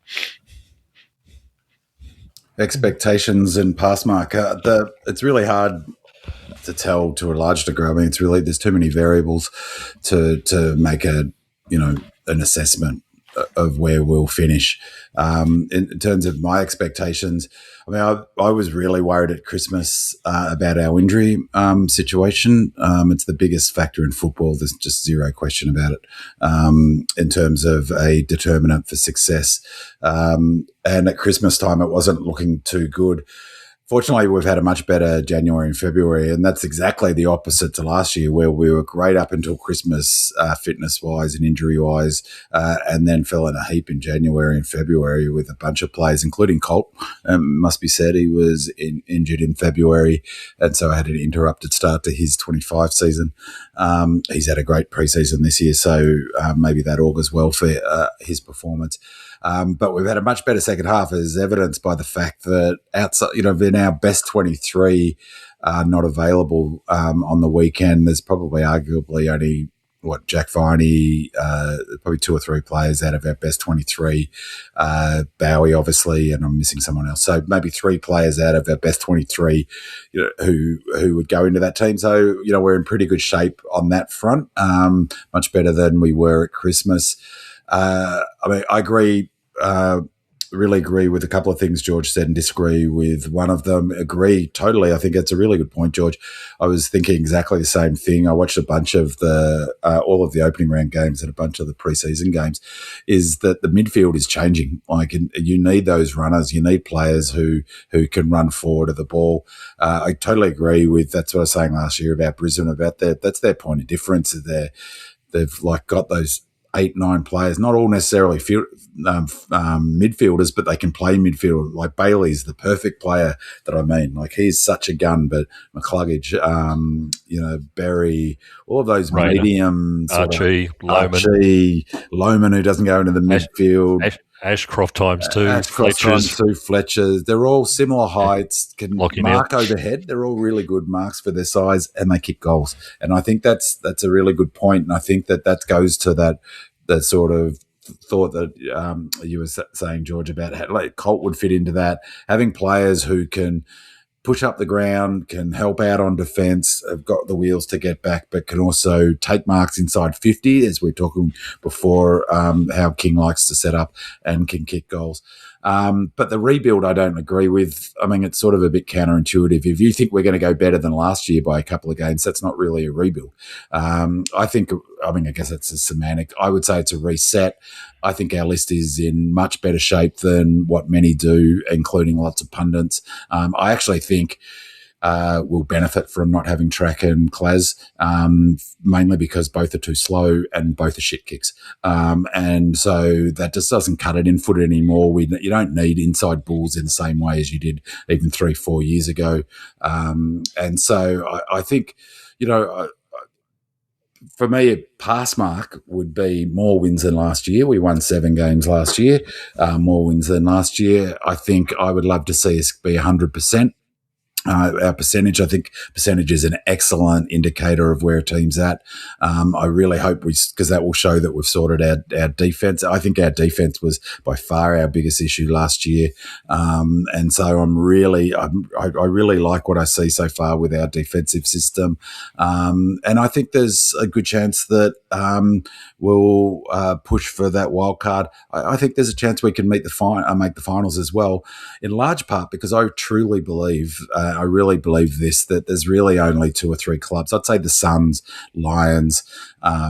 Speaker 3: Expectations and pass mark. It's really hard to tell to a large degree. I mean, there's too many variables to make an assessment of where we'll finish. In terms of my expectations, I mean, I was really worried at Christmas about our injury situation. It's the biggest factor in football. There's just zero question about it in terms of a determinant for success. And at Christmas time, it wasn't looking too good. Fortunately, we've had a much better January and February, and that's exactly the opposite to last year, where we were great up until Christmas, fitness-wise and injury-wise, and then fell in a heap in January and February with a bunch of players, including Colt. Must be said, he was injured in February, and so I had an interrupted start to his 25 season. He's had a great preseason this year, so maybe that augurs well for his performance. But we've had a much better second half, as evidenced by the fact that outside, in our best 23 not available on the weekend. There's probably arguably only Jack Viney, probably 2 or 3 players out of our best 23. Bowie, obviously, and I'm missing someone else. So maybe 3 players out of our best 23, who would go into that team. So we're in pretty good shape on that front, much better than we were at Christmas. I mean, I agree, really agree with a couple of things George said and disagree with one of them. Agree totally. I think that's a really good point, George. I was thinking exactly the same thing. I watched a bunch of all of the opening round games and a bunch of the preseason games, is that the midfield is changing. Like, you need those runners. You need players who can run forward of the ball. I totally agree with, that's what I was saying last year about Brisbane, about that's their point of difference. They've got those 8-9 players, not all necessarily midfielders, but they can play midfield. Like Bailey's the perfect player that I mean. Like, he's such a gun, but McCluggage, Berry, all of those medium
Speaker 2: Archie,
Speaker 3: Lohman, who doesn't go into the midfield.
Speaker 2: Ashcroft times 2,
Speaker 3: Ashcroft times 2, Fletchers. They're all similar heights, can mark overhead. They're all really good marks for their size, and they kick goals. And I think that's a really good point. And I think that goes to that sort of thought that you were saying, George, about how Colt would fit into that. Having players who can push up the ground, can help out on defence, have got the wheels to get back, but can also take marks inside 50, as we were talking before, how King likes to set up, and can kick goals. But the rebuild, I don't agree with. I mean, it's sort of a bit counterintuitive. If you think we're going to go better than last year by a couple of games, that's not really a rebuild. I guess it's a semantic. I would say it's a reset. I think our list is in much better shape than what many do, including lots of pundits. I actually think will benefit from not having Track and Klas, mainly because both are too slow and both are shit kicks. And so that just doesn't cut it in foot anymore. You don't need inside bulls in the same way as you did even 3-4 years ago. And so I think, for me, a pass mark would be more wins than last year. We won 7 games last year, more wins than last year. I think I would love to see us be 100%. Our percentage, I think percentage is an excellent indicator of where a team's at. I really hope because that will show that we've sorted our defense. I think our defense was by far our biggest issue last year. And so I really like what I see so far with our defensive system. And I think there's a good chance that we'll push for that wild card. I think there's a chance we can make the finals as well, in large part because I truly believe, I really believe this, that there's really only 2 or 3 clubs. I'd say the Suns, Lions,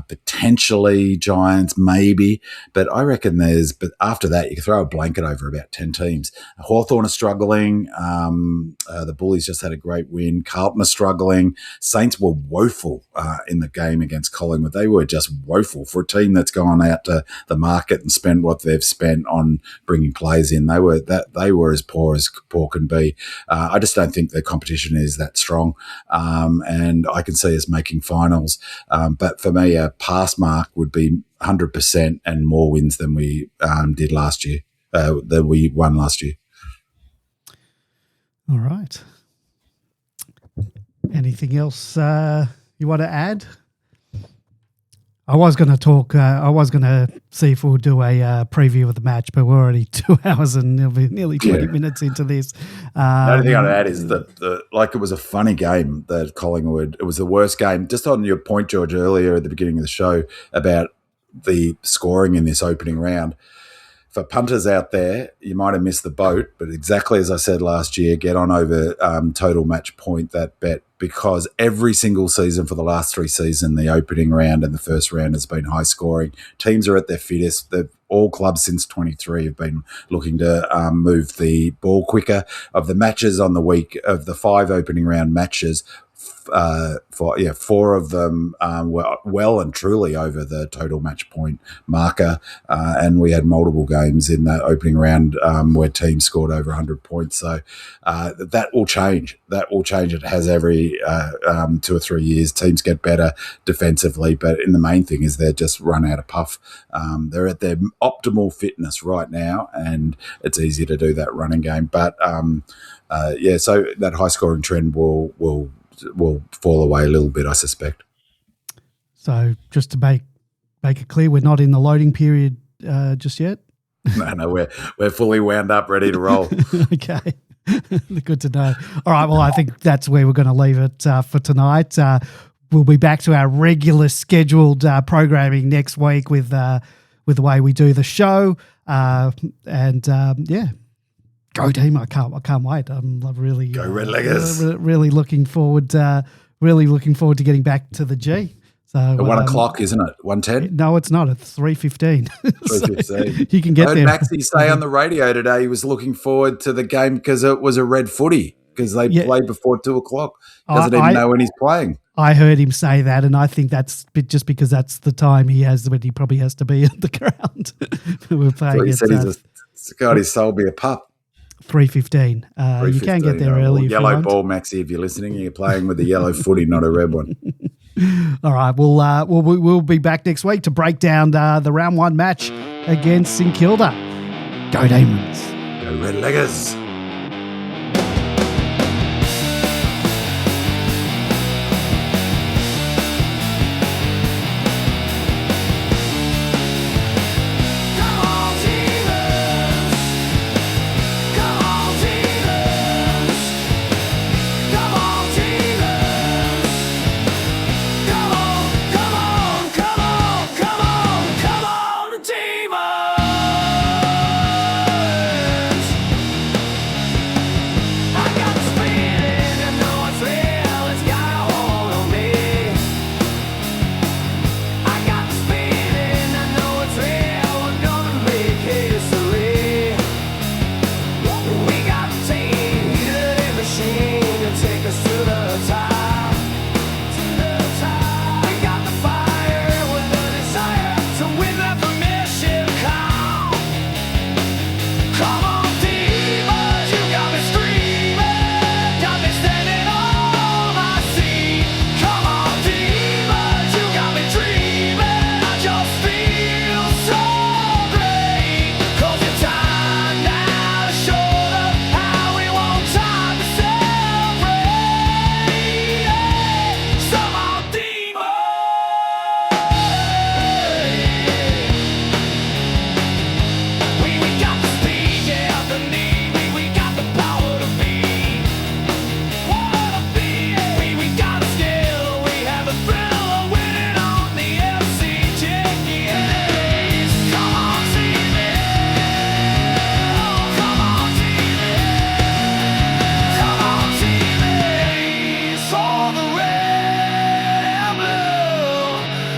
Speaker 3: potentially Giants, maybe, but I reckon but after that, you can throw a blanket over about 10 teams. Hawthorn are struggling. The Bullies just had a great win. Carlton are struggling. Saints were woeful in the game against Collingwood. They were just woeful for a team that's gone out to the market and spent what they've spent on bringing players in. They were as poor can be. I just don't think the competition is that strong, and I can see us making finals. But for me, a pass mark would be 100% and more wins than we did last year, that we won last year.
Speaker 1: All right. Anything else you want to add? I was going to talk. I was going to see if we'll do a preview of the match, but we're already 2 hours and nearly 20 minutes into this.
Speaker 3: The only thing I'd add is that it was a funny game, that Collingwood. It was the worst game. Just on your point, George, earlier at the beginning of the show about the scoring in this opening round. For punters out there, you might have missed the boat, but exactly as I said last year, get on over total match point that bet, because every single season for the last 3 seasons, the opening round and the first round has been high scoring. Teams are at their fittest. All clubs since 23 have been looking to move the ball quicker. Of the matches on the week, of the 5 opening round matches, 4 of them were well and truly over the total match point marker, and we had multiple games in that opening round where teams scored over 100 points. So that will change. That will change. It has every 2 or 3 years. Teams get better defensively, but in the main thing is they're just run out of puff. They're at their optimal fitness right now, and it's easy to do that running game. But so that high scoring trend will fall away a little bit, I suspect.
Speaker 1: So just to make it clear, we're not in the loading period just yet.
Speaker 3: No, we're fully wound up, ready to roll.
Speaker 1: Okay, good to know. All right, well, I think that's where we're going to leave it for tonight. We'll be back to our regular scheduled programming next week with the way we do the show, Go team! I can't wait. I'm really
Speaker 3: go Redleggers.
Speaker 1: Really looking forward. To getting back to the G. So
Speaker 3: at 1 o'clock, isn't it? 1:10?
Speaker 1: No, it's not. It's 3:15.
Speaker 3: 3:15.
Speaker 1: You can get there.
Speaker 3: Maxie say on the radio today he was looking forward to the game because it was a red footy because they play before 2 o'clock. Doesn't even know when he's playing.
Speaker 1: I heard him say that, and I think that's just because that's the time he has when he probably has to be at the ground. We're playing. He said
Speaker 3: he's sold me a pup.
Speaker 1: 3:15. You can get there early.
Speaker 3: Yellow ball, Maxie, if you're listening. You're playing with a yellow footy, not a red one.
Speaker 1: All right. We'll be back next week to break down the round 1 match against St Kilda. Go Demons.
Speaker 3: Go Redleggers.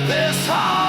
Speaker 4: This heart